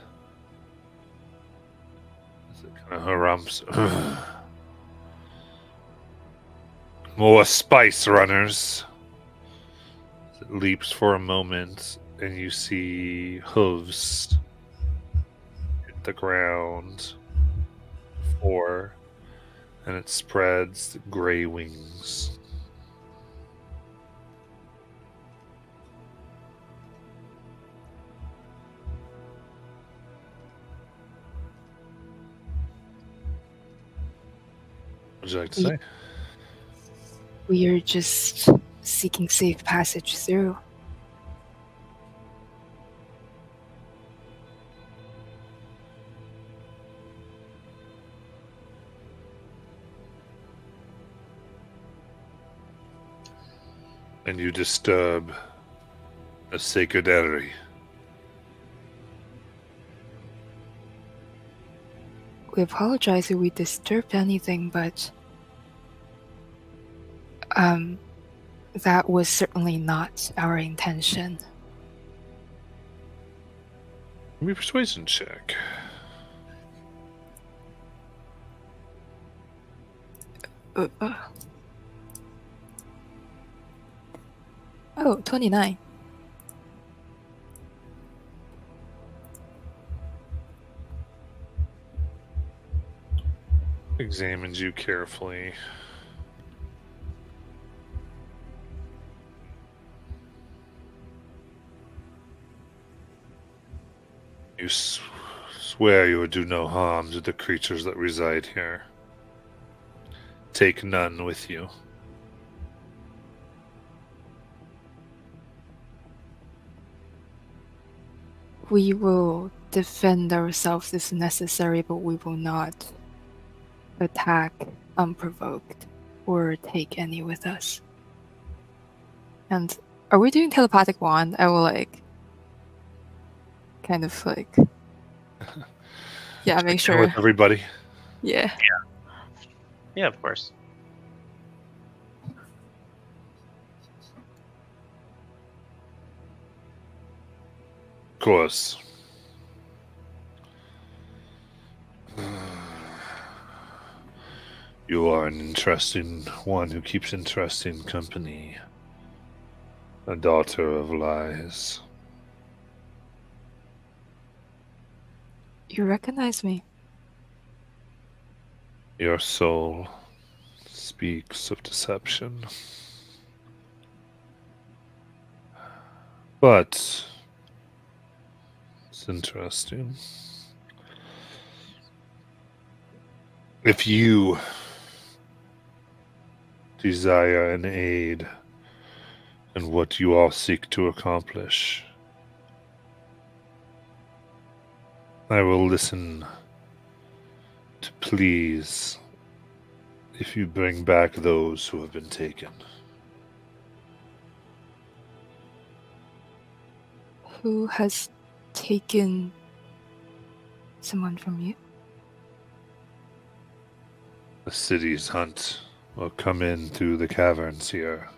As it kind of harumps. More spice runners. As it leaps for a moment, and you see hooves hit the ground. 4, and it spreads gray wings. Would you like to Ye- say? We are just seeking safe passage through. And you disturb a sacred area. We apologize if we disturbed anything, but that was certainly not our intention. Give me a persuasion check. Oh, 29. Examines you carefully. You swear you would do no harm to the creatures that reside here. Take none with you. We will defend ourselves if necessary, but we will not attack unprovoked or take any with us. And are we doing telepathic wand? I will kind of yeah, make Check in with sure. everybody. Yeah. Yeah, of course. Of course. You are an interesting one who keeps interesting company. A daughter of lies. You recognize me? Your soul speaks of deception. But it's interesting. If you desire an aid in what you all seek to accomplish, I will listen to please if you bring back those who have been taken. Who has taken someone from you? The city's hunt will come in through the caverns here.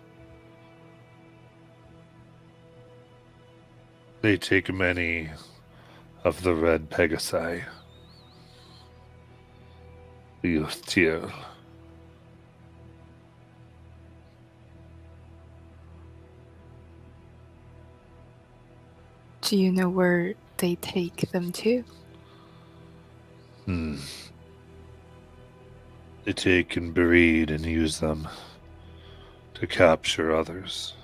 They take many of the red Pegasi. The Uthtir. Do you know where they take them to? They take and breed and use them to capture others.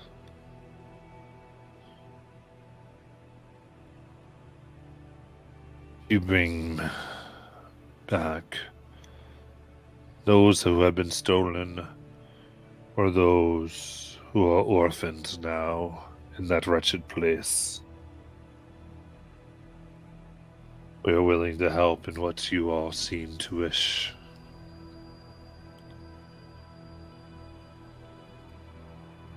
You bring back those who have been stolen, or those who are orphans now in that wretched place. We are willing to help in what you all seem to wish.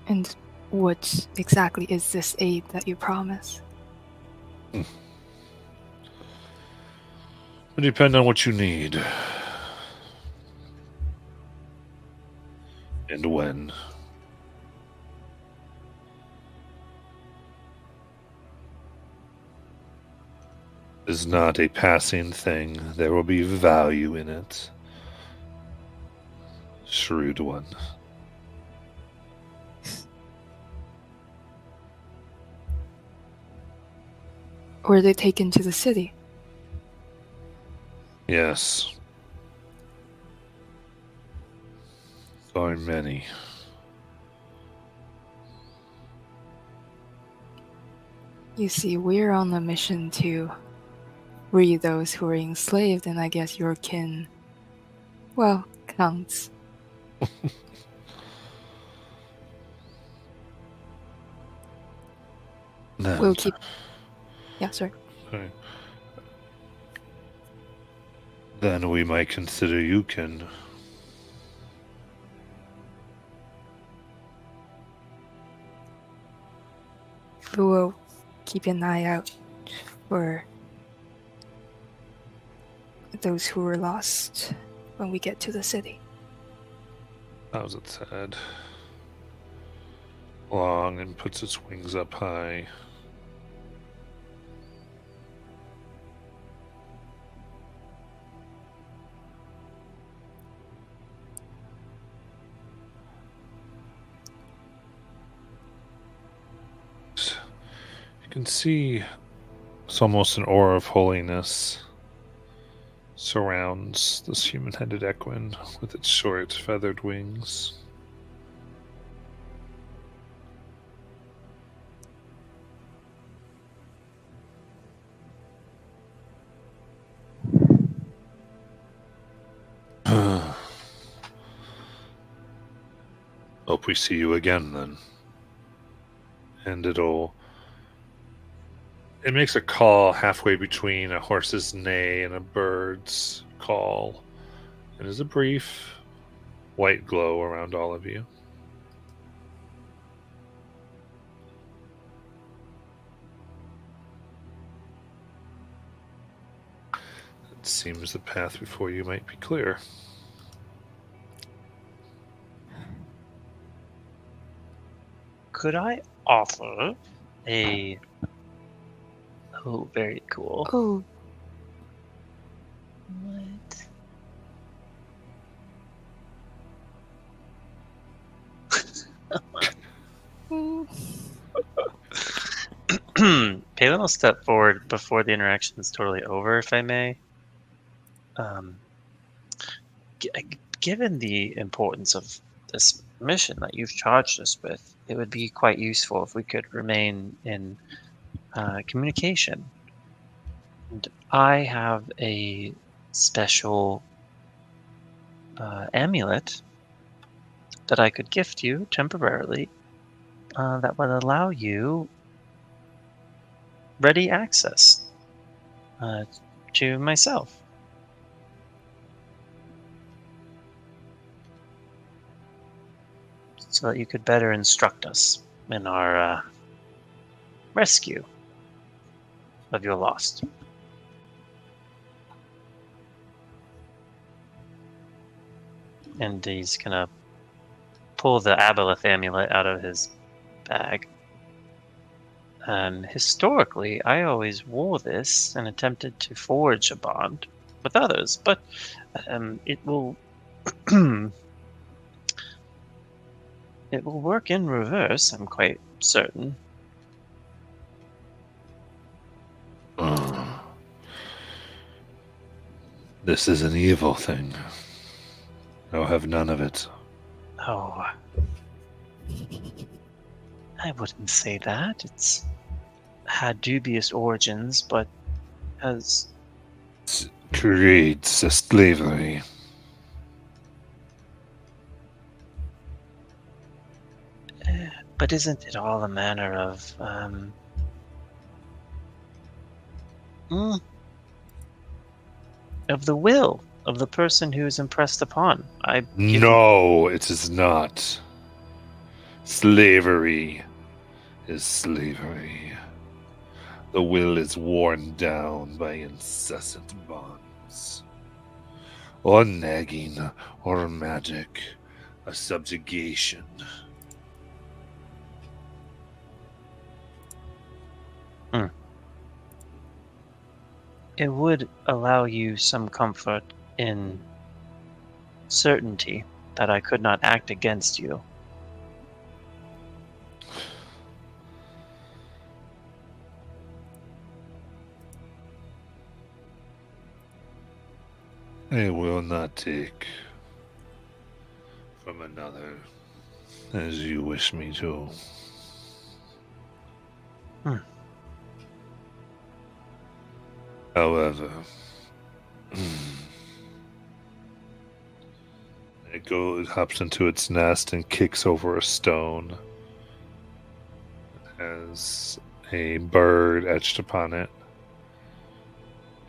And what exactly is this aid that you promise? It depends on what you need. And when. It is not a passing thing. There will be value in it. Shrewd one. Were they taken to the city? Yes. So many. You see, we're on a mission to free those who are enslaved, and I guess your kin, well, counts Then, We'll keep. Yeah, sorry. okay. Then we might consider you can. We will keep an eye out for those who were lost when we get to the city. Bows its head long and puts its wings up high. You can see it's almost an aura of holiness surrounds this human-headed equine with its short feathered wings. Hope we see you again then. And it makes a call halfway between a horse's neigh and a bird's call. It is a brief white glow around all of you. It seems the path before you might be clear. Could I offer a... Oh, very cool. Oh, What? Palin will step forward before the interaction is totally over, if I may. Given the importance of this mission that you've charged us with, it would be quite useful if we could remain in communication. And I have a special amulet that I could gift you temporarily that would allow you ready access to myself. So that you could better instruct us in our rescue of your lost. And he's gonna pull the Aboleth amulet out of his bag. Historically, I always wore this and attempted to forge a bond with others, but it will it will work in reverse, I'm quite certain. This is an evil thing. I'll have none of it. Oh, I wouldn't say that. It's had dubious origins, but has... It creates a slavery. But isn't it all a manner of, of the will of the person who is impressed upon? No, it is not. Slavery is slavery. The will is worn down by incessant bonds. Or nagging, or magic, a subjugation. It would allow you some comfort in certainty that I could not act against you. I will not take from another as you wish me to. However, I It hops into its nest and kicks over a stone. It has a bird etched upon it.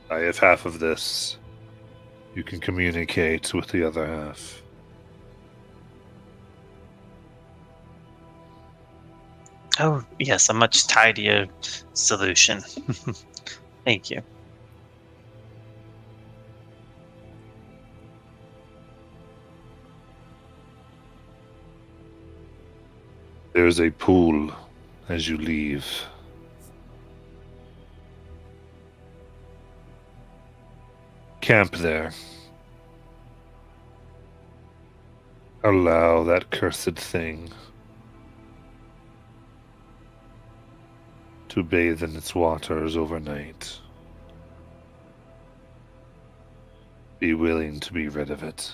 I have half of this. You can communicate with the other half. Oh, yes, a much tidier solution. Thank you. There's a pool as you leave. Camp there. Allow that cursed thing to bathe in its waters overnight. Be willing to be rid of it.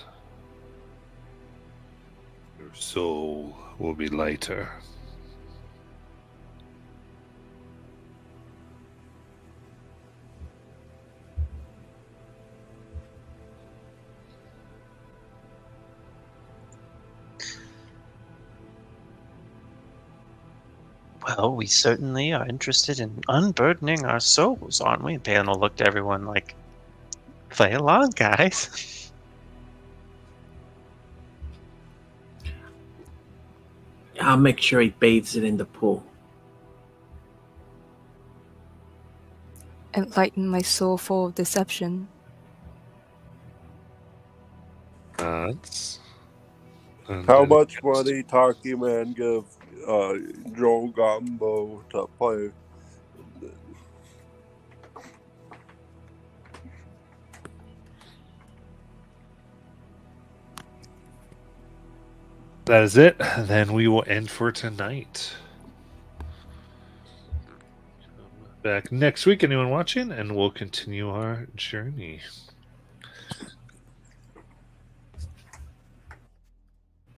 Your soul will be lighter. Well, we certainly are interested in unburdening our souls, aren't we? Palin will look to everyone like, play along, guys. I'll make sure he bathes it in the pool. Enlighten my soul full of deception. That's... How much money Taki Man give Joe Gumbo to play? That is it. Then we will end for tonight. Come back next week, anyone watching, and we'll continue our journey.